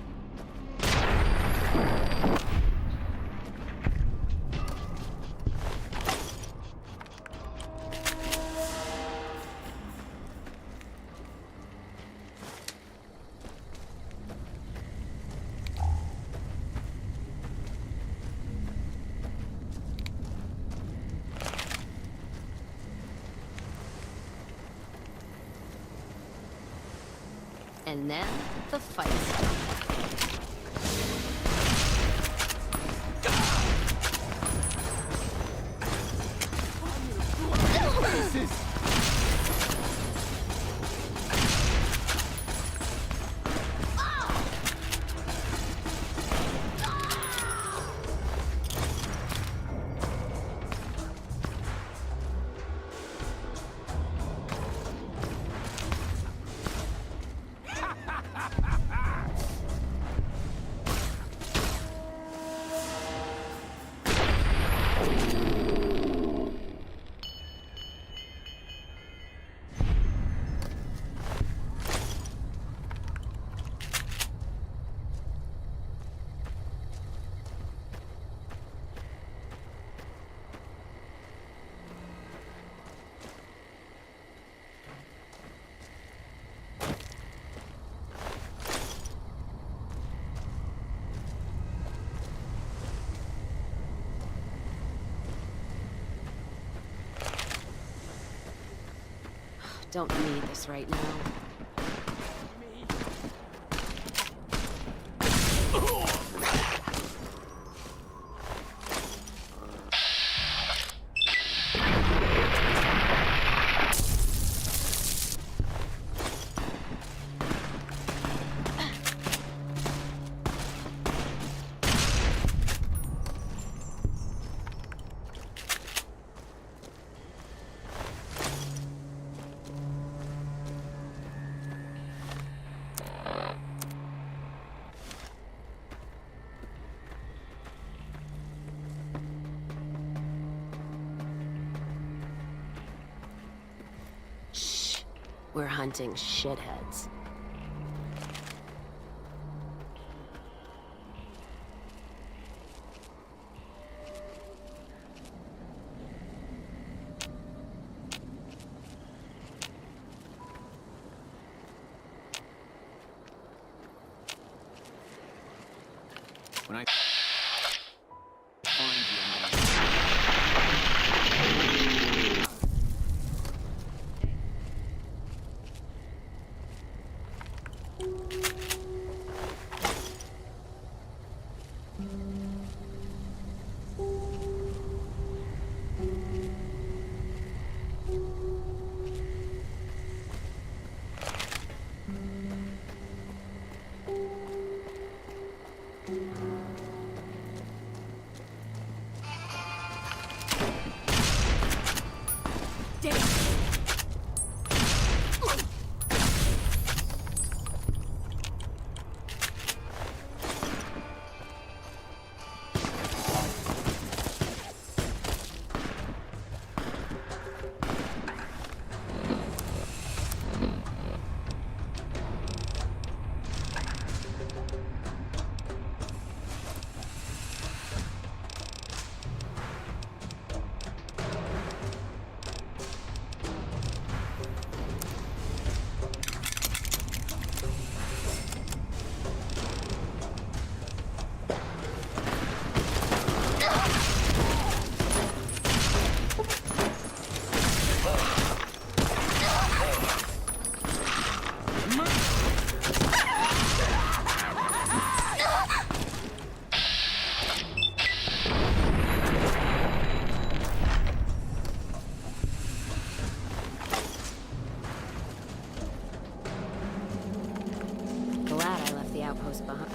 And then the fight starts. Don't need this right now. We're hunting shitheads. Steady. Glad I left the outpost behind.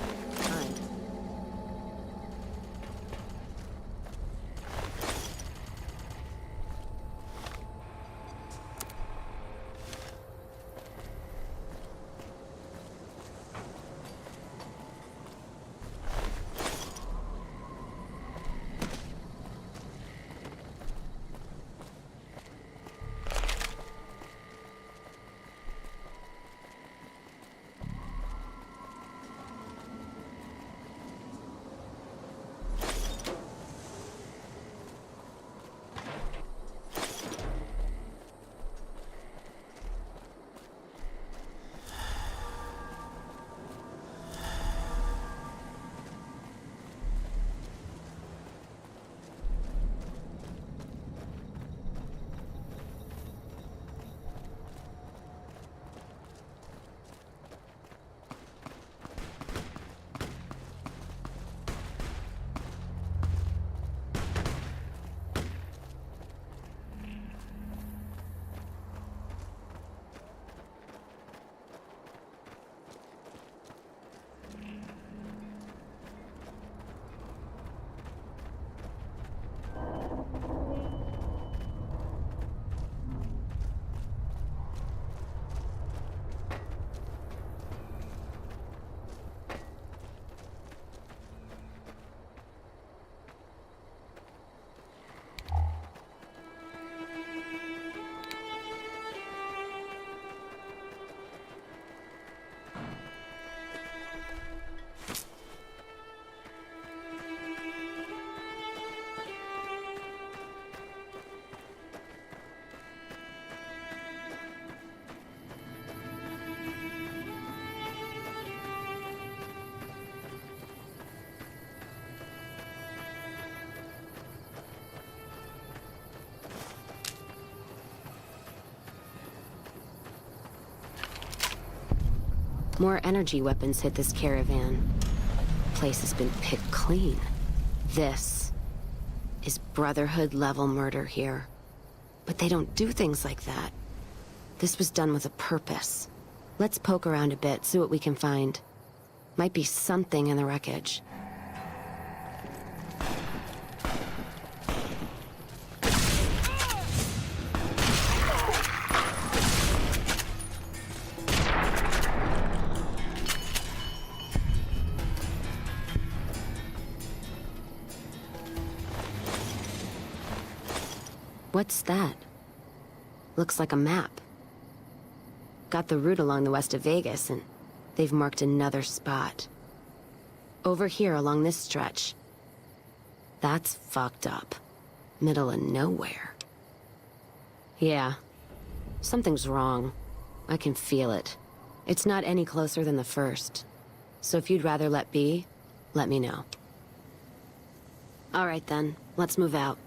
More energy weapons hit this caravan. Place has been picked clean. This is Brotherhood-level murder here. But they don't do things like that. This was done with a purpose. Let's poke around a bit, see what we can find. Might be something in the wreckage. What's that? Looks like a map. Got the route along the west of Vegas, and they've marked another spot. Over here along this stretch. That's fucked up. Middle of nowhere. Yeah. Something's wrong. I can feel it. It's not any closer than the first. So if you'd rather let be, let me know. All right then, let's move out.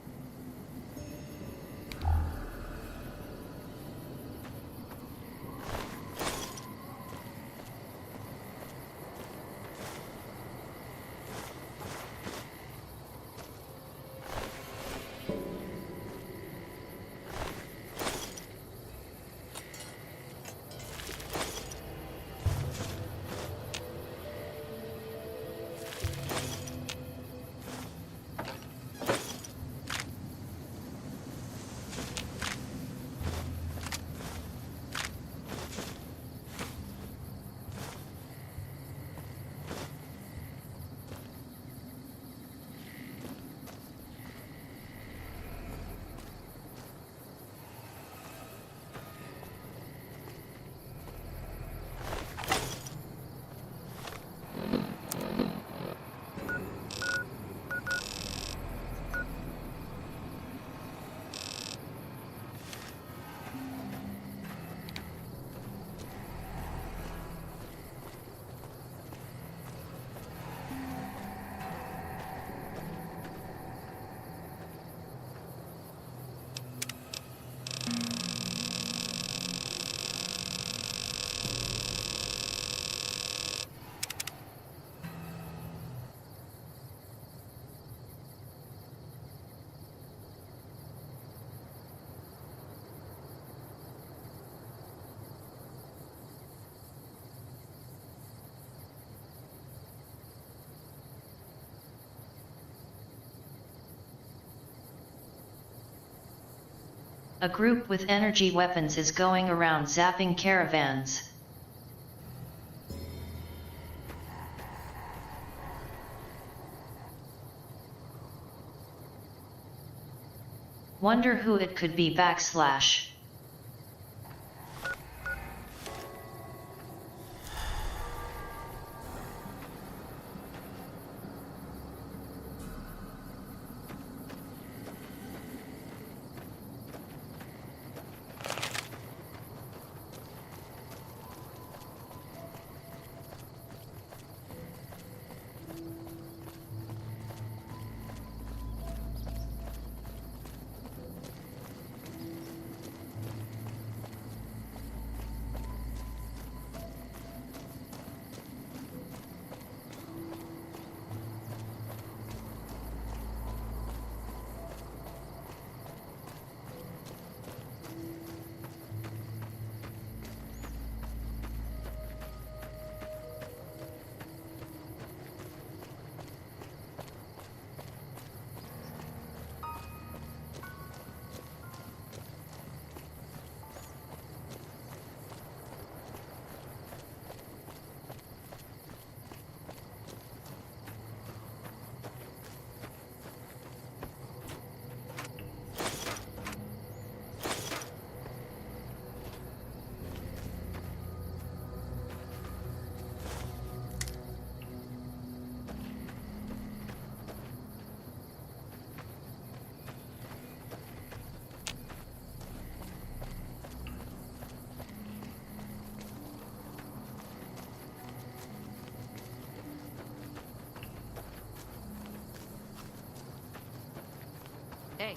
A group with energy weapons is going around zapping caravans. Wonder who it could be /. Hey.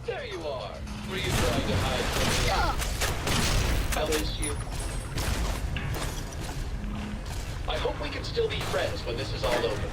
There you are. Were you trying to hide from me? I'll ensue. I hope we can still be friends when this is all over.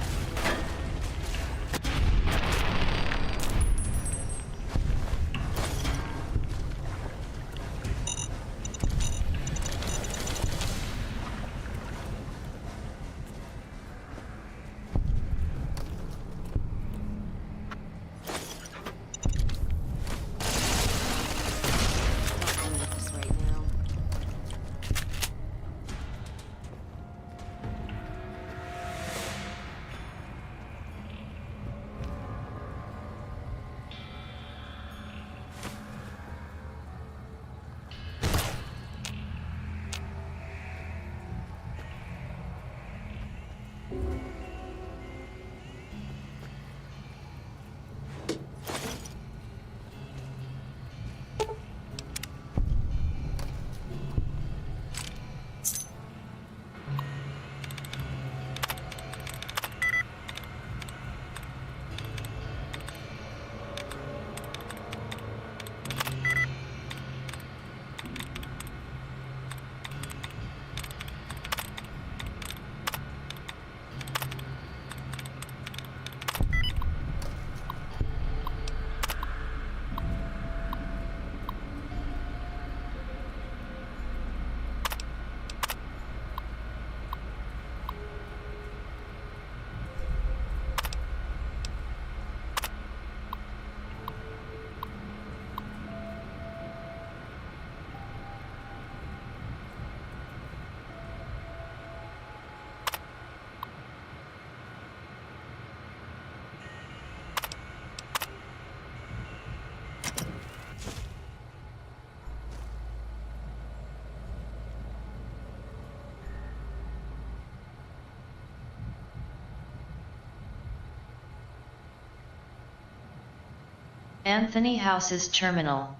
Anthony House's terminal.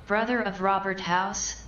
Brother of Robert House?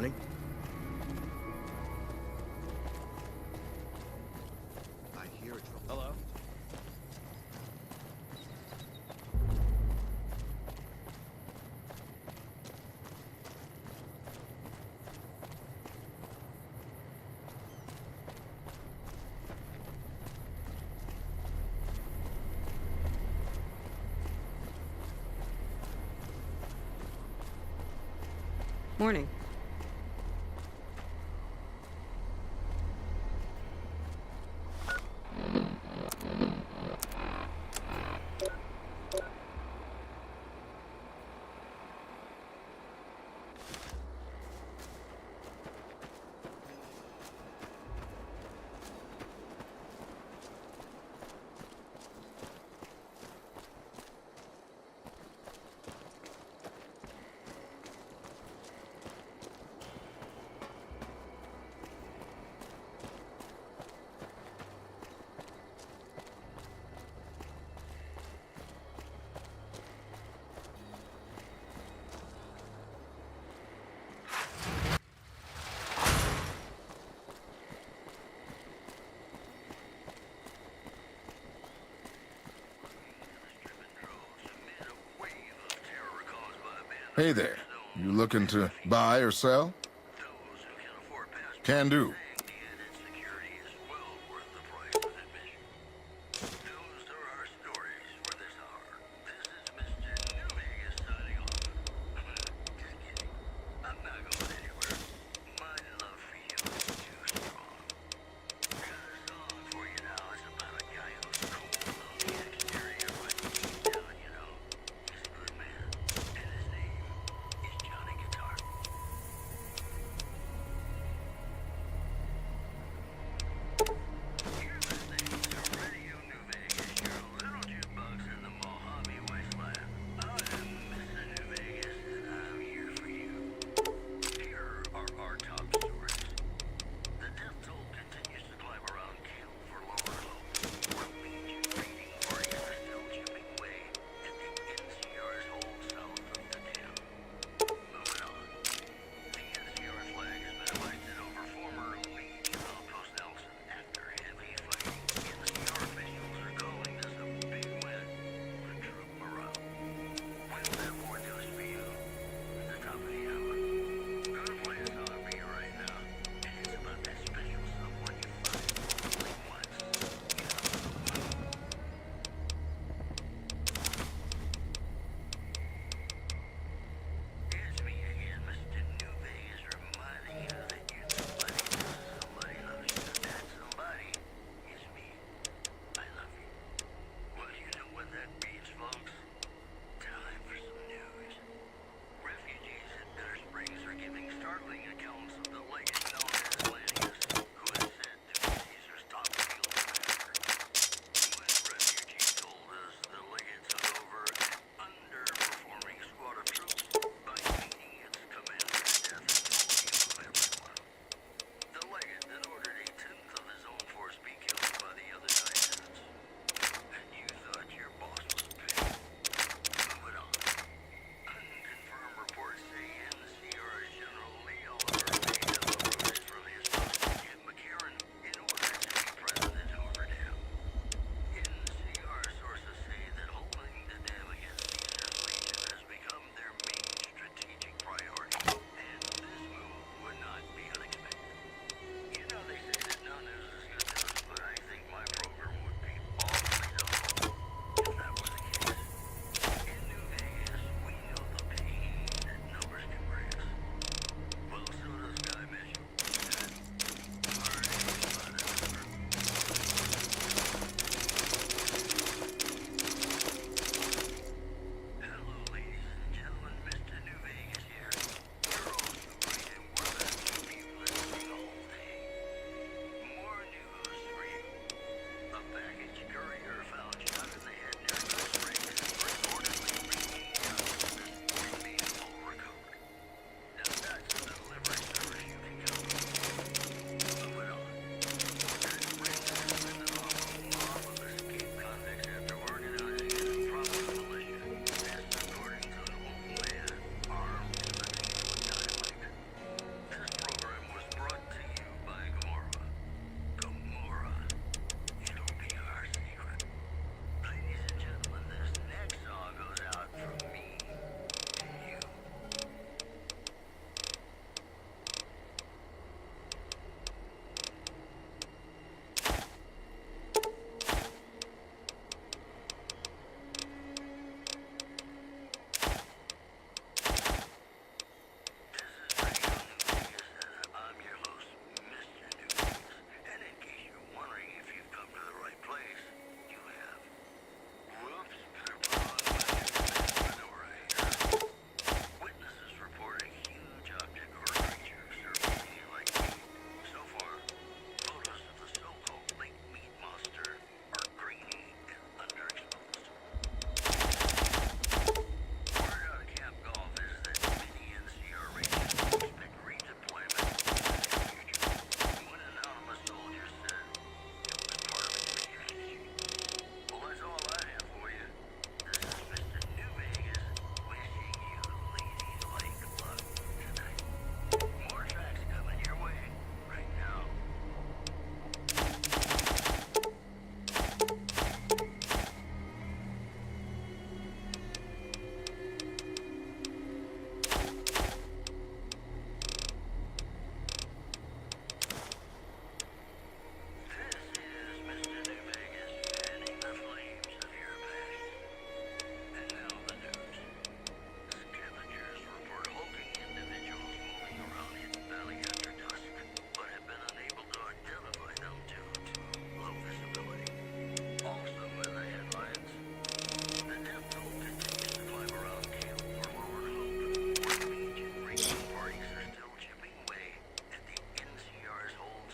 Morning. I hear a trouble. Hello? Morning. Hey there. You looking to buy or sell? Can do.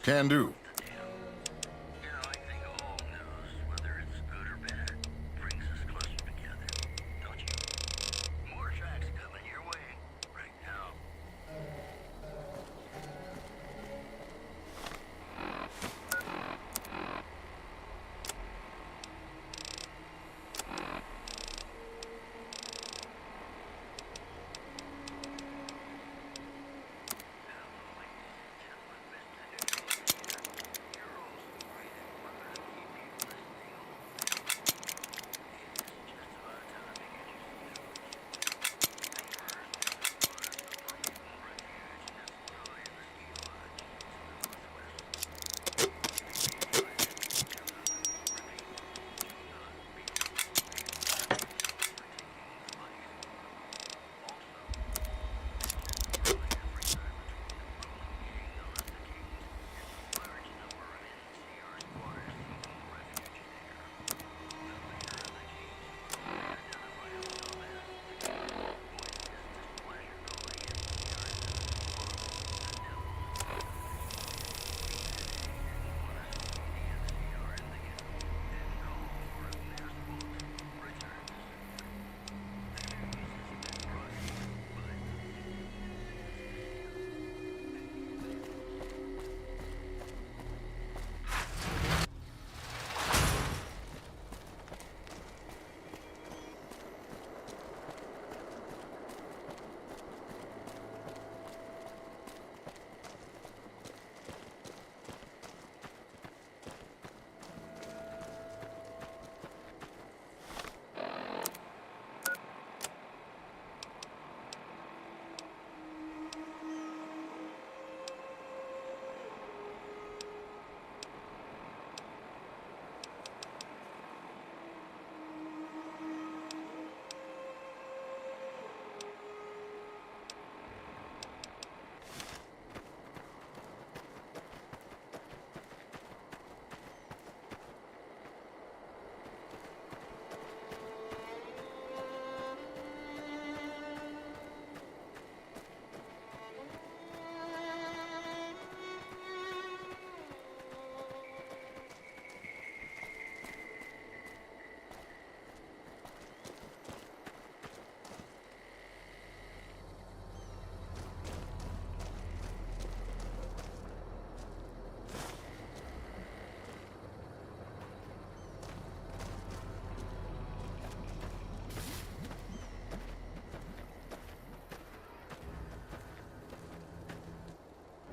Can do.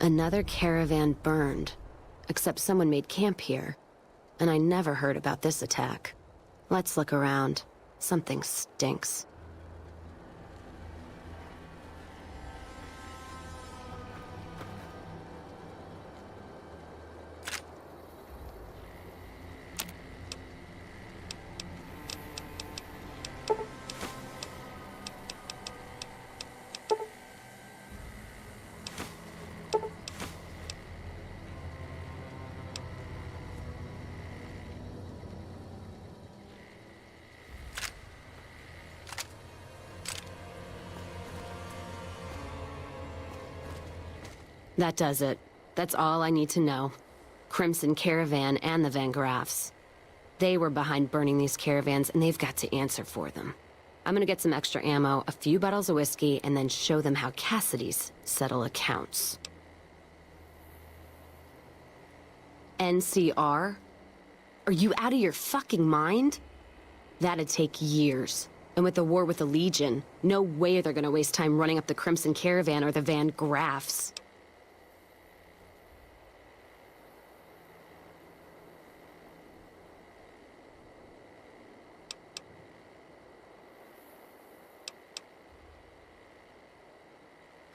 Another caravan burned, except someone made camp here. And I never heard about this attack. Let's look around. Something stinks. That does it. That's all I need to know. Crimson Caravan and the Van Graffs. They were behind burning these caravans, and they've got to answer for them. I'm gonna get some extra ammo, a few bottles of whiskey, and then show them how Cassidy's settle accounts. NCR? Are you out of your fucking mind? That'd take years. And with the war with the Legion, no way they're gonna waste time running up the Crimson Caravan or the Van Graffs.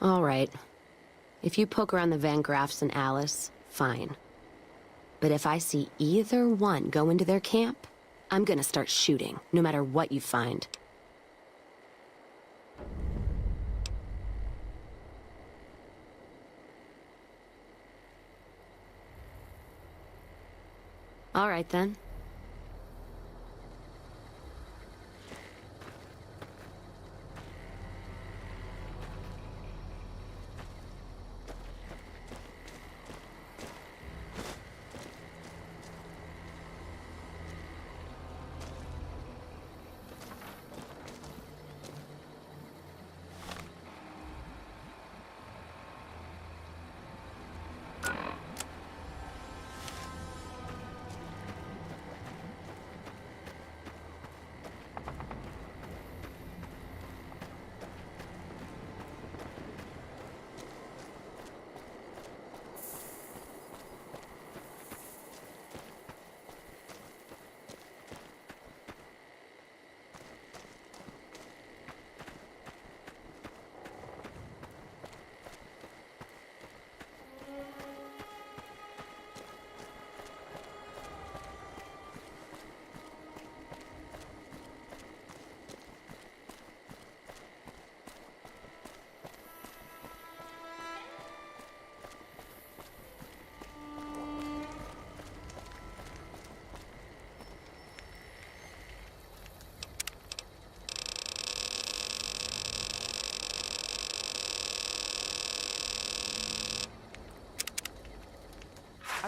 All right. If you poke around the Van Graffs and Alice, fine. But if I see either one go into their camp, I'm gonna start shooting, no matter what you find. All right, then.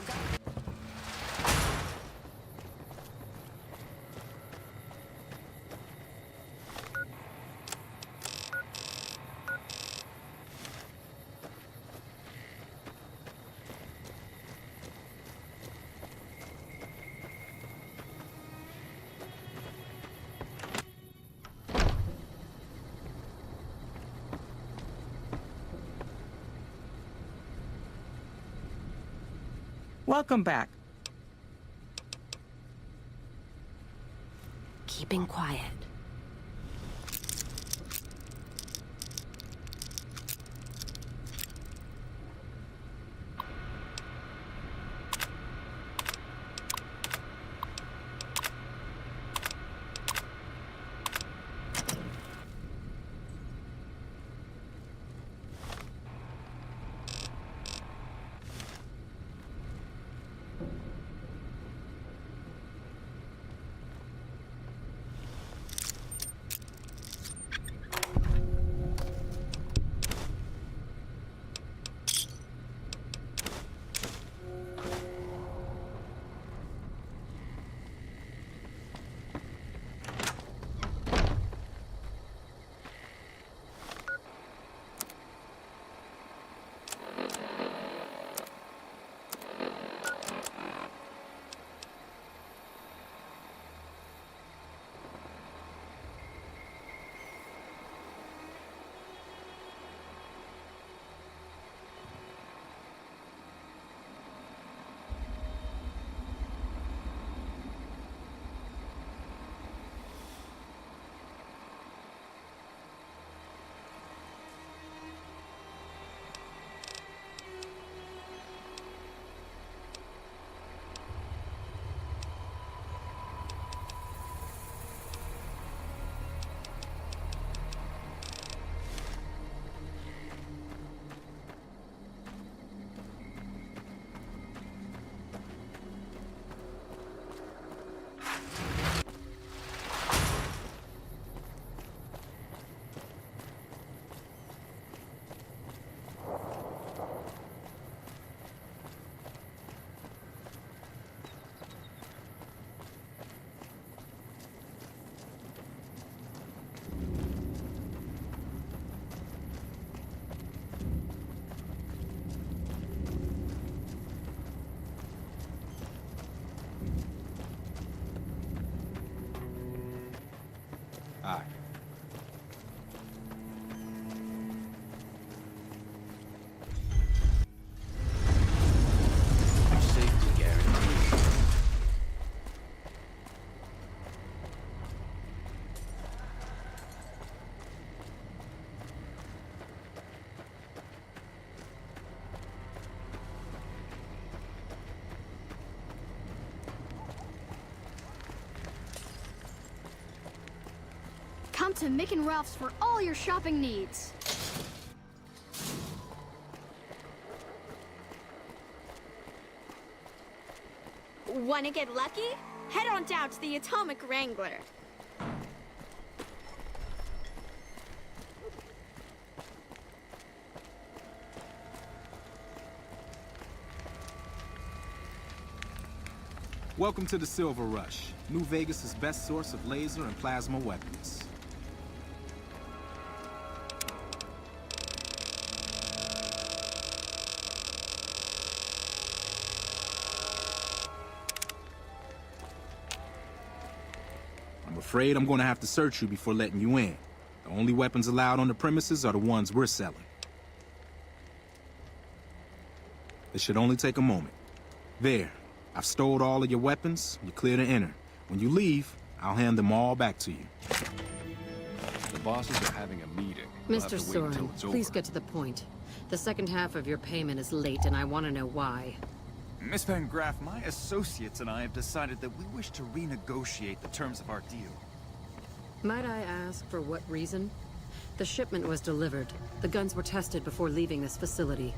I've got... Welcome back. Keeping quiet. Aye. Safety guarantee. Come to Mick and Ralph's for all your shopping needs. Want to get lucky? Head on down to the Atomic Wrangler. Welcome to the Silver Rush, New Vegas' best source of laser and plasma weapons. I'm afraid I'm going to have to search you before letting you in. The only weapons allowed on the premises are the ones we're selling. This should only take a moment. There. I've stowed all of your weapons. You're clear to enter. When you leave, I'll hand them all back to you. The bosses are having a meeting. Mr. Soren, please get to the point. The second half of your payment is late, and I want to know why. Miss Van Graff, my associates and I have decided that we wish to renegotiate the terms of our deal. Might I ask for what reason? The shipment was delivered. The guns were tested before leaving this facility.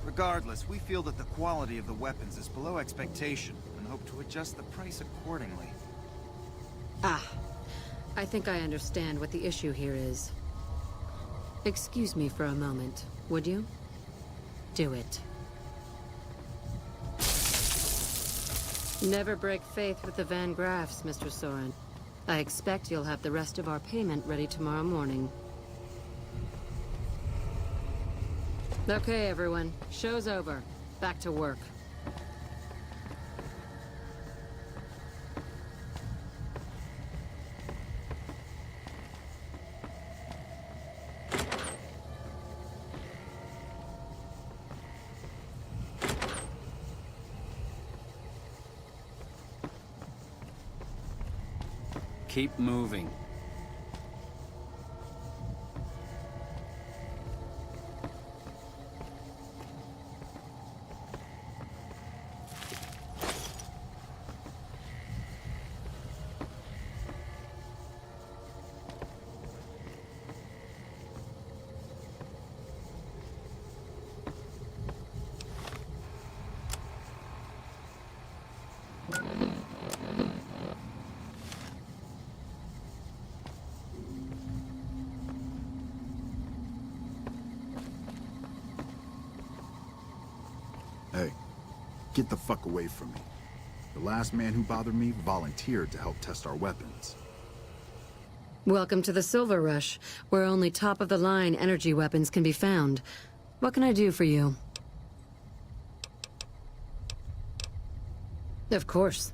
Regardless, we feel that the quality of the weapons is below expectation and hope to adjust the price accordingly. Ah, I think I understand what the issue here is. Excuse me for a moment, would you? Do it. Never break faith with the Van Graffs, Mr. Soren. I expect you'll have the rest of our payment ready tomorrow morning. Okay, everyone. Show's over. Back to work. Keep moving. Hey, get the fuck away from me. The last man who bothered me volunteered to help test our weapons. Welcome to the Silver Rush, where only top-of-the-line energy weapons can be found. What can I do for you? Of course.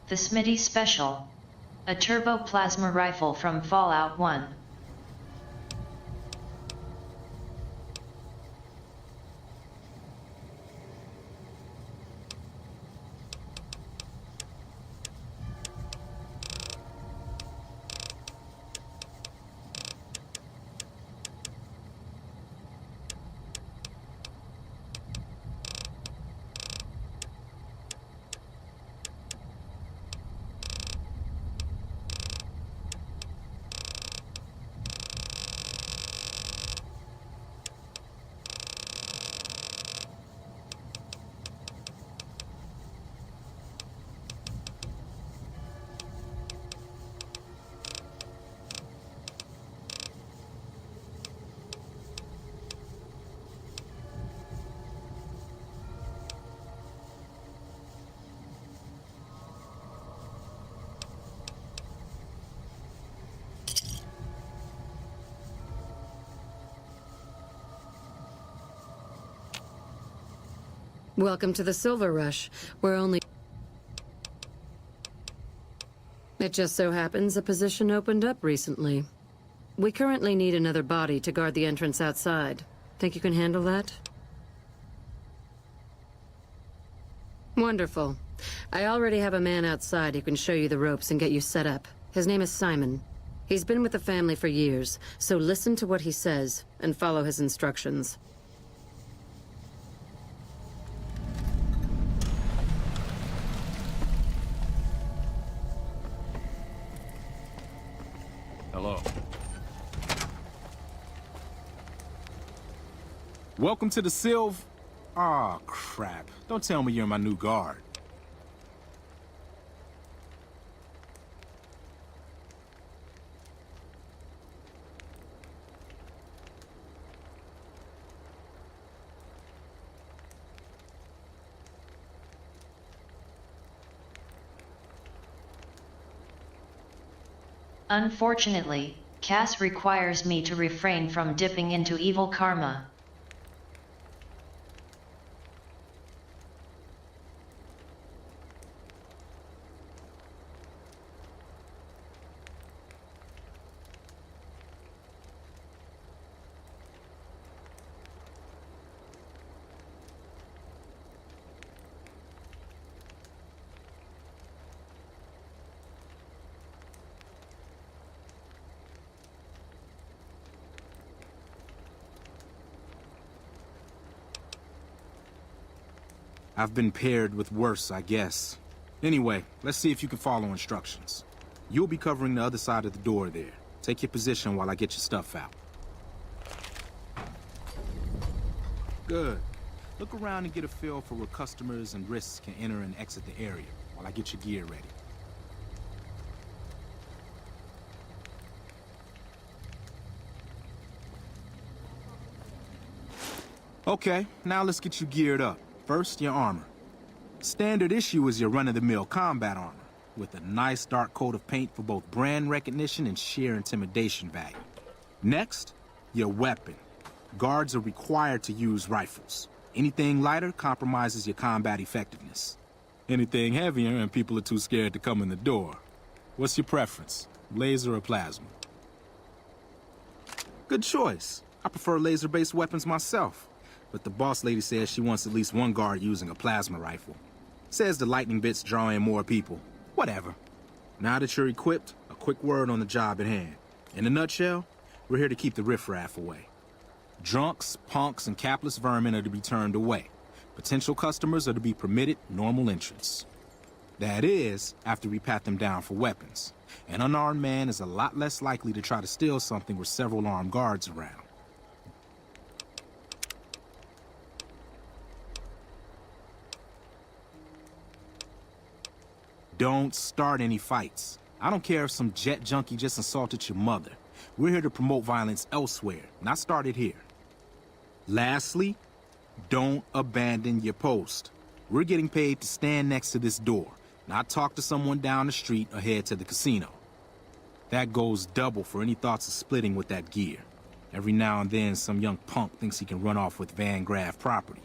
The Smitty Special. A turbo plasma rifle from Fallout 1. Welcome to the Silver Rush, where only... It just so happens a position opened up recently. We currently need another body to guard the entrance outside. Think you can handle that? Wonderful. I already have a man outside who can show you the ropes and get you set up. His name is Simon. He's been with the family for years, so listen to what he says and follow his instructions. Hello. Welcome to the Silv... Aw, crap. Don't tell me you're my new guard. Unfortunately, Cass requires me to refrain from dipping into evil karma. I've been paired with worse, I guess. Anyway, let's see if you can follow instructions. You'll be covering the other side of the door there. Take your position while I get your stuff out. Good. Look around and get a feel for where customers and risks can enter and exit the area while I get your gear ready. Okay, now let's get you geared up. First, your armor. Standard issue is your run-of-the-mill combat armor, with a nice dark coat of paint for both brand recognition and sheer intimidation value. Next, your weapon. Guards are required to use rifles. Anything lighter compromises your combat effectiveness. Anything heavier and people are too scared to come in the door. What's your preference, laser or plasma? Good choice. I prefer laser-based weapons myself. But the boss lady says she wants at least one guard using a plasma rifle. Says the lightning bits draw in more people. Whatever. Now that you're equipped, a quick word on the job at hand. In a nutshell, we're here to keep the riffraff away. Drunks, punks, and capless vermin are to be turned away. Potential customers are to be permitted normal entrance. That is, after we pat them down for weapons. An unarmed man is a lot less likely to try to steal something with several armed guards around. Don't start any fights. I don't care if some jet junkie just assaulted your mother. We're here to promote violence elsewhere, not start it here. Lastly, don't abandon your post. We're getting paid to stand next to this door, not talk to someone down the street or head to the casino. That goes double for any thoughts of splitting with that gear. Every now and then, some young punk thinks he can run off with Van Graff property.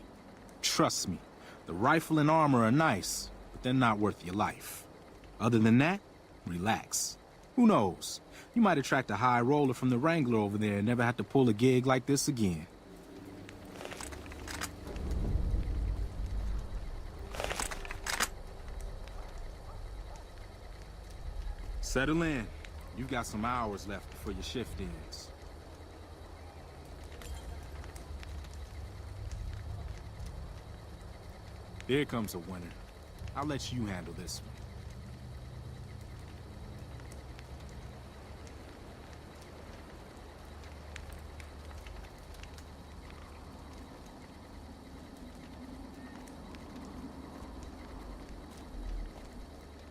Trust me, the rifle and armor are nice, but they're not worth your life. Other than that, relax. Who knows? You might attract a high roller from the Wrangler over there and never have to pull a gig like this again. Settle in. You've got some hours left before your shift ends. Here comes a winner. I'll let you handle this one.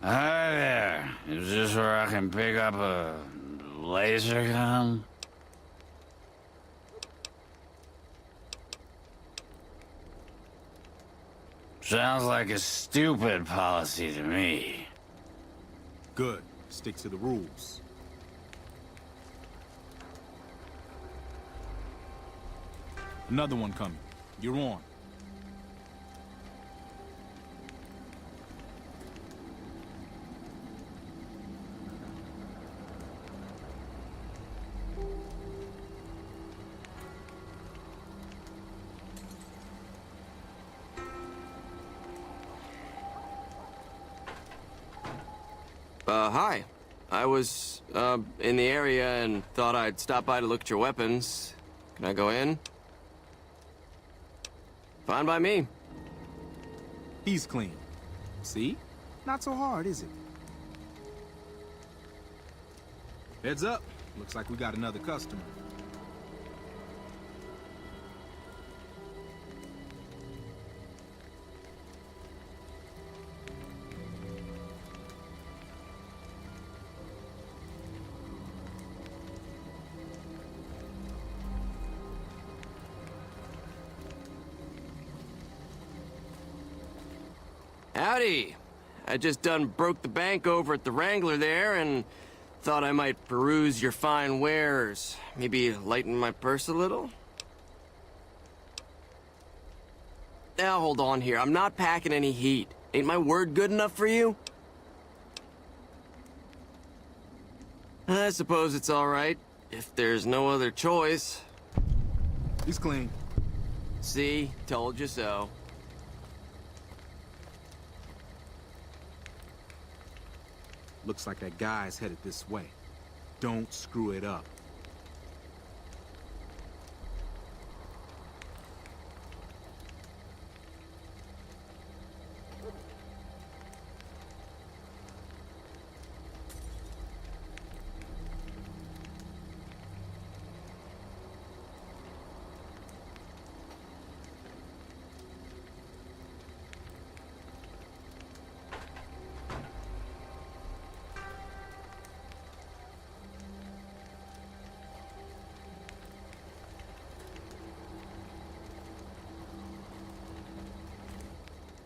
Hi there. Is this where I can pick up a laser gun? Sounds like a stupid policy to me. Good. Stick to the rules. Another one coming. You're on. Hi. I was, in the area and thought I'd stop by to look at your weapons. Can I go in? Fine by me. He's clean. See? Not so hard, is it? Heads up. Looks like we got another customer. Howdy. I just done broke the bank over at the Wrangler there and thought I might peruse your fine wares. Maybe lighten my purse a little? Now hold on here. I'm not packing any heat. Ain't my word good enough for you? I suppose it's all right, if there's no other choice. He's clean. See? Told you so. Looks like that guy's headed this way. Don't screw it up.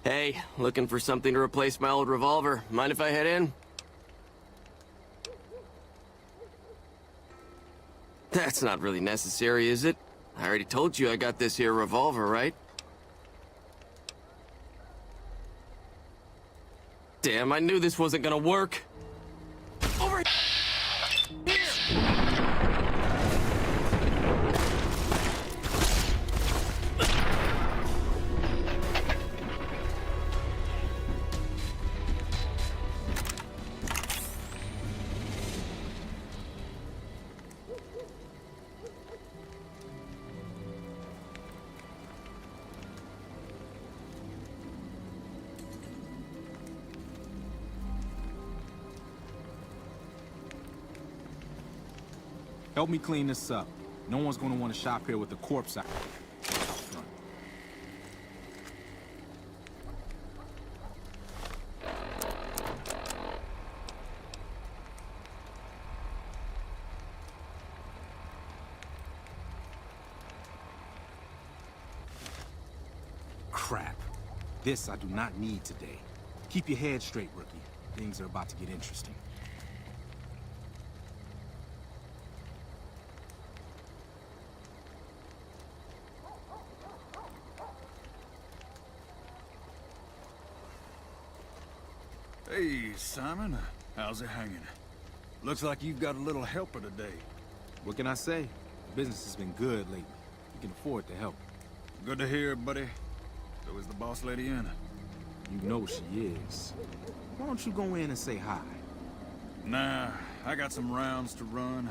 Hey, looking for something to replace my old revolver. Mind if I head in? That's not really necessary, is it? I already told you I got this here revolver, right? Damn, I knew this wasn't gonna work. Over here! Help me clean this up. No one's gonna want to shop here with a corpse out front. Crap. This I do not need today. Keep your head straight, rookie. Things are about to get interesting. Hey, Simon. How's it hanging? Looks like you've got a little helper today. What can I say? Business has been good lately. You can afford to help. Good to hear, buddy. So is the boss lady in? You know she is. Why don't you go in and say hi? Nah, I got some rounds to run.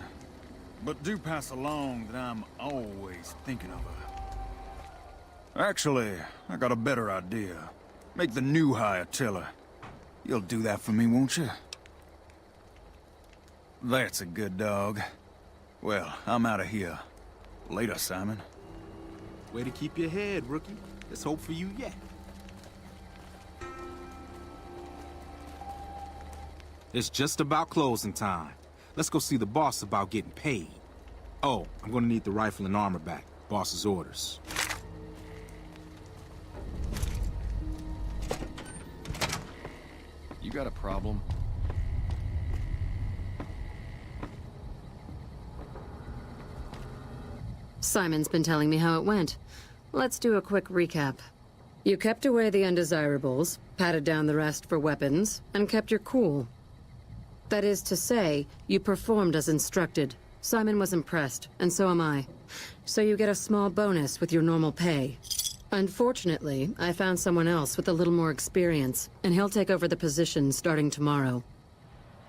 But do pass along that I'm always thinking of her. Actually, I got a better idea. Make the new hire tell her. You'll do that for me, won't you? That's a good dog. Well, I'm out of here. Later, Simon. Way to keep your head, rookie. There's hope for you yet. It's just about closing time. Let's go see the boss about getting paid. Oh, I'm gonna need the rifle and armor back. Boss's orders. You got a problem? Simon's been telling me how it went. Let's do a quick recap. You kept away the undesirables, patted down the rest for weapons, and kept your cool. That is to say, you performed as instructed. Simon was impressed, and so am I. So you get a small bonus with your normal pay. Unfortunately, I found someone else with a little more experience, and he'll take over the position starting tomorrow.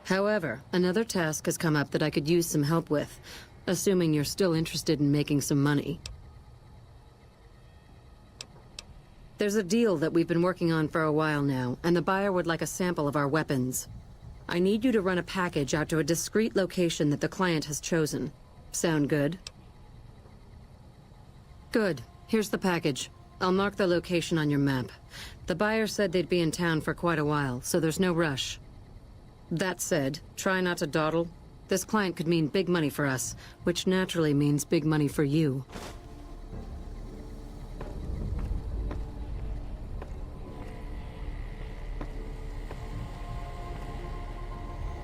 However, another task has come up that I could use some help with, assuming you're still interested in making some money. There's a deal that we've been working on for a while now, and the buyer would like a sample of our weapons. I need you to run a package out to a discreet location that the client has chosen. Sound good? Good. Here's the package. I'll mark the location on your map. The buyer said they'd be in town for quite a while, so there's no rush. That said, try not to dawdle. This client could mean big money for us, which naturally means big money for you.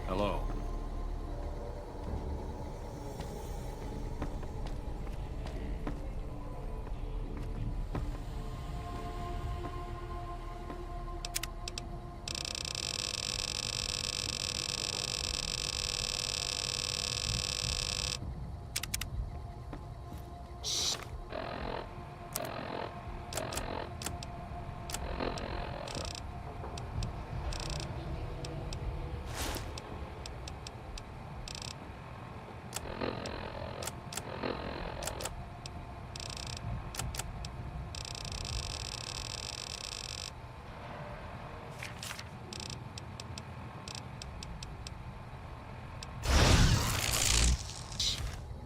Hello.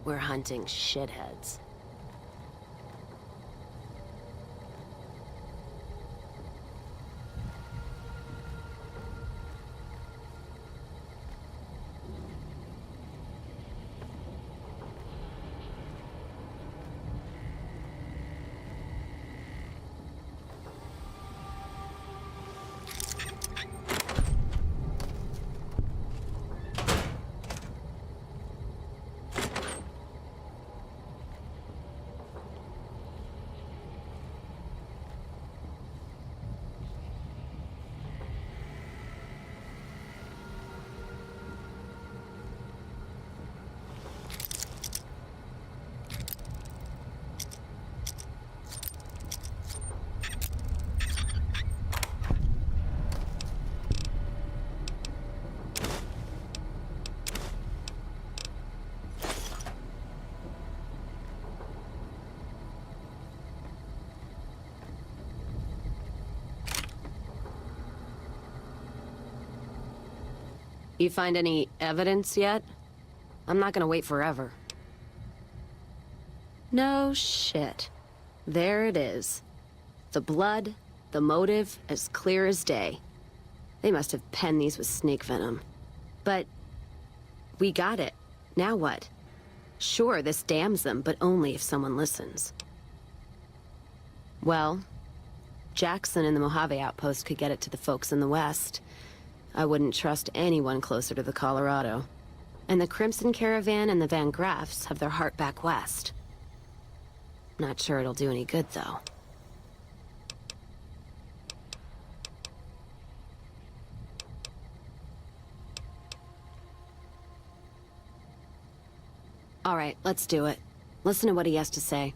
We're hunting shitheads. You find any evidence yet? I'm not gonna wait forever. No shit. There it is. The blood, the motive, as clear as day. They must have penned these with snake venom. But we got it. Now what? Sure, this damns them, but only if someone listens. Well, Jackson and the Mojave outpost could get it to the folks in the West. I wouldn't trust anyone closer to the Colorado. And the Crimson Caravan and the Van Graffs have their heart back west. Not sure it'll do any good, though. All right, let's do it. Listen to what he has to say.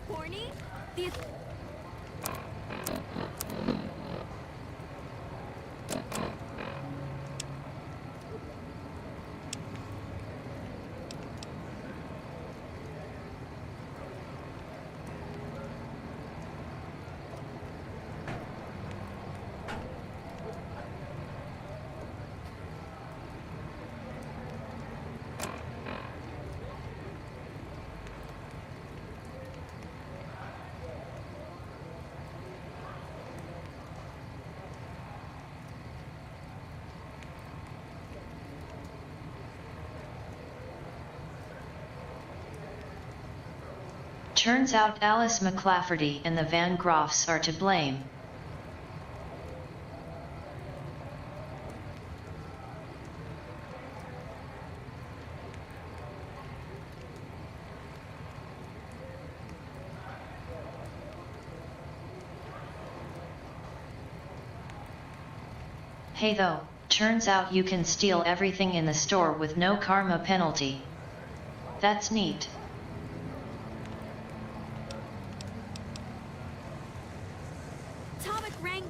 Horny? The... Turns out Alice McClafferty and the Van Graffs are to blame. Hey though, turns out you can steal everything in the store with no karma penalty. That's neat.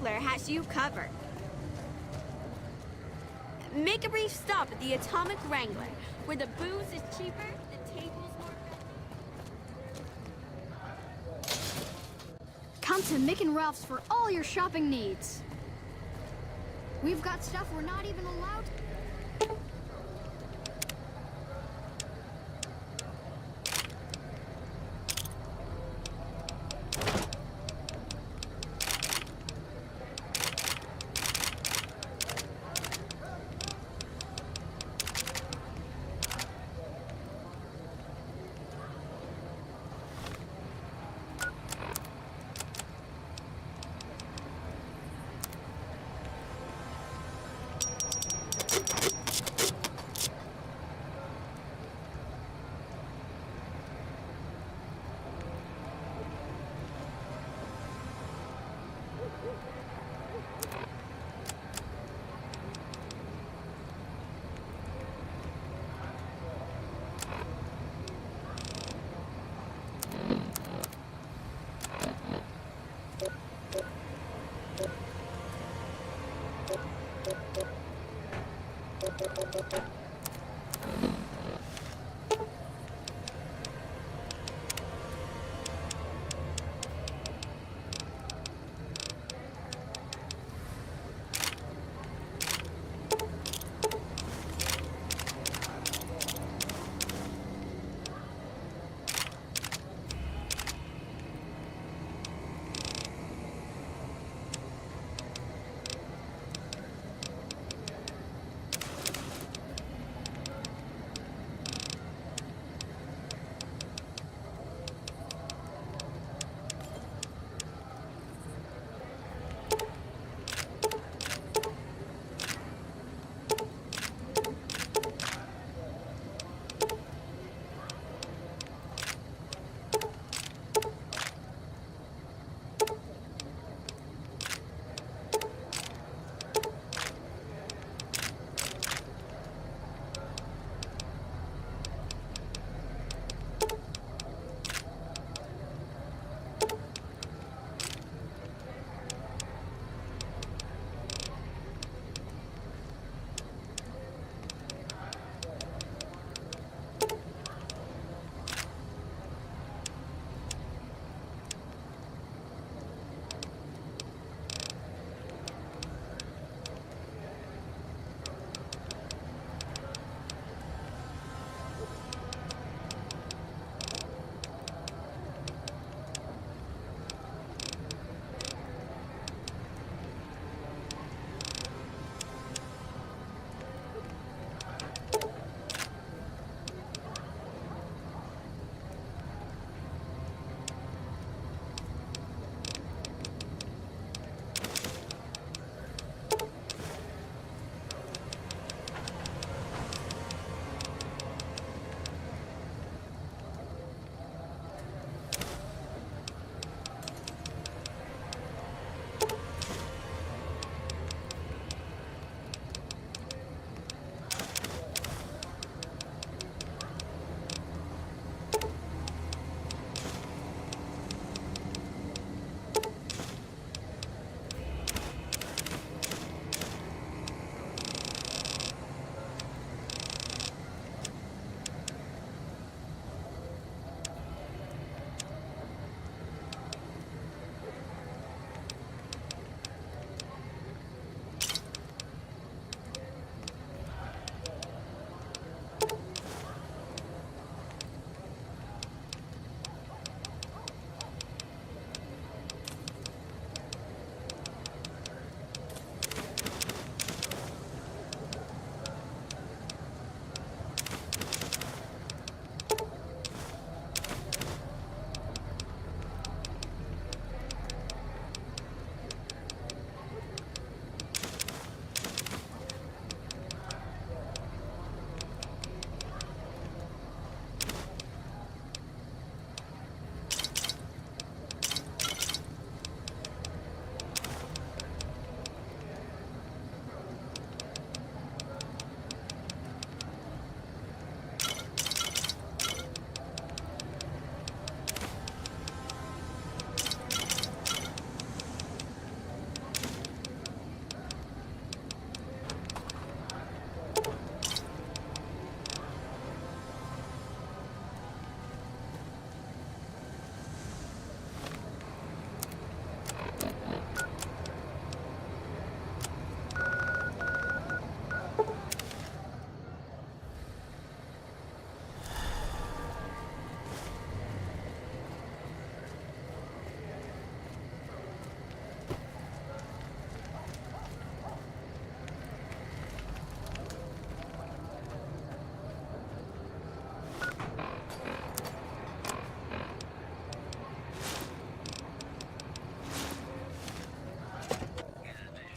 Has you covered. Make a brief stop at the Atomic Wrangler, where the booze is cheaper, the table's more... Come to Mick and Ralph's for all your shopping needs. We've got stuff we're not even allowed to...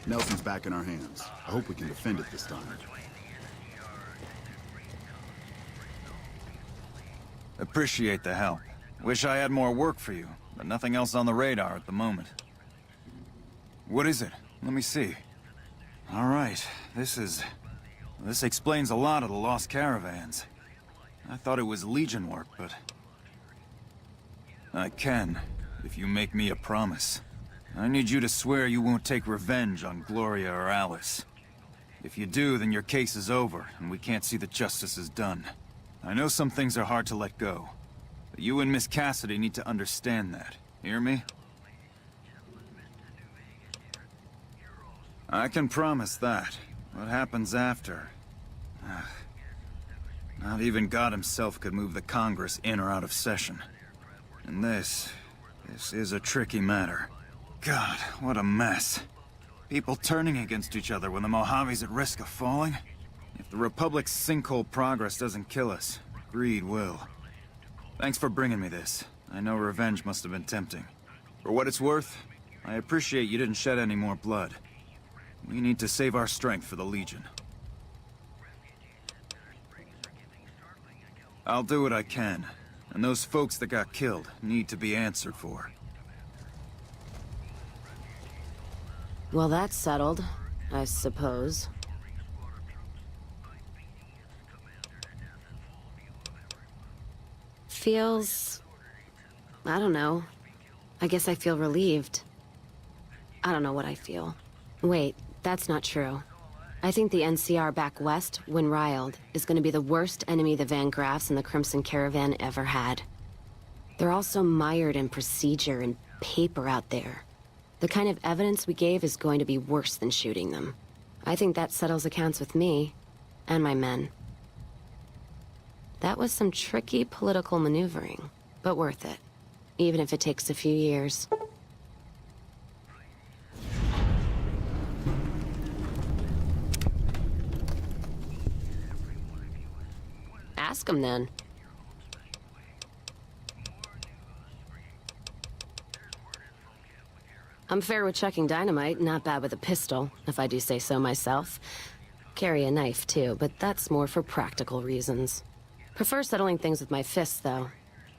Nelson's back in our hands. I hope we can defend it this time. Appreciate the help. Wish I had more work for you, but nothing else on the radar at the moment. What is it? Let me see. All right, this explains a lot of the lost caravans. I thought it was Legion work, but... I can, if you make me a promise. I need you to swear you won't take revenge on Gloria or Alice. If you do, then your case is over, and we can't see that justice is done. I know some things are hard to let go, but you and Miss Cassidy need to understand that. Hear me? I can promise that. What happens after? Not even God himself could move the Congress in or out of session. And this is a tricky matter. God, what a mess. People turning against each other when the Mojave's at risk of falling? If the Republic's sinkhole progress doesn't kill us, greed will. Thanks for bringing me this. I know revenge must have been tempting. For what it's worth, I appreciate you didn't shed any more blood. We need to save our strength for the Legion. I'll do what I can, and those folks that got killed need to be answered for. Well, that's settled, I suppose. Feels... I don't know. I guess I feel relieved. I don't know what I feel. Wait, that's not true. I think the NCR back west, when riled, is going to be the worst enemy the Van Graffs and the Crimson Caravan ever had. They're all so mired in procedure and paper out there. The kind of evidence we gave is going to be worse than shooting them. I think that settles accounts with me, and my men. That was some tricky political maneuvering, but worth it. Even if it takes a few years. Ask him then. I'm fair with chucking dynamite, not bad with a pistol, if I do say so myself. Carry a knife too, but that's more for practical reasons. Prefer settling things with my fists, though.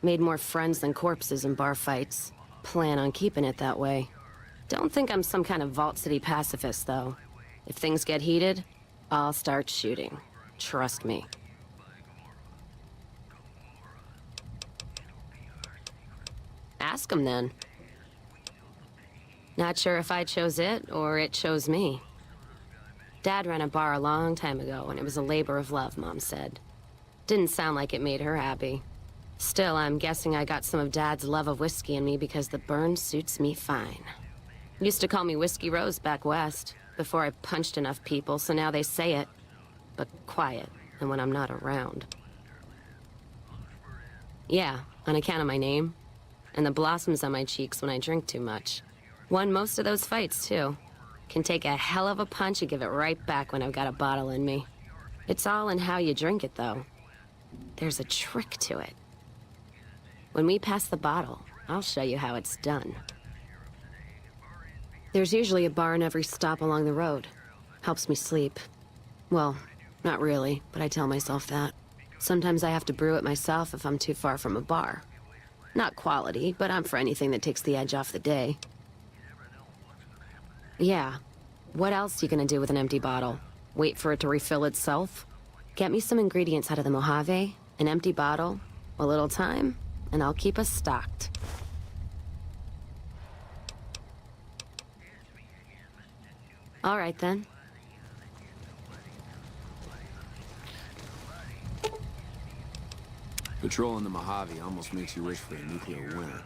Made more friends than corpses in bar fights. Plan on keeping it that way. Don't think I'm some kind of Vault City pacifist, though. If things get heated, I'll start shooting. Trust me. Ask him then. Not sure if I chose it, or it chose me. Dad ran a bar a long time ago, and it was a labor of love, Mom said. Didn't sound like it made her happy. Still, I'm guessing I got some of Dad's love of whiskey in me because the burn suits me fine. Used to call me Whiskey Rose back west, before I punched enough people, so now they say it. But quiet, and when I'm not around. Yeah, on account of my name. And the blossoms on my cheeks when I drink too much. Won most of those fights, too. Can take a hell of a punch and give it right back when I've got a bottle in me. It's all in how you drink it, though. There's a trick to it. When we pass the bottle, I'll show you how it's done. There's usually a bar in every stop along the road. Helps me sleep. Well, not really, but I tell myself that. Sometimes I have to brew it myself if I'm too far from a bar. Not quality, but I'm for anything that takes the edge off the day. Yeah. What else you gonna do with an empty bottle? Wait for it to refill itself? Get me some ingredients out of the Mojave, an empty bottle, a little time, and I'll keep us stocked. All right, then. Patrolling the Mojave almost makes you wish for a nuclear winter.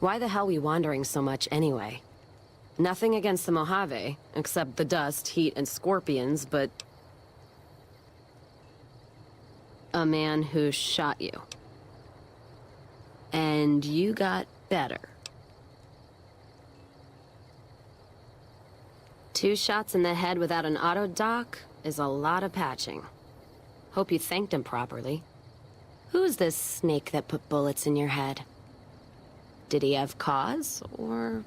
Why the hell we wandering so much anyway? Nothing against the Mojave, except the dust, heat, and scorpions, but... a man who shot you. And you got better. 2 shots in the head without an auto doc is a lot of patching. Hope you thanked him properly. Who's this snake that put bullets in your head? Did he have cause, or...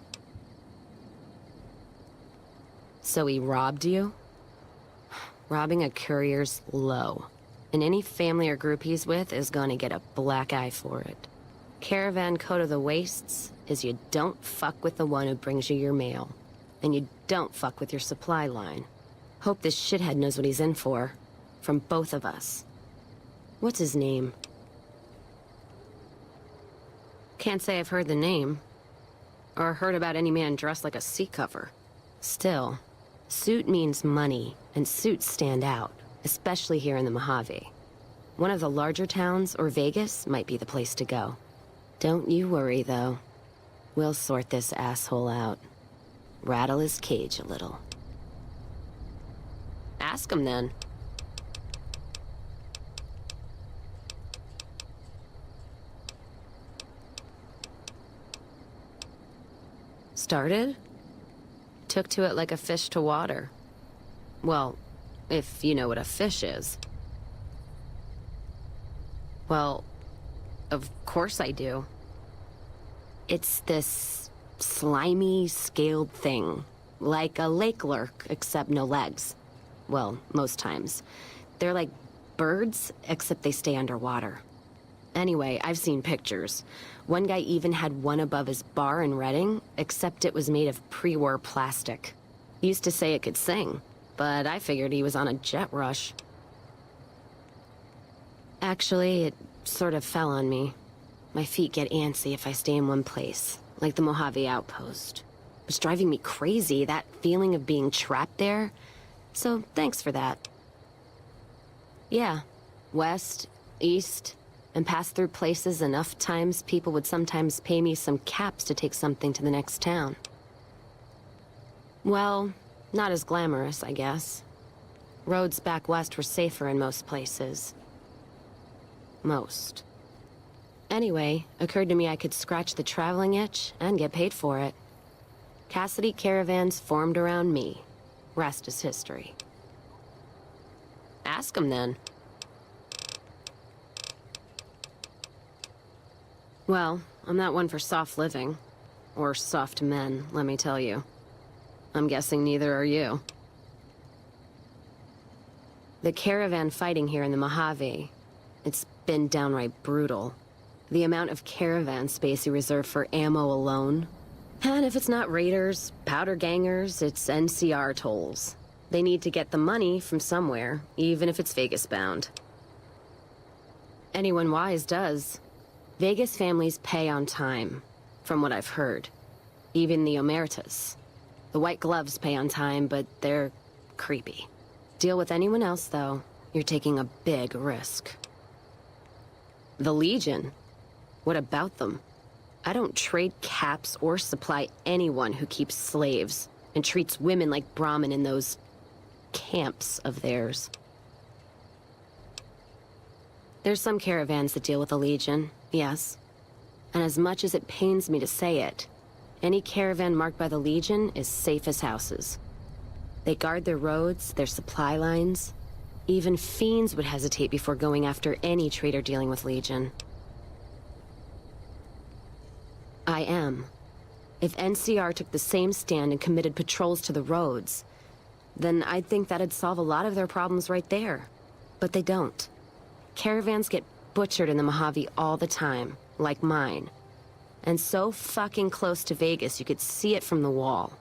So he robbed you? Robbing a courier's low. And any family or group he's with is gonna get a black eye for it. Caravan code of the wastes is you don't fuck with the one who brings you your mail. And you don't fuck with your supply line. Hope this shithead knows what he's in for. From both of us. What's his name? Can't say I've heard the name. Or heard about any man dressed like a seat cover. Still, suit means money, and suits stand out. Especially here in the Mojave. One of the larger towns, or Vegas, might be the place to go. Don't you worry, though. We'll sort this asshole out. Rattle his cage a little. Ask him, then. Started? Took to it like a fish to water. Well, if you know what a fish is. Well, of course I do. It's this slimy, scaled thing. Like a lake lurk, except no legs. Well, most times. They're like birds, except they stay underwater. Anyway, I've seen pictures. One guy even had one above his bar in Redding, except it was made of pre-war plastic. He used to say it could sing. But I figured he was on a jet rush. Actually, it sort of fell on me. My feet get antsy if I stay in one place, like the Mojave outpost. It's driving me crazy, that feeling of being trapped there. So, thanks for that. Yeah, west, east, and pass through places enough times people would sometimes pay me some caps to take something to the next town. Well... not as glamorous, I guess. Roads back west were safer in most places. Most. Anyway, occurred to me I could scratch the traveling itch and get paid for it. Cassidy caravans formed around me. Rest is history. Ask him then. Well, I'm not one for soft living. Or soft men, let me tell you. I'm guessing neither are you. The caravan fighting here in the Mojave, it's been downright brutal. The amount of caravan space you reserve for ammo alone. And if it's not raiders, powder gangers, it's NCR tolls. They need to get the money from somewhere, even if it's Vegas bound. Anyone wise does. Vegas families pay on time, from what I've heard. Even the Omertas. The white gloves pay on time, but they're creepy. Deal with anyone else, though, you're taking a big risk. The Legion? What about them? I don't trade caps or supply anyone who keeps slaves and treats women like Brahmin in those camps of theirs. There's some caravans that deal with the Legion, yes. And as much as it pains me to say it, any caravan marked by the Legion is safe as houses. They guard their roads, their supply lines. Even fiends would hesitate before going after any trader dealing with Legion. I am. If NCR took the same stand and committed patrols to the roads, then I'd think that'd solve a lot of their problems right there. But they don't. Caravans get butchered in the Mojave all the time, like mine. And so fucking close to Vegas you could see it from the wall.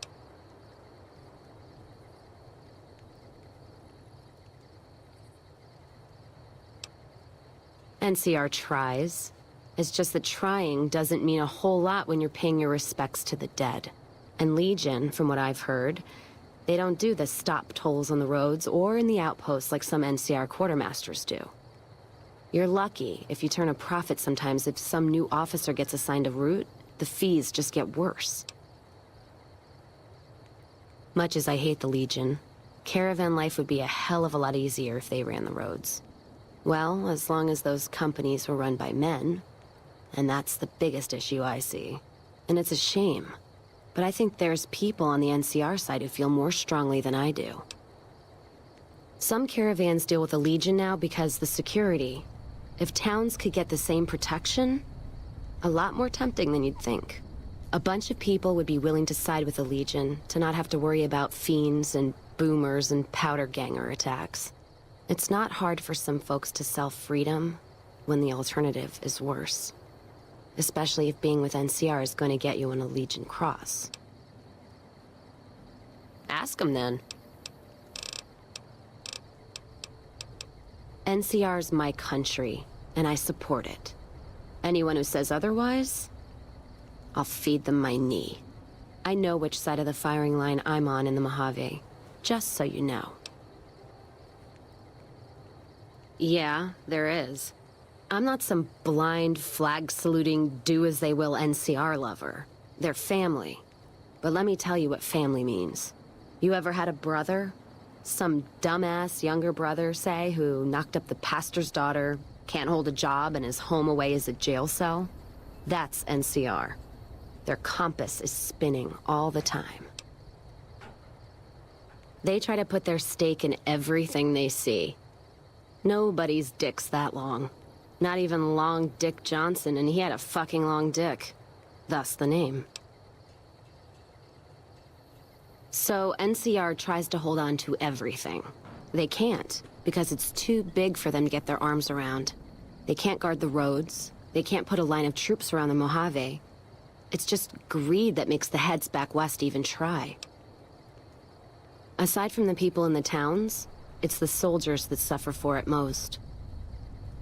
NCR tries. It's just that trying doesn't mean a whole lot when you're paying your respects to the dead. And Legion, from what I've heard, they don't do the stop tolls on the roads or in the outposts like some NCR quartermasters do. You're lucky if you turn a profit sometimes. If some new officer gets assigned a route, the fees just get worse. Much as I hate the Legion, caravan life would be a hell of a lot easier if they ran the roads. Well, as long as those companies were run by men. And that's the biggest issue I see. And it's a shame. But I think there's people on the NCR side who feel more strongly than I do. Some caravans deal with the Legion now because the security. If towns could get the same protection, A lot more tempting than you'd think. A bunch of people would be willing to side with the Legion, to not have to worry about fiends and boomers and powder ganger attacks. It's not hard for some folks to sell freedom when the alternative is worse. Especially if being with NCR is going to get you on a Legion cross. Ask them then. NCR's my country, and I support it. Anyone who says otherwise, I'll feed them my knee. I know which side of the firing line I'm on in the Mojave, just so you know. Yeah, there is. I'm not some blind, flag-saluting, do-as-they-will NCR lover. They're family. But let me tell you what family means. You ever had a brother? Some dumbass younger brother, say, who knocked up the pastor's daughter, can't hold a job, and is home away as a jail cell? That's NCR. Their compass is spinning all the time. They try to put their stake in everything they see. Nobody's dick's that long. Not even Long Dick Johnson, and he had a fucking long dick. Thus the name. So NCR tries to hold on to everything. They can't, because it's too big for them to get their arms around. They can't guard the roads. They can't put a line of troops around the Mojave. It's just greed that makes the heads back west even try. Aside from the people in the towns, it's the soldiers that suffer for it most.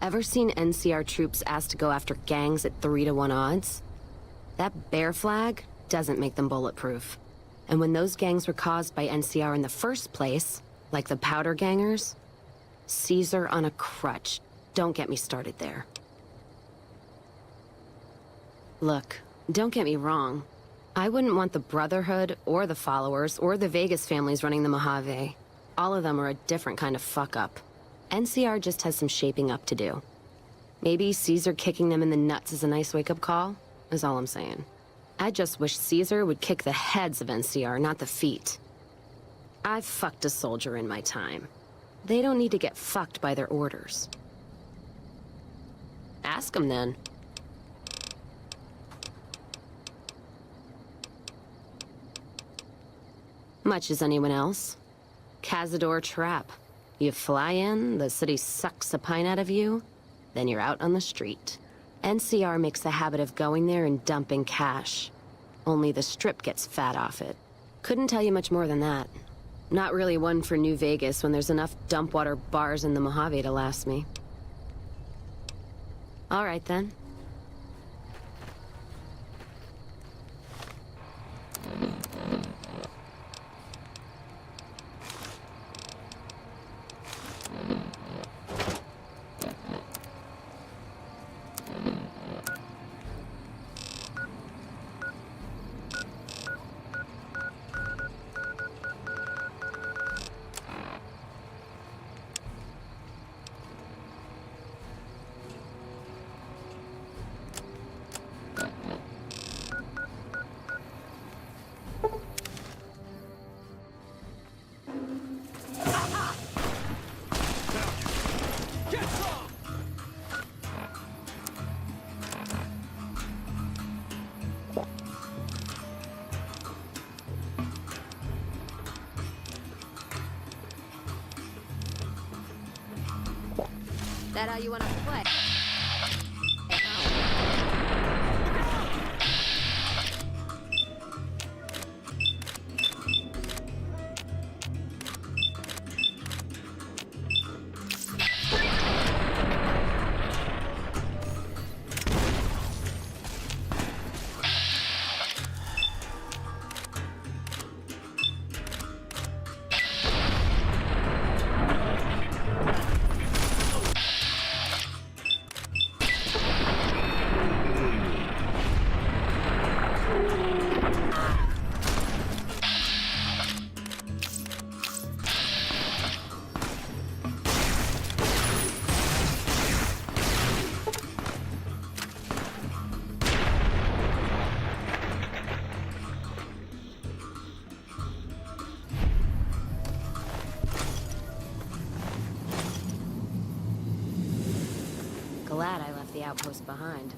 Ever seen NCR troops asked to go after gangs at 3-to-1 odds? That bear flag doesn't make them bulletproof. And when those gangs were caused by NCR in the first place, like the powder gangers, Caesar on a crutch. Don't get me started there. Look, don't get me wrong. I wouldn't want the Brotherhood, or the Followers, or the Vegas families running the Mojave. All of them are a different kind of fuck-up. NCR just has some shaping up to do. Maybe Caesar kicking them in the nuts is a nice wake-up call, is all I'm saying. I just wish Caesar would kick the heads of NCR, not the feet. I've fucked a soldier in my time. They don't need to get fucked by their orders. Ask them then. Much as anyone else. Cazador trap. You fly in, the city sucks a pint out of you, then you're out on the street. NCR makes a habit of going there and dumping cash. Only the Strip gets fat off it. Couldn't tell you much more than that. Not really one for New Vegas when there's enough dumpwater bars in the Mojave to last me. All right then. That how you want to play? Glad I left the outpost behind.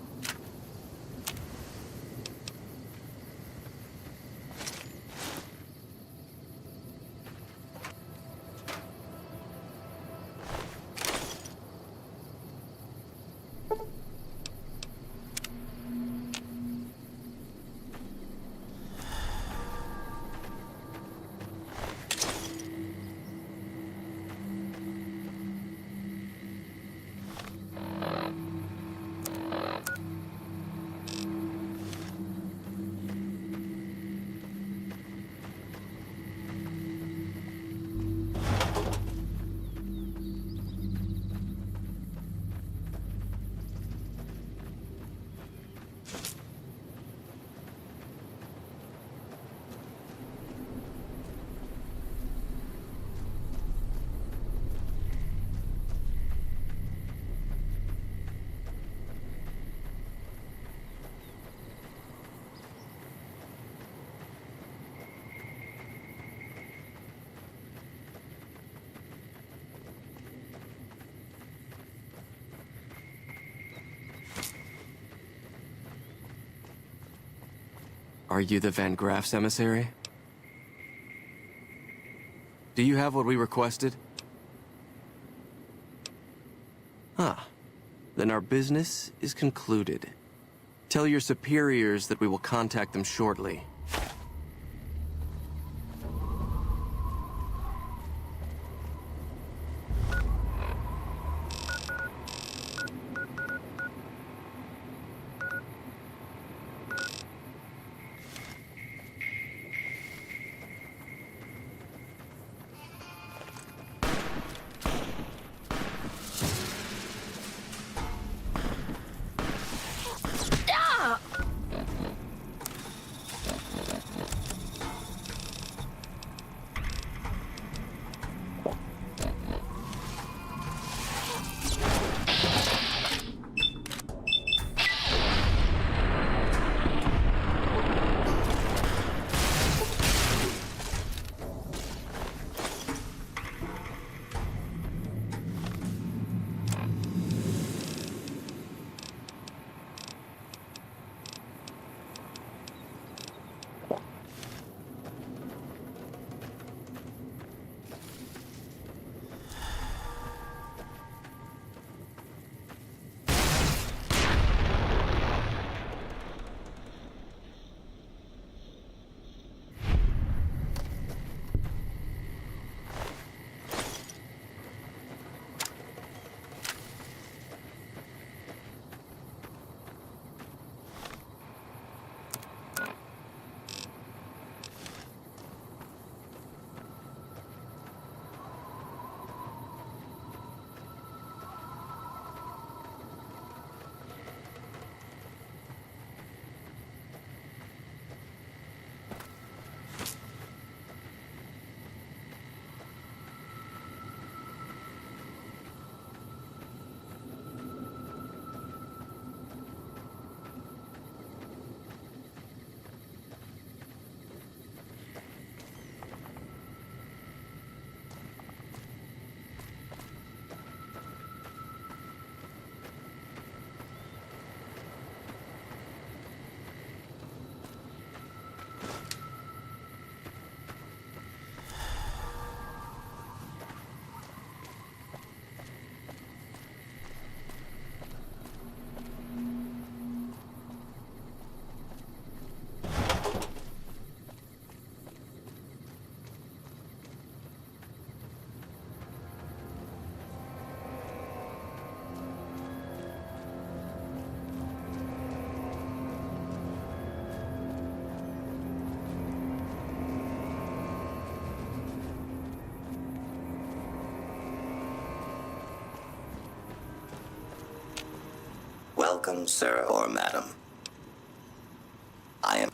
Are you the Van Graff's emissary? Do you have what we requested? Ah, then our business is concluded. Tell your superiors that we will contact them shortly. Welcome, sir or madam. I am...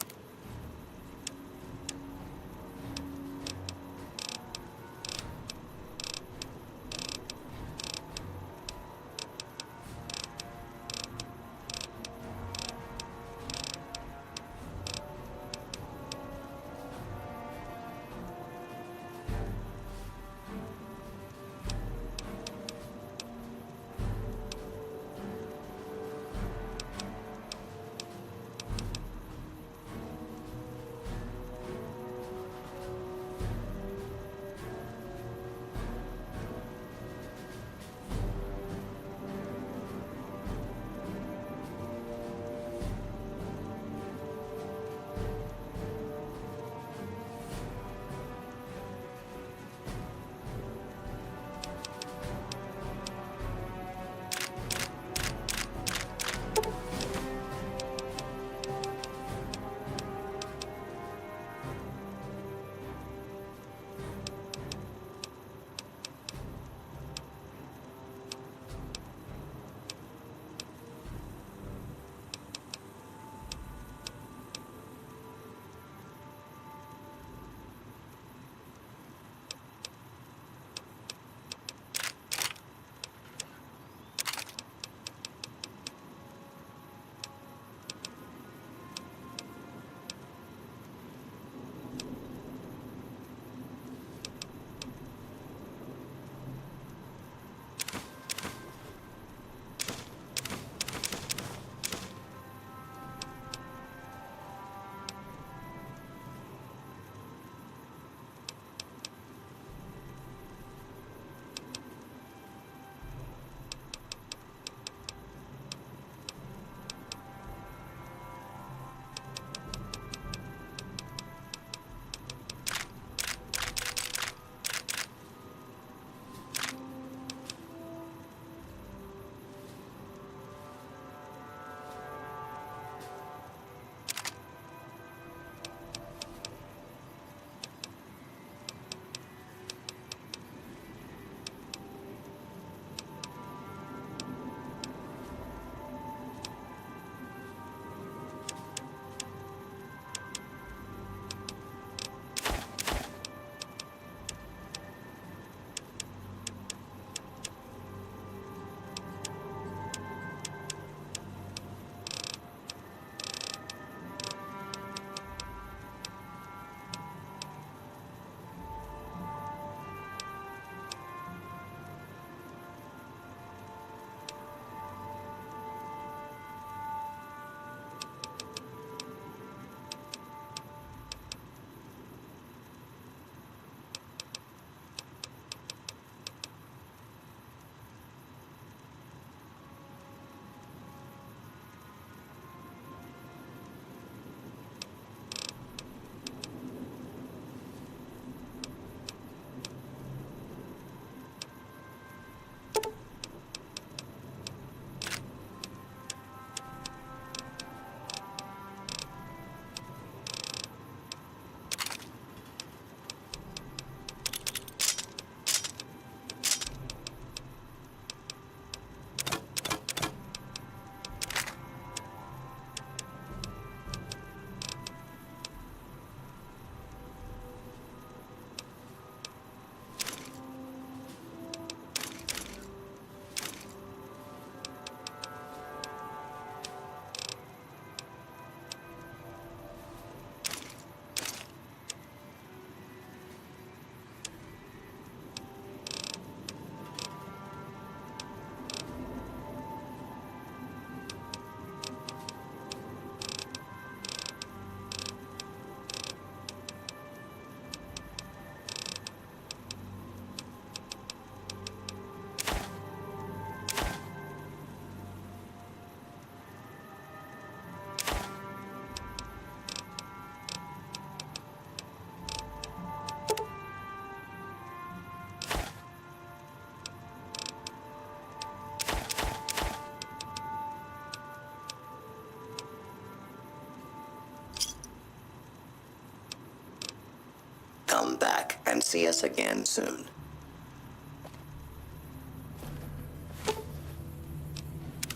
back and see us again soon.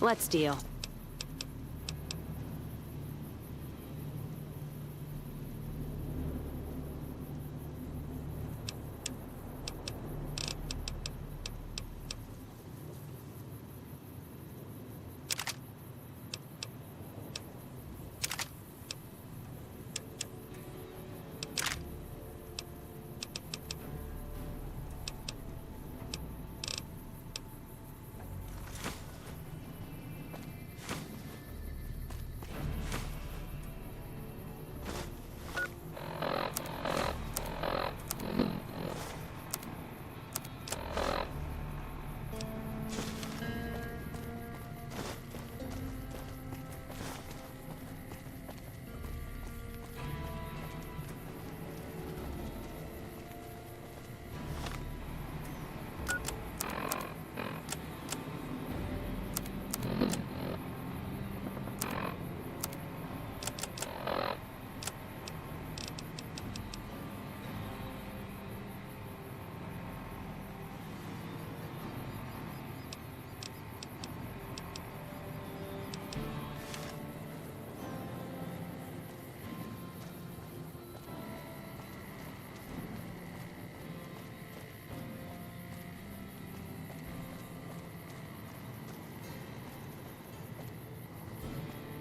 Let's deal.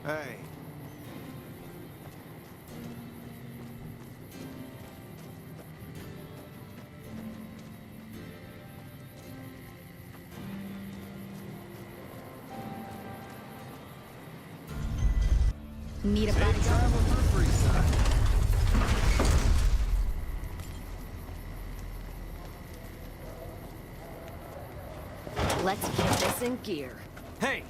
Hey. Need a body travel for free, son. Let's get this in gear. Hey!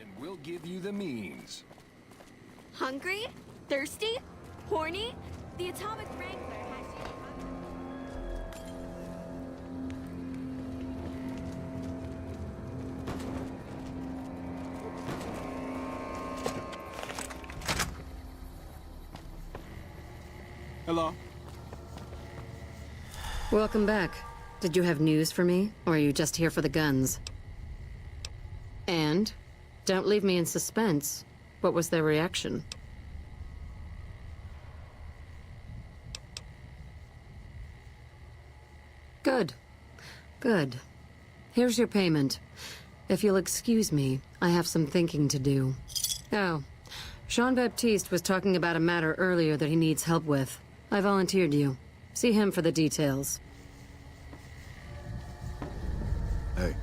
And we'll give you the means. Hungry? Thirsty? Horny? The Atomic Wrangler has you. Hello? Welcome back. Did you have news for me, or are you just here for the guns? And? Don't leave me in suspense. What was their reaction? Good. Good. Here's your payment. If you'll excuse me, I have some thinking to do. Oh, Jean-Baptiste was talking about a matter earlier that he needs help with. I volunteered you. See him for the details. Hey.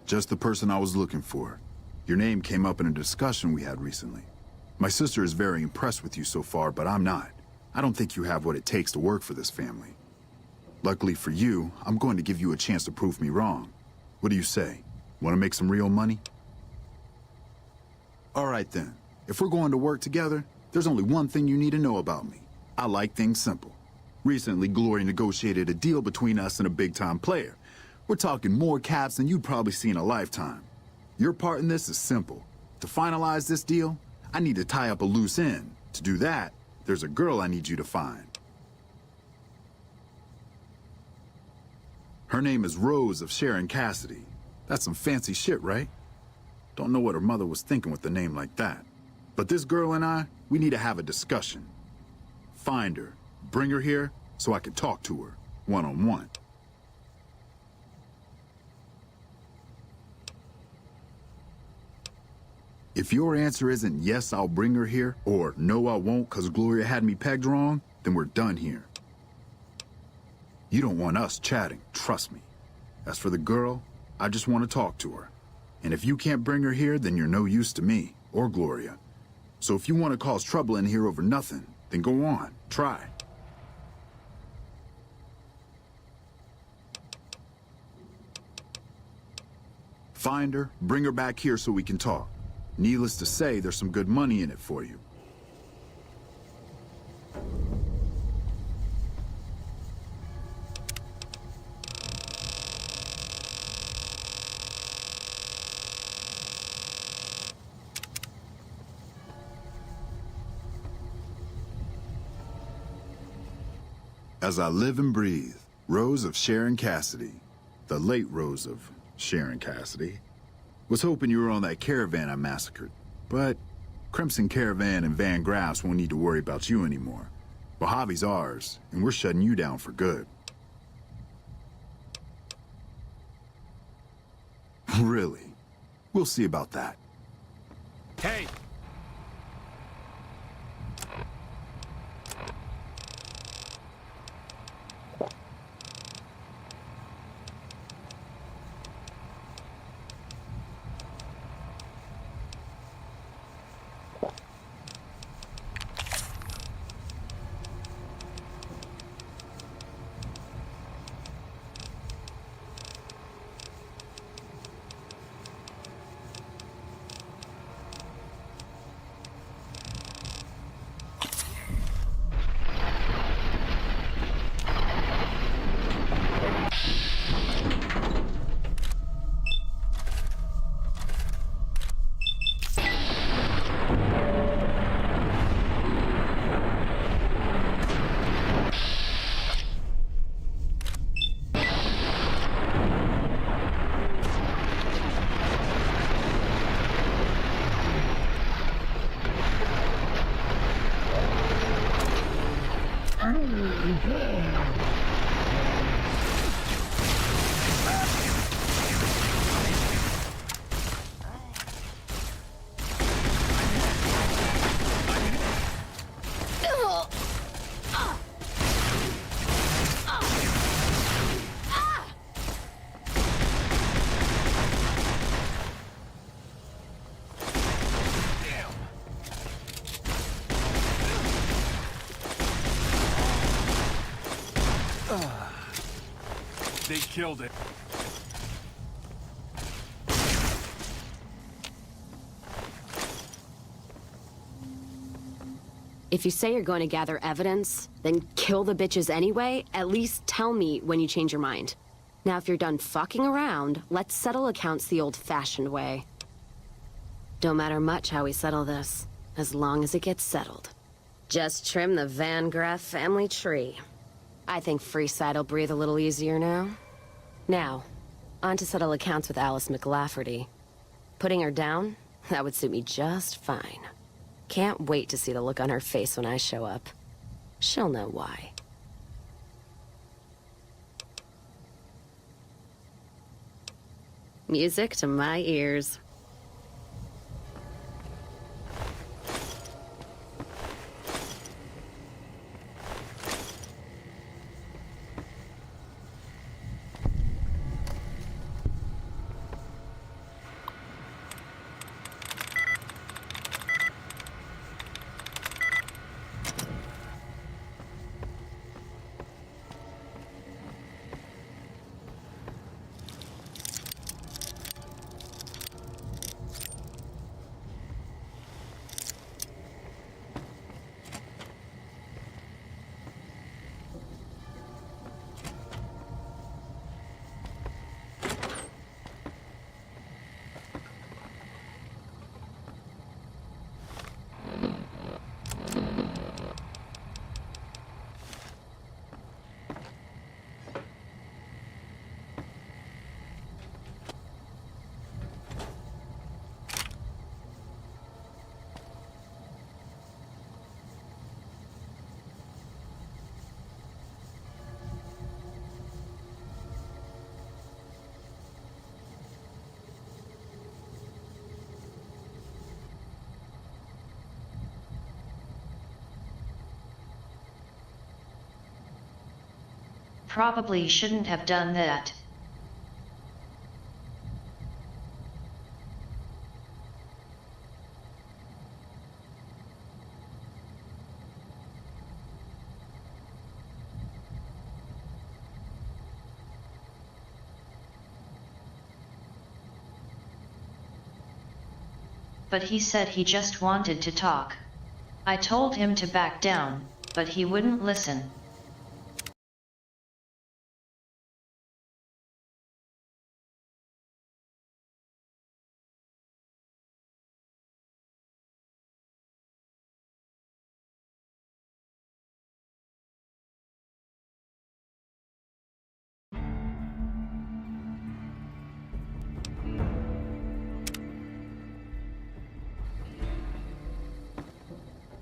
Just the person I was looking for. Your name came up in a discussion we had recently. My sister is very impressed with you so far, but I'm not. I don't think you have what it takes to work for this family. Luckily for you, I'm going to give you a chance to prove me wrong. What do you say? Want to make some real money? All right then. If we're going to work together, there's only one thing you need to know about me. I like things simple. Recently, Glory negotiated a deal between us and a big-time player. We're talking more caps than you'd probably see in a lifetime. Your part in this is simple. To finalize this deal, I need to tie up a loose end. To do that, there's a girl I need you to find. Her name is Rose of Sharon Cassidy. That's some fancy shit, right? Don't know what her mother was thinking with a name like that. But this girl and I, we need to have a discussion. Find her, bring her here, so I can talk to her, one-on-one. If your answer isn't yes, I'll bring her here, or no, I won't because Gloria had me pegged wrong, then we're done here. You don't want us chatting, trust me. As for the girl, I just want to talk to her. And if you can't bring her here, then you're no use to me, or Gloria. So if you want to cause trouble in here over nothing, then go on, try. Find her, bring her back here so we can talk. Needless to say, there's some good money in it for you. As I live and breathe, Rose of Sharon Cassidy, the late Rose of Sharon Cassidy, was hoping you were on that caravan I massacred. But Crimson Caravan and Van Graffs won't need to worry about you anymore. Mojave's ours, and we're shutting you down for good. Really? We'll see about that. Hey! They killed it. If you say you're going to gather evidence, then kill the bitches anyway, at least tell me when you change your mind. Now if you're done fucking around, let's settle accounts the old-fashioned way. Don't matter much how we settle this, as long as it gets settled. Just trim the Van Graff family tree. I think Freeside'll breathe a little easier now. Now, on to settle accounts with Alice McLafferty. Putting her down? That would suit me just fine. Can't wait to see the look on her face when I show up. She'll know why. Music to my ears. Probably shouldn't have done that. But he said he just wanted to talk. I told him to back down, but he wouldn't listen.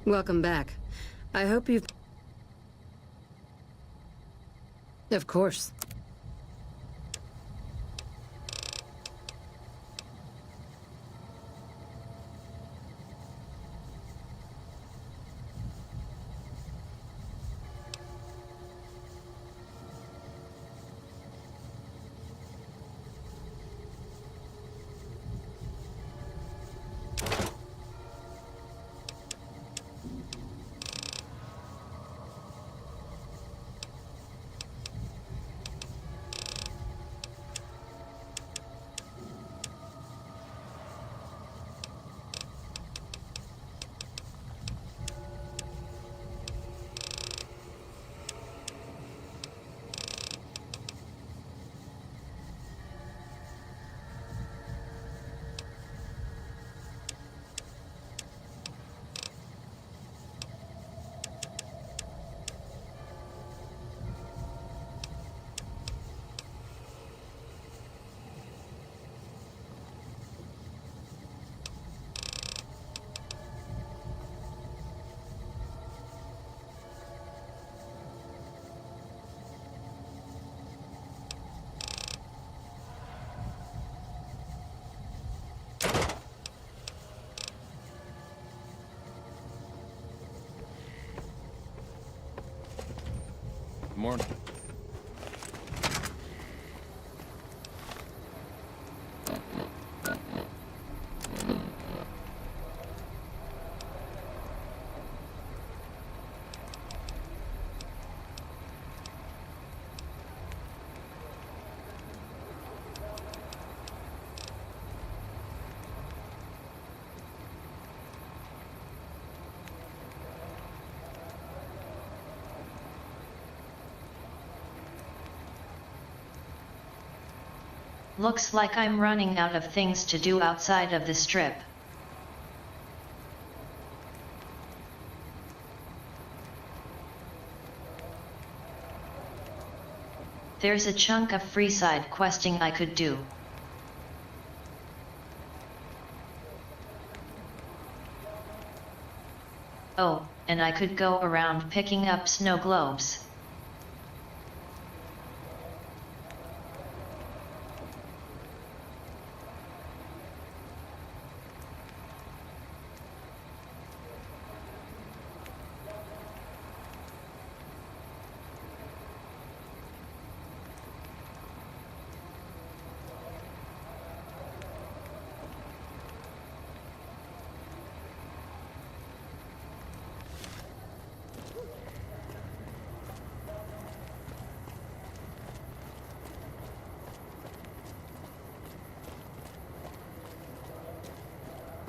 Welcome back. I hope you've... Of course. Morning. Looks like I'm running out of things to do outside of the strip. There's a chunk of free side questing I could do. Oh, and I could go around picking up snow globes.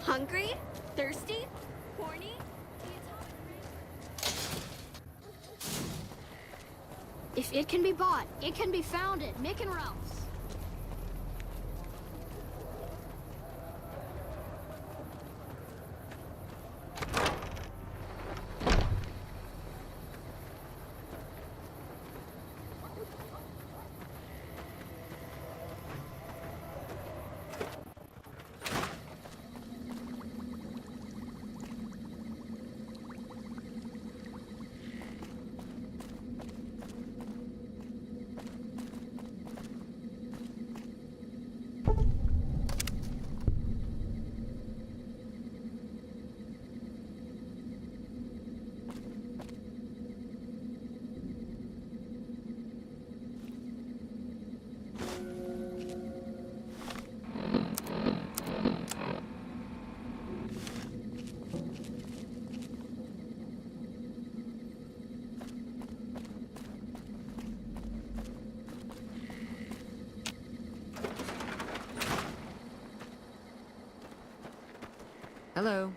Hungry? Thirsty? Horny? If it can be bought, it can be found at Mick and Ralph's. Hello.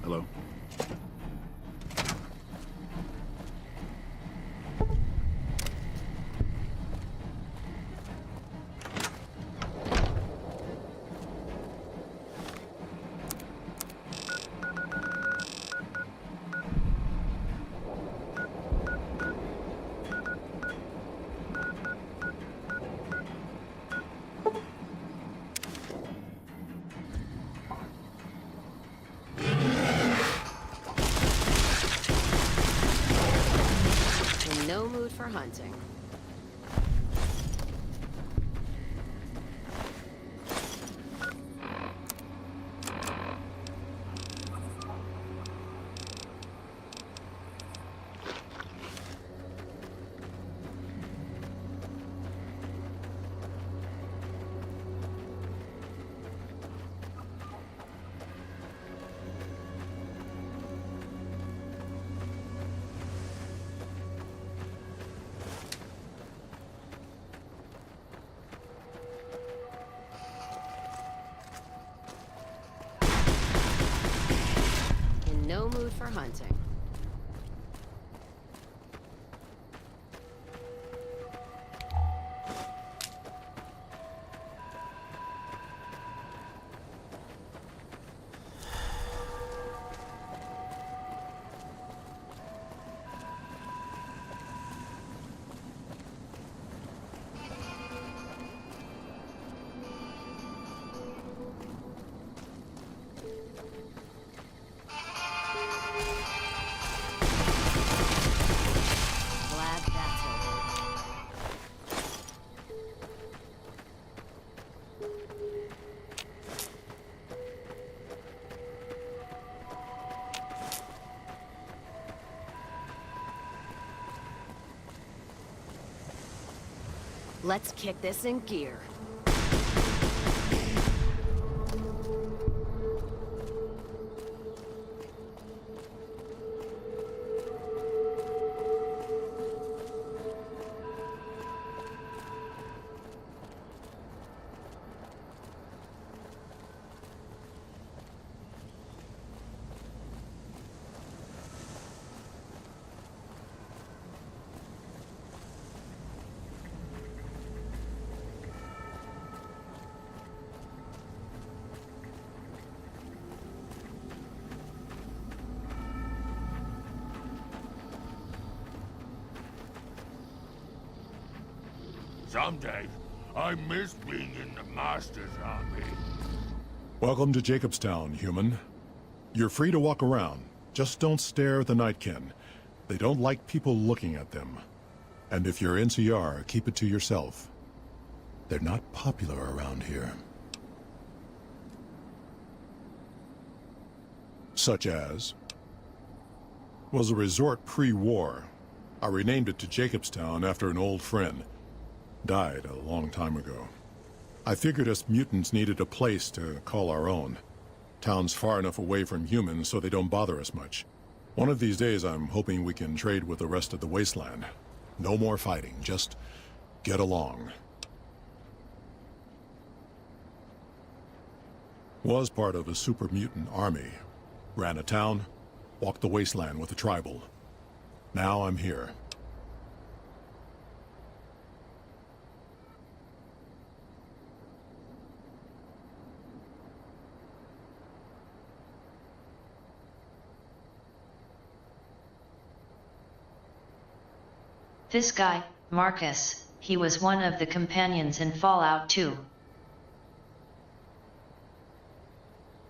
Hello? In no mood for hunting. No mood for hunting. Let's kick this in gear. Someday, I miss being in the Master's army. Welcome to Jacobstown, human. You're free to walk around. Just don't stare at the Nightkin. They don't like people looking at them. And if you're NCR, keep it to yourself. They're not popular around here. Such as... was a resort pre-war. I renamed it to Jacobstown after an old friend. Died a long time ago. I figured us mutants needed a place to call our own. Town's far enough away from humans so they don't bother us much. One of these days I'm hoping we can trade with the rest of the wasteland. No more fighting, just get along. Was part of a super mutant army. Ran a town, walked the wasteland with a tribal. Now I'm here. This guy, Marcus, he was one of the companions in Fallout 2.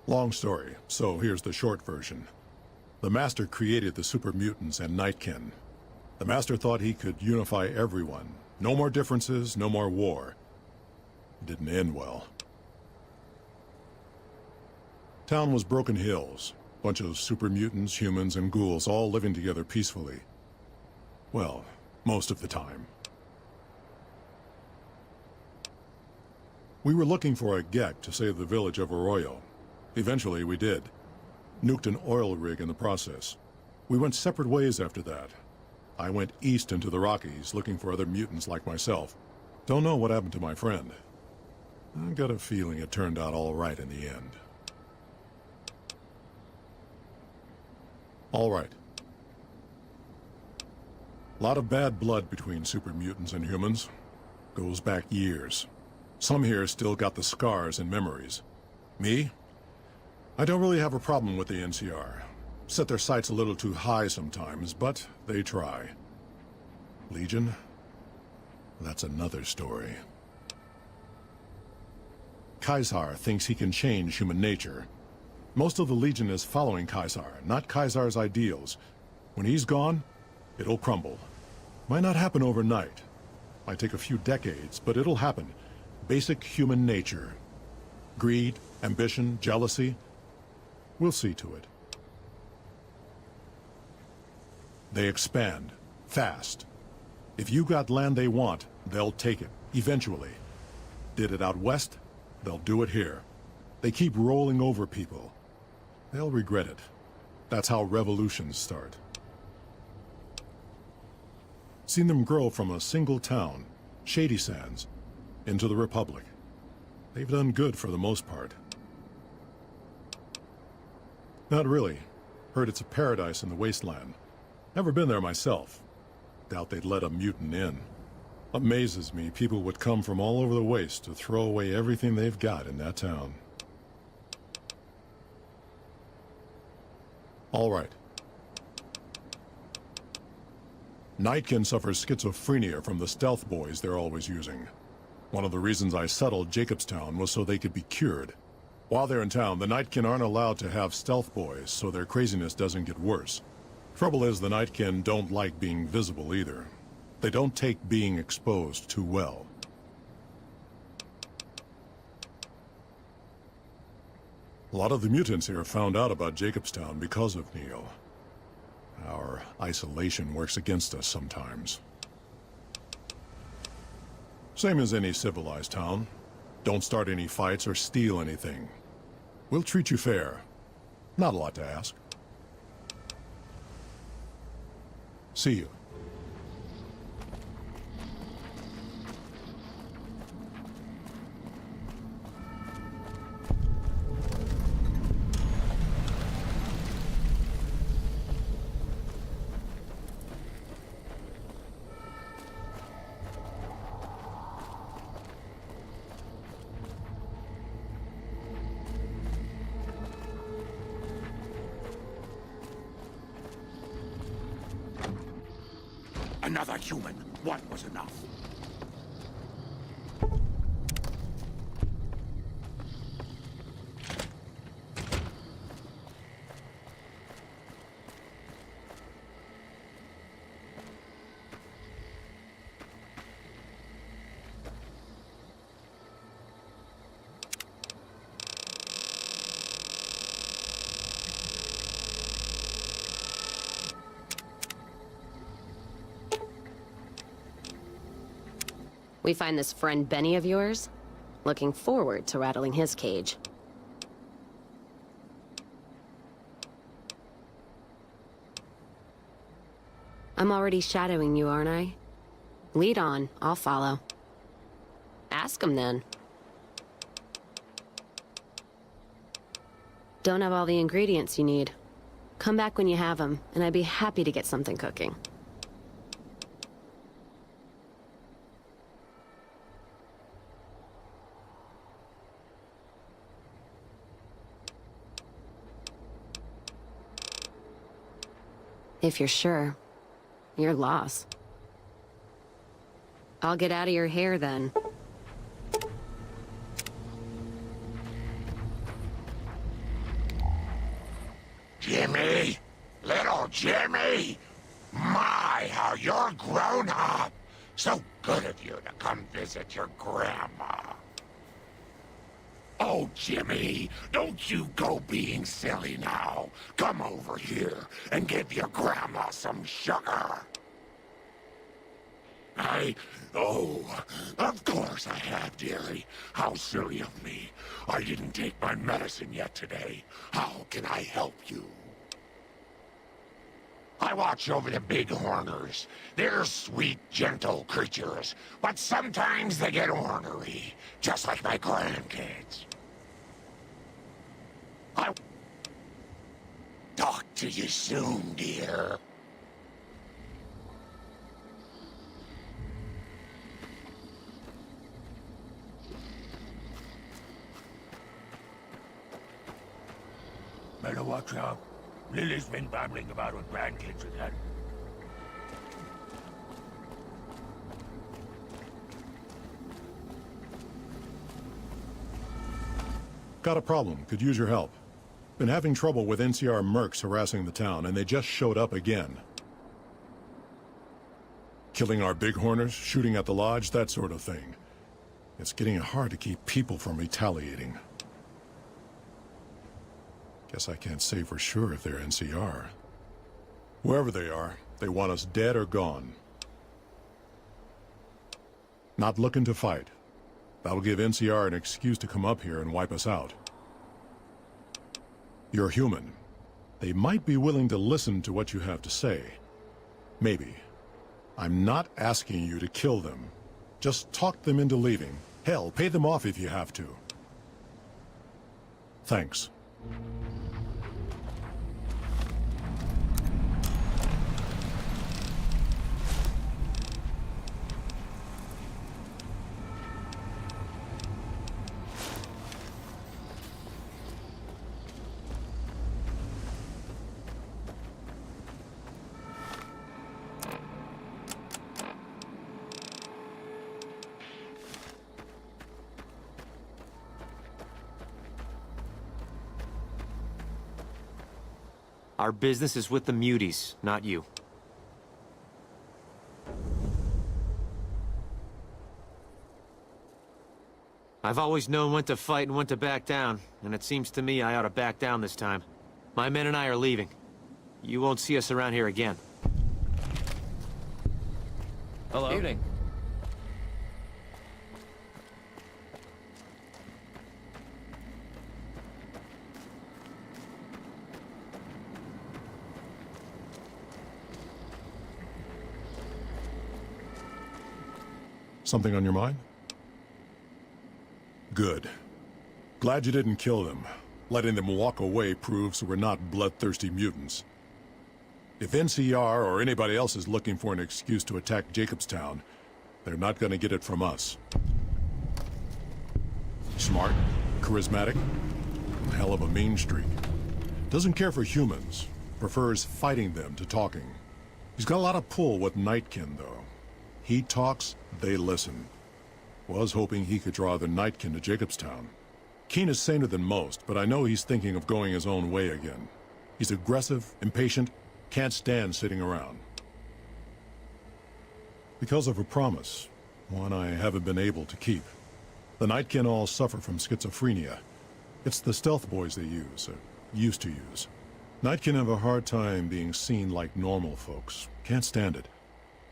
Long story, so here's the short version. The Master created the super mutants and Nightkin. The Master thought he could unify everyone. No more differences, no more war. It didn't end well. Town was Broken Hills. Bunch of super mutants, humans, and ghouls all living together peacefully. Well, most of the time. We were looking for a Gek to save the village of Arroyo. Eventually, we did. Nuked an oil rig in the process. We went separate ways after that. I went east into the Rockies, looking for other mutants like myself. Don't know what happened to my friend. I got a feeling it turned out all right in the end. All right. Lot of bad blood between super mutants and humans. Goes back years. Some here still got the scars and memories. Me? I don't really have a problem with the NCR. Set their sights a little too high sometimes, but they try. Legion? That's another story. Caesar thinks he can change human nature. Most of the Legion is following Caesar, not Caesar's ideals. When he's gone, it'll crumble. Might not happen overnight. Might take a few decades, but it'll happen. Basic human nature. Greed, ambition, jealousy. We'll see to it. They expand. Fast. If you got land they want, they'll take it. Eventually. Did it out west? They'll do it here. They keep rolling over people. They'll regret it. That's how revolutions start. Seen them grow from a single town, Shady Sands, into the Republic. They've done good for the most part. Not really. Heard it's a paradise in the wasteland. Never been there myself. Doubt they'd let a mutant in. Amazes me people would come from all over the waste to throw away everything they've got in that town. All right. Nightkin suffers schizophrenia from the stealth boys they're always using. One of the reasons I settled Jacobstown was so they could be cured. While they're in town, the Nightkin aren't allowed to have stealth boys, so their craziness doesn't get worse. Trouble is, the Nightkin don't like being visible either. They don't take being exposed too well. A lot of the mutants here found out about Jacobstown because of Neil. Our isolation works against us sometimes. Same as any civilized town. Don't start any fights or steal anything. We'll treat you fair. Not a lot to ask. See you. Another human. One was enough. We find this friend Benny of yours? Looking forward to rattling his cage. I'm already shadowing you, aren't I? Lead on, I'll follow. Ask him then. Don't have all the ingredients you need. Come back when you have them, and I'd be happy to get something cooking. If you're sure, your loss. I'll get out of your hair then. Jimmy! Little Jimmy! My, how you're grown up! So good of you to come visit your grandma. Oh, Jimmy, don't you go being silly now. Come over here and give your grandma some sugar. Oh, of course I have, dearie. How silly of me. I didn't take my medicine yet today. How can I help you? I watch over the bighorners. They're sweet, gentle creatures, but sometimes they get ornery, just like my grandkids. I'll talk to you soon, dear. Better watch out. Lily's been babbling about her grandkids again. Got a problem. Could use your help. Been having trouble with NCR mercs harassing the town, and they just showed up again. Killing our bighorners, shooting at the lodge, that sort of thing. It's getting hard to keep people from retaliating. Guess I can't say for sure if they're NCR. Wherever they are, they want us dead or gone. Not looking to fight. That'll give NCR an excuse to come up here and wipe us out. You're human. They might be willing to listen to what you have to say. Maybe. I'm not asking you to kill them. Just talk them into leaving. Hell, pay them off if you have to. Thanks. Our business is with the muties, not you. I've always known when to fight and when to back down, and it seems to me I ought to back down this time. My men and I are leaving. You won't see us around here again. Hello. Evening. Something on your mind? Good. Glad you didn't kill them. Letting them walk away proves we're not bloodthirsty mutants. If NCR or anybody else is looking for an excuse to attack Jacobstown, they're not gonna get it from us. Smart, charismatic, hell of a mean streak. Doesn't care for humans, prefers fighting them to talking. He's got a lot of pull with Nightkin, though. He talks, they listen. Was hoping he could draw the Nightkin to Jacobstown. Keen is saner than most, but I know he's thinking of going his own way again. He's aggressive, impatient, can't stand sitting around. Because of a promise, one I haven't been able to keep. The Nightkin all suffer from schizophrenia. It's the stealth boys they use, or used to use. Nightkin have a hard time being seen like normal folks. Can't stand it.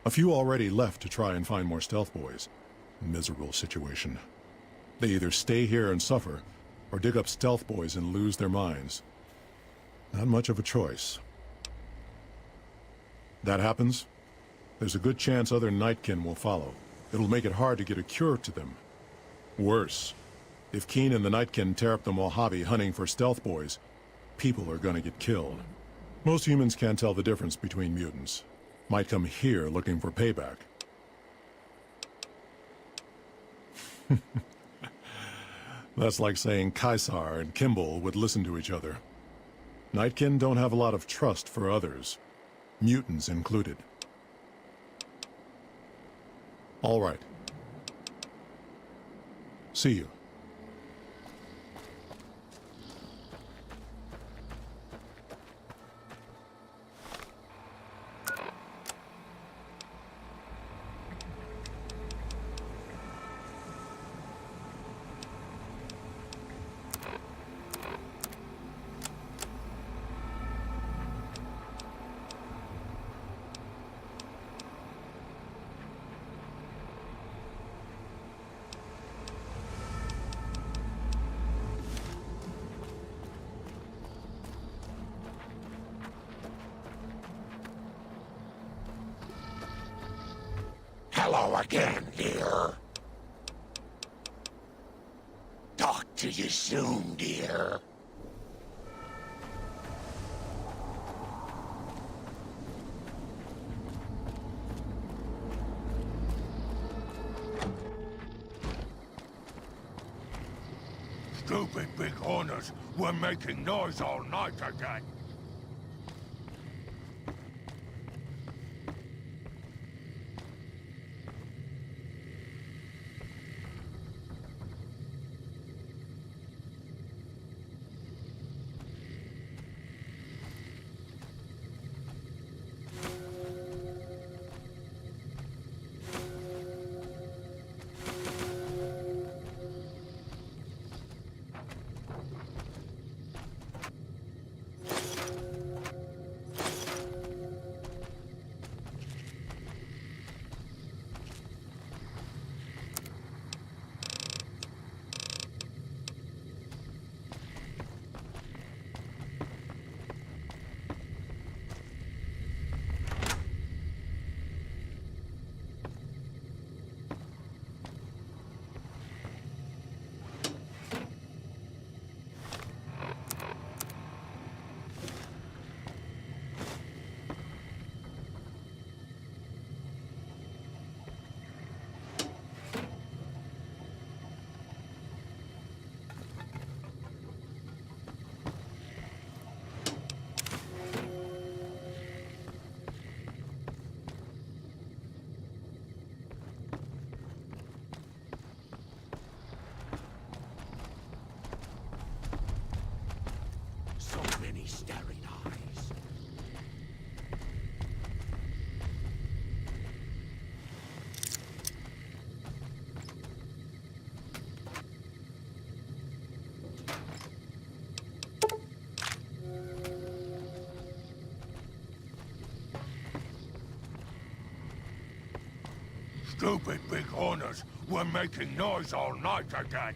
A few already left to try and find more stealth boys. Miserable situation. They either stay here and suffer, or dig up stealth boys and lose their minds. Not much of a choice. That happens, there's a good chance other Nightkin will follow. It'll make it hard to get a cure to them. Worse, if Keen and the Nightkin tear up the Mojave hunting for stealth boys, people are gonna get killed. Most humans can't tell the difference between mutants. Might come here looking for payback. That's like saying Caesar and Kimball would listen to each other. Nightkin don't have a lot of trust for others, mutants included. All right. See you. Hello again, dear. Talk to you soon, dear. Stupid big horners were making noise all night again. So many staring eyes. Stupid big horners were making noise all night again.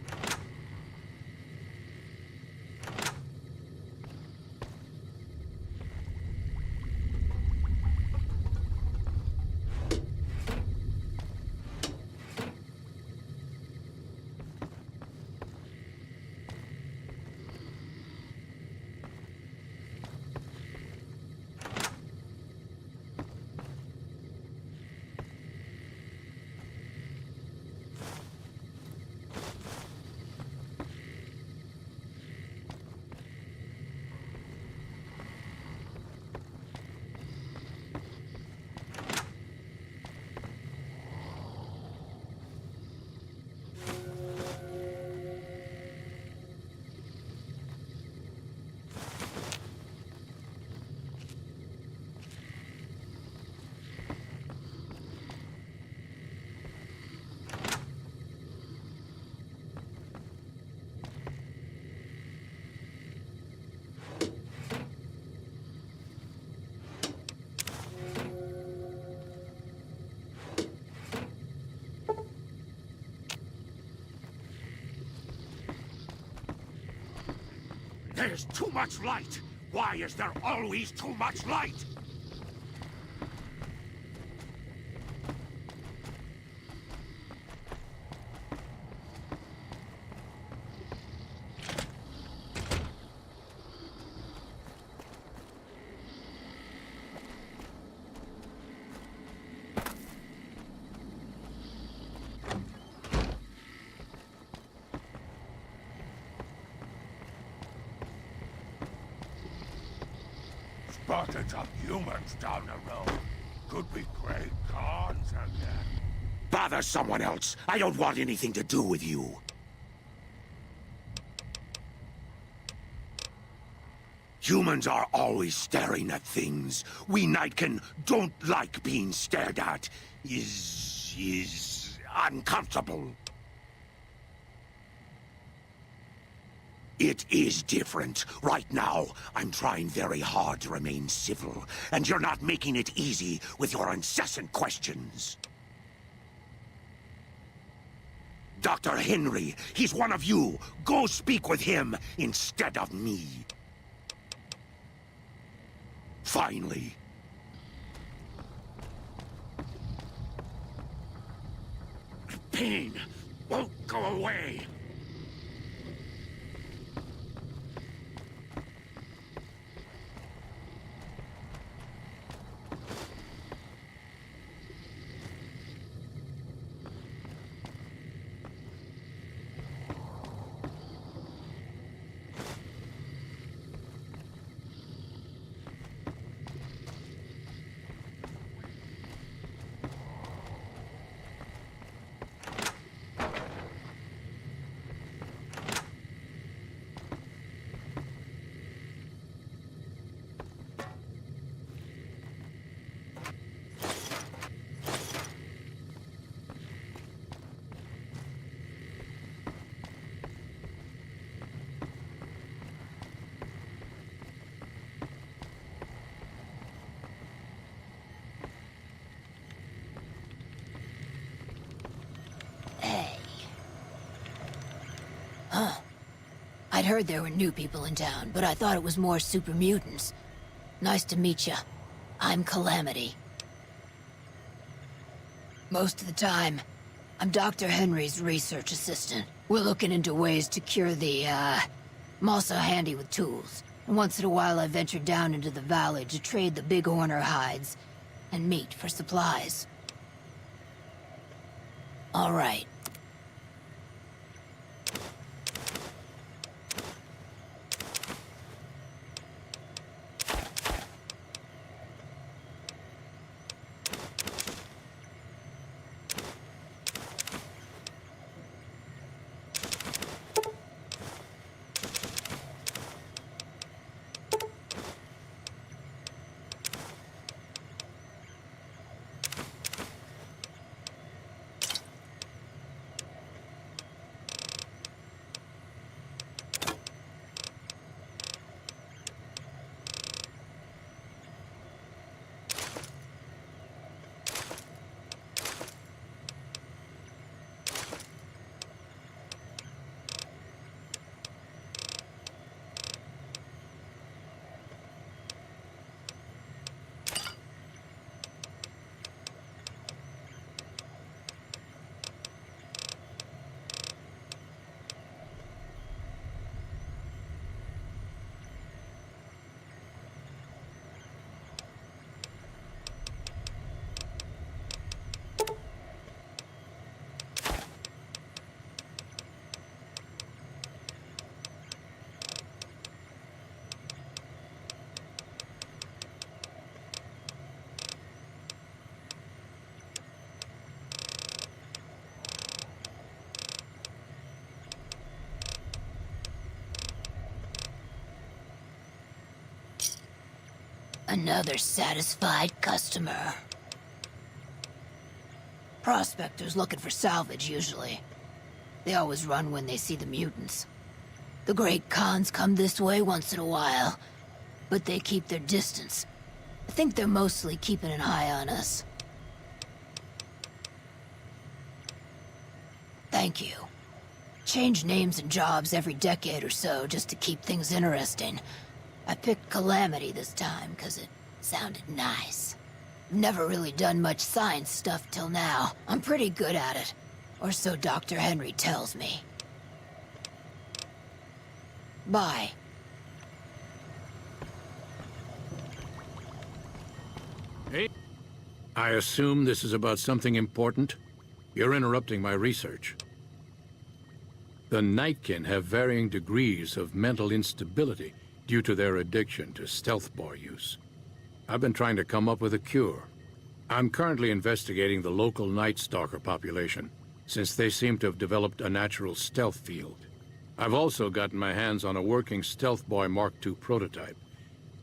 There's too much light! Why is there always too much light? Spotted some humans down the road. Could be Great Khans again. Bother someone else. I don't want anything to do with you. Humans are always staring at things. We Nightkin don't like being stared at. Is uncomfortable. It is different. Right now, I'm trying very hard to remain civil, and you're not making it easy with your incessant questions. Dr. Henry, he's one of you. Go speak with him instead of me. Finally. Pain won't go away. I'd heard there were new people in town, but I thought it was more super mutants. Nice to meet ya. I'm Calamity. Most of the time, I'm Dr. Henry's research assistant. We're looking into ways to cure the, I'm also handy with tools. And once in a while I venture down into the valley to trade the bighorner hides and meat for supplies. All right. Another satisfied customer. Prospectors looking for salvage, usually. They always run when they see the mutants. The Great Khans come this way once in a while, but they keep their distance. I think they're mostly keeping an eye on us. Thank you. change names and jobs every decade or so just to keep things interesting. I picked Calamity this time because it sounded nice. Never really done much science stuff till now. I'm pretty good at it. Or so Dr. Henry tells me. Bye. Hey. I assume this is about something important? You're interrupting my research. The Nightkin have varying degrees of mental instability due to their addiction to stealth boy use. I've been trying to come up with a cure. I'm currently investigating the local Night Stalker population, since they seem to have developed a natural stealth field. I've also gotten my hands on a working Stealth Boy Mark II prototype,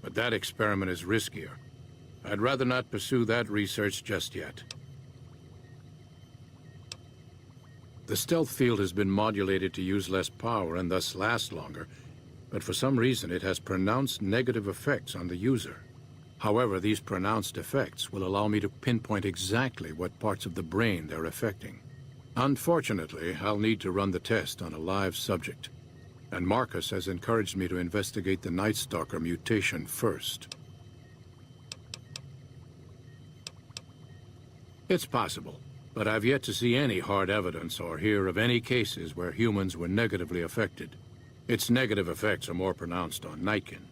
but that experiment is riskier. I'd rather not pursue that research just yet. The stealth field has been modulated to use less power and thus last longer, but for some reason it has pronounced negative effects on the user. However, these pronounced effects will allow me to pinpoint exactly what parts of the brain they're affecting. Unfortunately, I'll need to run the test on a live subject, and Marcus has encouraged me to investigate the Night Stalker mutation first. It's possible, but I've yet to see any hard evidence or hear of any cases where humans were negatively affected. Its negative effects are more pronounced on Nightkin.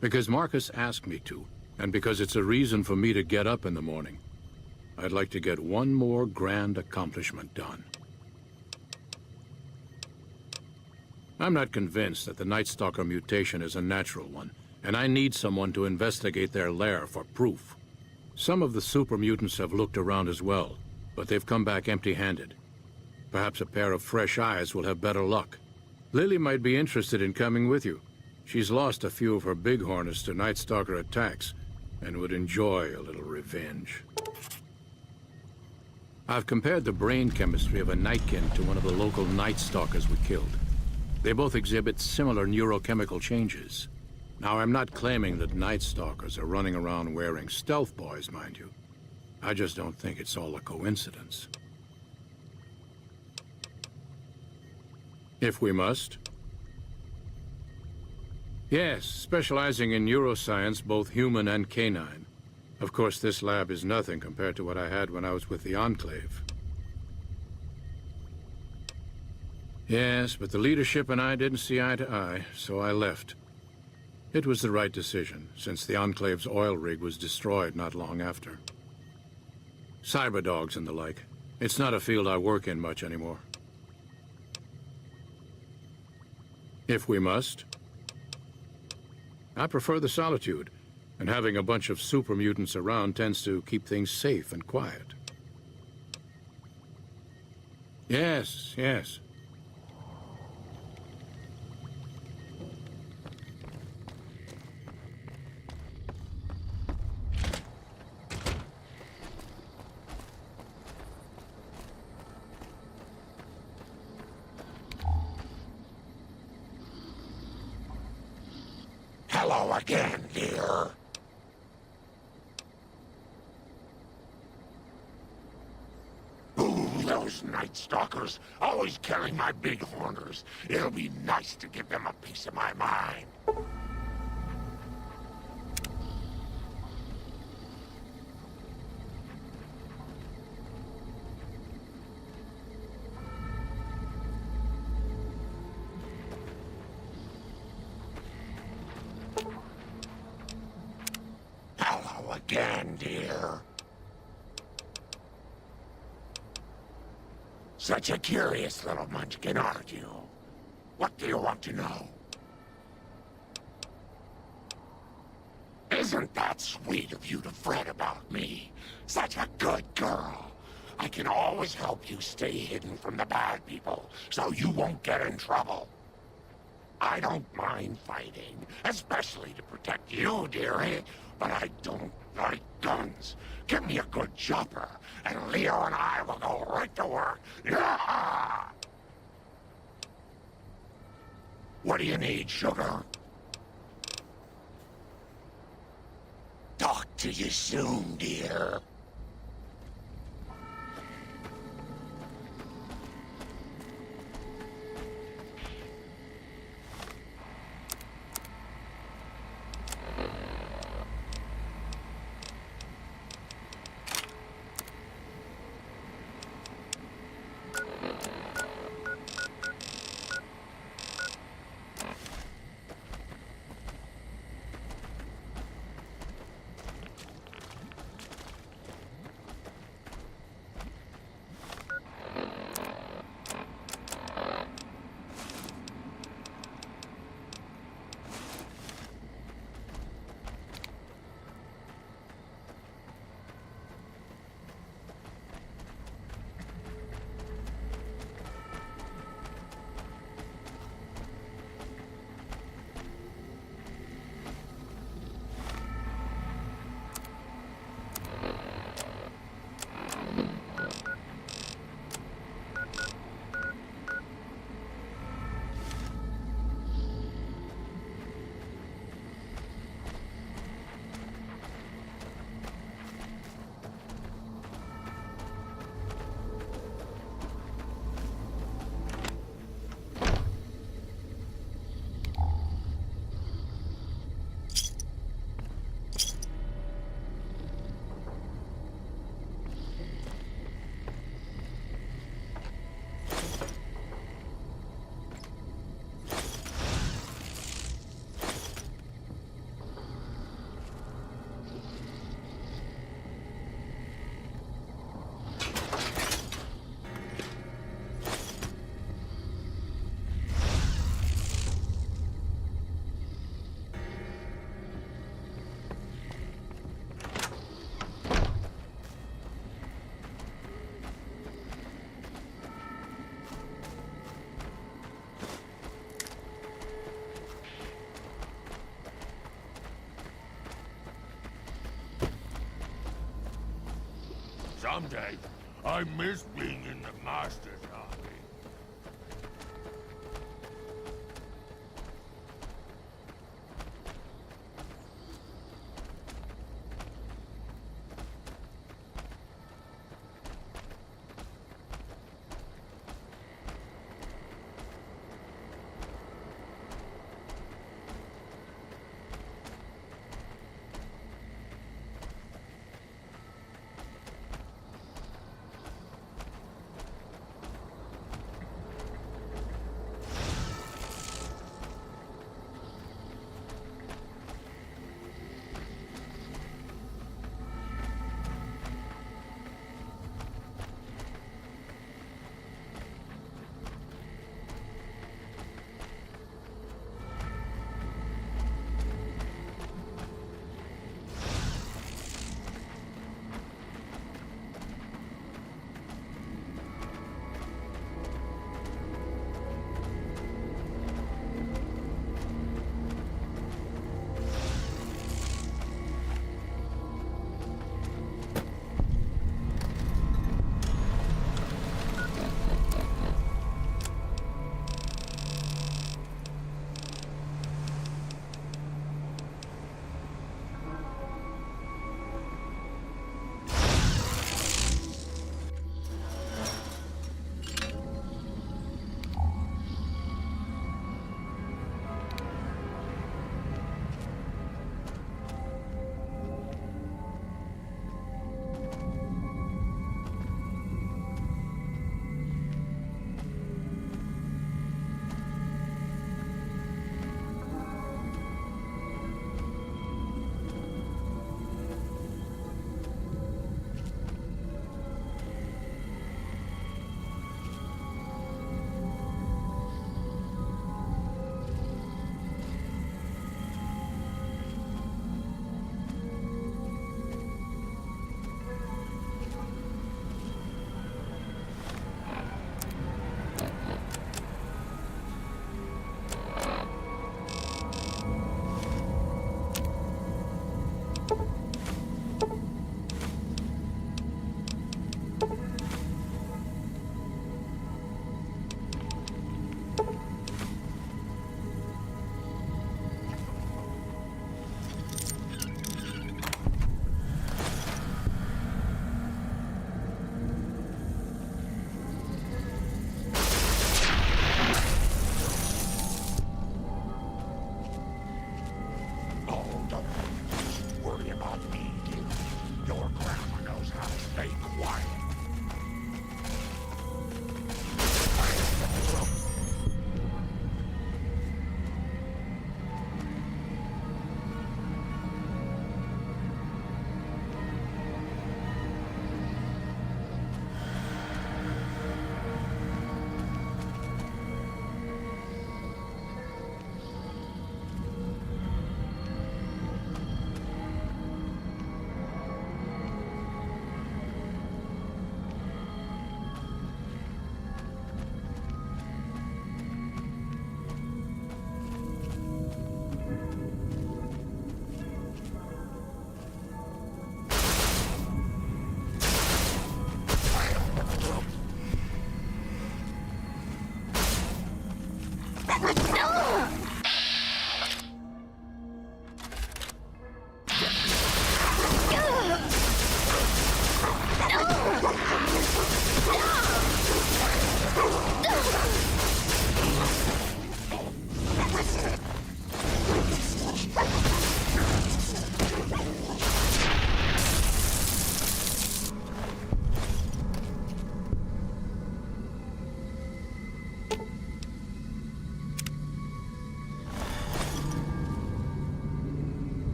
Because Marcus asked me to, and because it's a reason for me to get up in the morning, I'd like to get one more grand accomplishment done. I'm not convinced that the Night Stalker mutation is a natural one, and I need someone to investigate their lair for proof. Some of the super mutants have looked around as well, but they've come back empty-handed. Perhaps a pair of fresh eyes will have better luck. Lily might be interested in coming with you. She's lost a few of her bighorners to Night Stalker attacks, and would enjoy a little revenge. I've compared the brain chemistry of a Nightkin to one of the local Night Stalkers we killed. They both exhibit similar neurochemical changes. Now, I'm not claiming that Night Stalkers are running around wearing stealth boys, mind you. I just don't think it's all a coincidence. If we must. Yes, specializing in neuroscience, both human and canine. Of course, this lab is nothing compared to what I had when I was with the Enclave. Yes, but the leadership and I didn't see eye to eye, so I left. It was the right decision, since the Enclave's oil rig was destroyed not long after. Cyberdogs and the like. It's not a field I work in much anymore. If we must. I prefer the solitude, and having a bunch of super mutants around tends to keep things safe and quiet. Yes, yes. Hello again, dear. Ooh, those Night Stalkers, always killing my bighorners. It'll be nice to give them a piece of my mind. Hello again, dear. Such a curious little munchkin, aren't you? What do you want to know? Isn't that sweet of you to fret about me? Such a good girl. I can always help you stay hidden from the bad people, so you won't get in trouble. I don't mind fighting, especially to protect you, dearie, but I don't like guns. Give me a good chopper, and Leo and I will go right to work. Yeah! What do you need, sugar? Talk to you soon, dear. Someday, I miss being in the Master's army.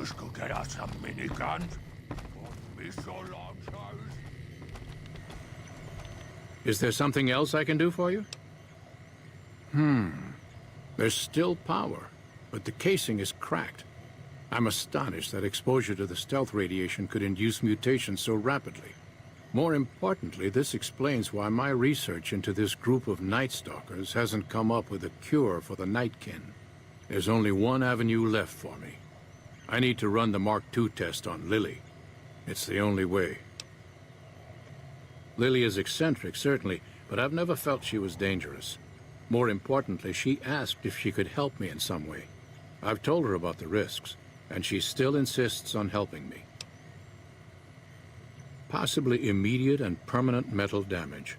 boys go get us some miniguns or missile launchers? Is there something else I can do for you? There's still power, but the casing is cracked. I'm astonished that exposure to the stealth radiation could induce mutations so rapidly. More importantly, this explains why my research into this group of Night Stalkers hasn't come up with a cure for the Nightkin. There's only one avenue left for me. I need to run the Mark II test on Lily. It's the only way. Lily is eccentric, certainly, but I've never felt she was dangerous. More importantly, she asked if she could help me in some way. I've told her about the risks, and she still insists on helping me. Possibly immediate and permanent metal damage.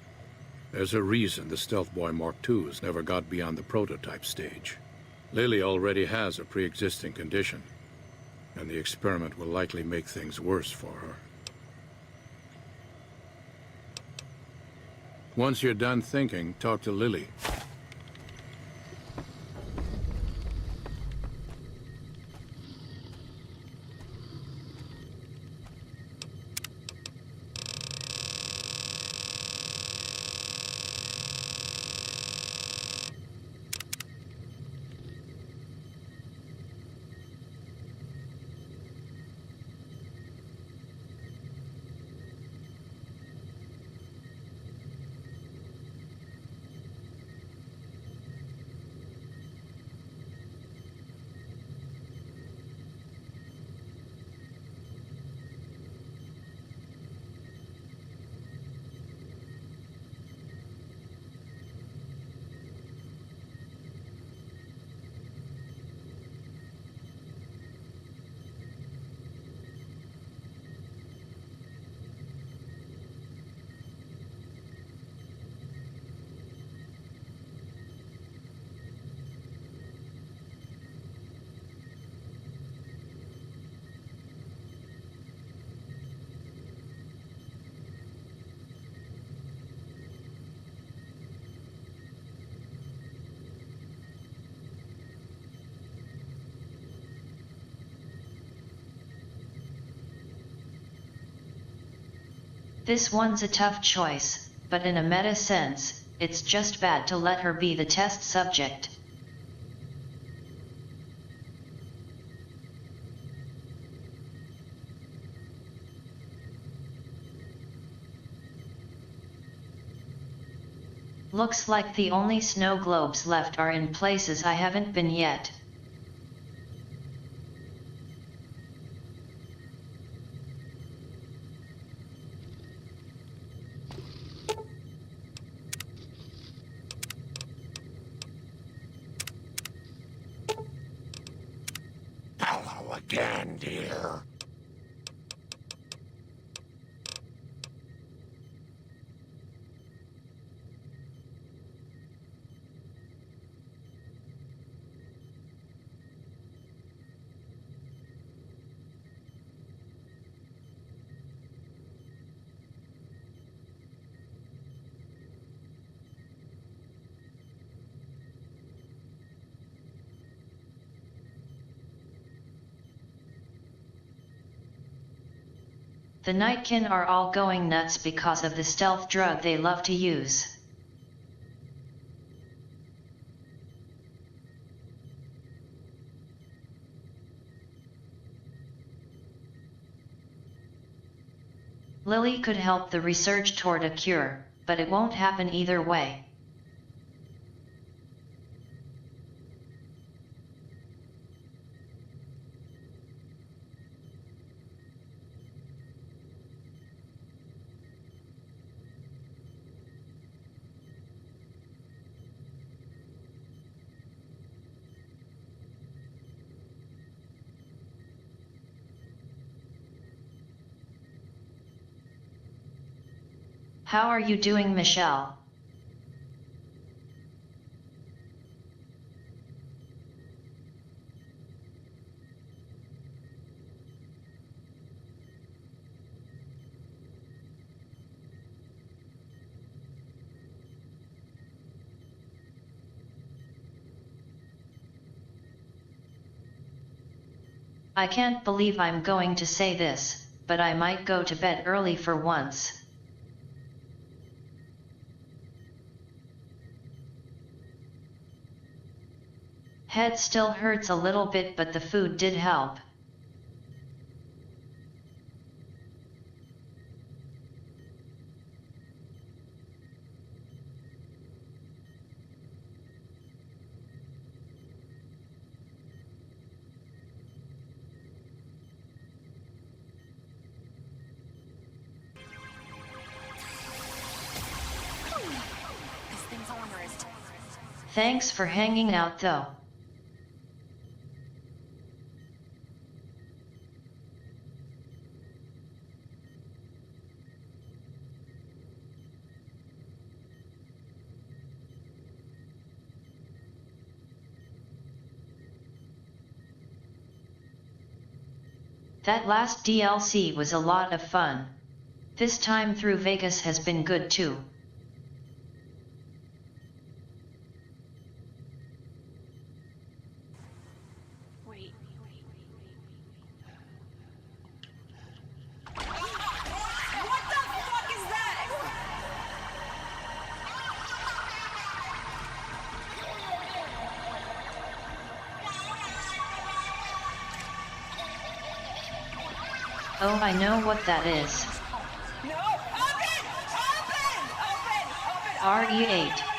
There's a reason the Stealth Boy Mark IIs never got beyond the prototype stage. Lily already has a pre-existing condition, and the experiment will likely make things worse for her. Once you're done thinking, talk to Lily. This one's a tough choice, but in a meta sense, it's just bad to let her be the test subject. Looks like the only snow globes left are in places I haven't been yet. Hello again, dear. The Nightkin are all going nuts because of the stealth drug they love to use. Lily could help the research toward a cure, but it won't happen either way. How are you doing, Michelle? I can't believe I'm going to say this, but I might go to bed early for once. Head still hurts a little bit, but the food did help. Thanks for hanging out though. That last DLC was a lot of fun. This time through Vegas has been good too. Oh, I know what that is. No, open! RE8.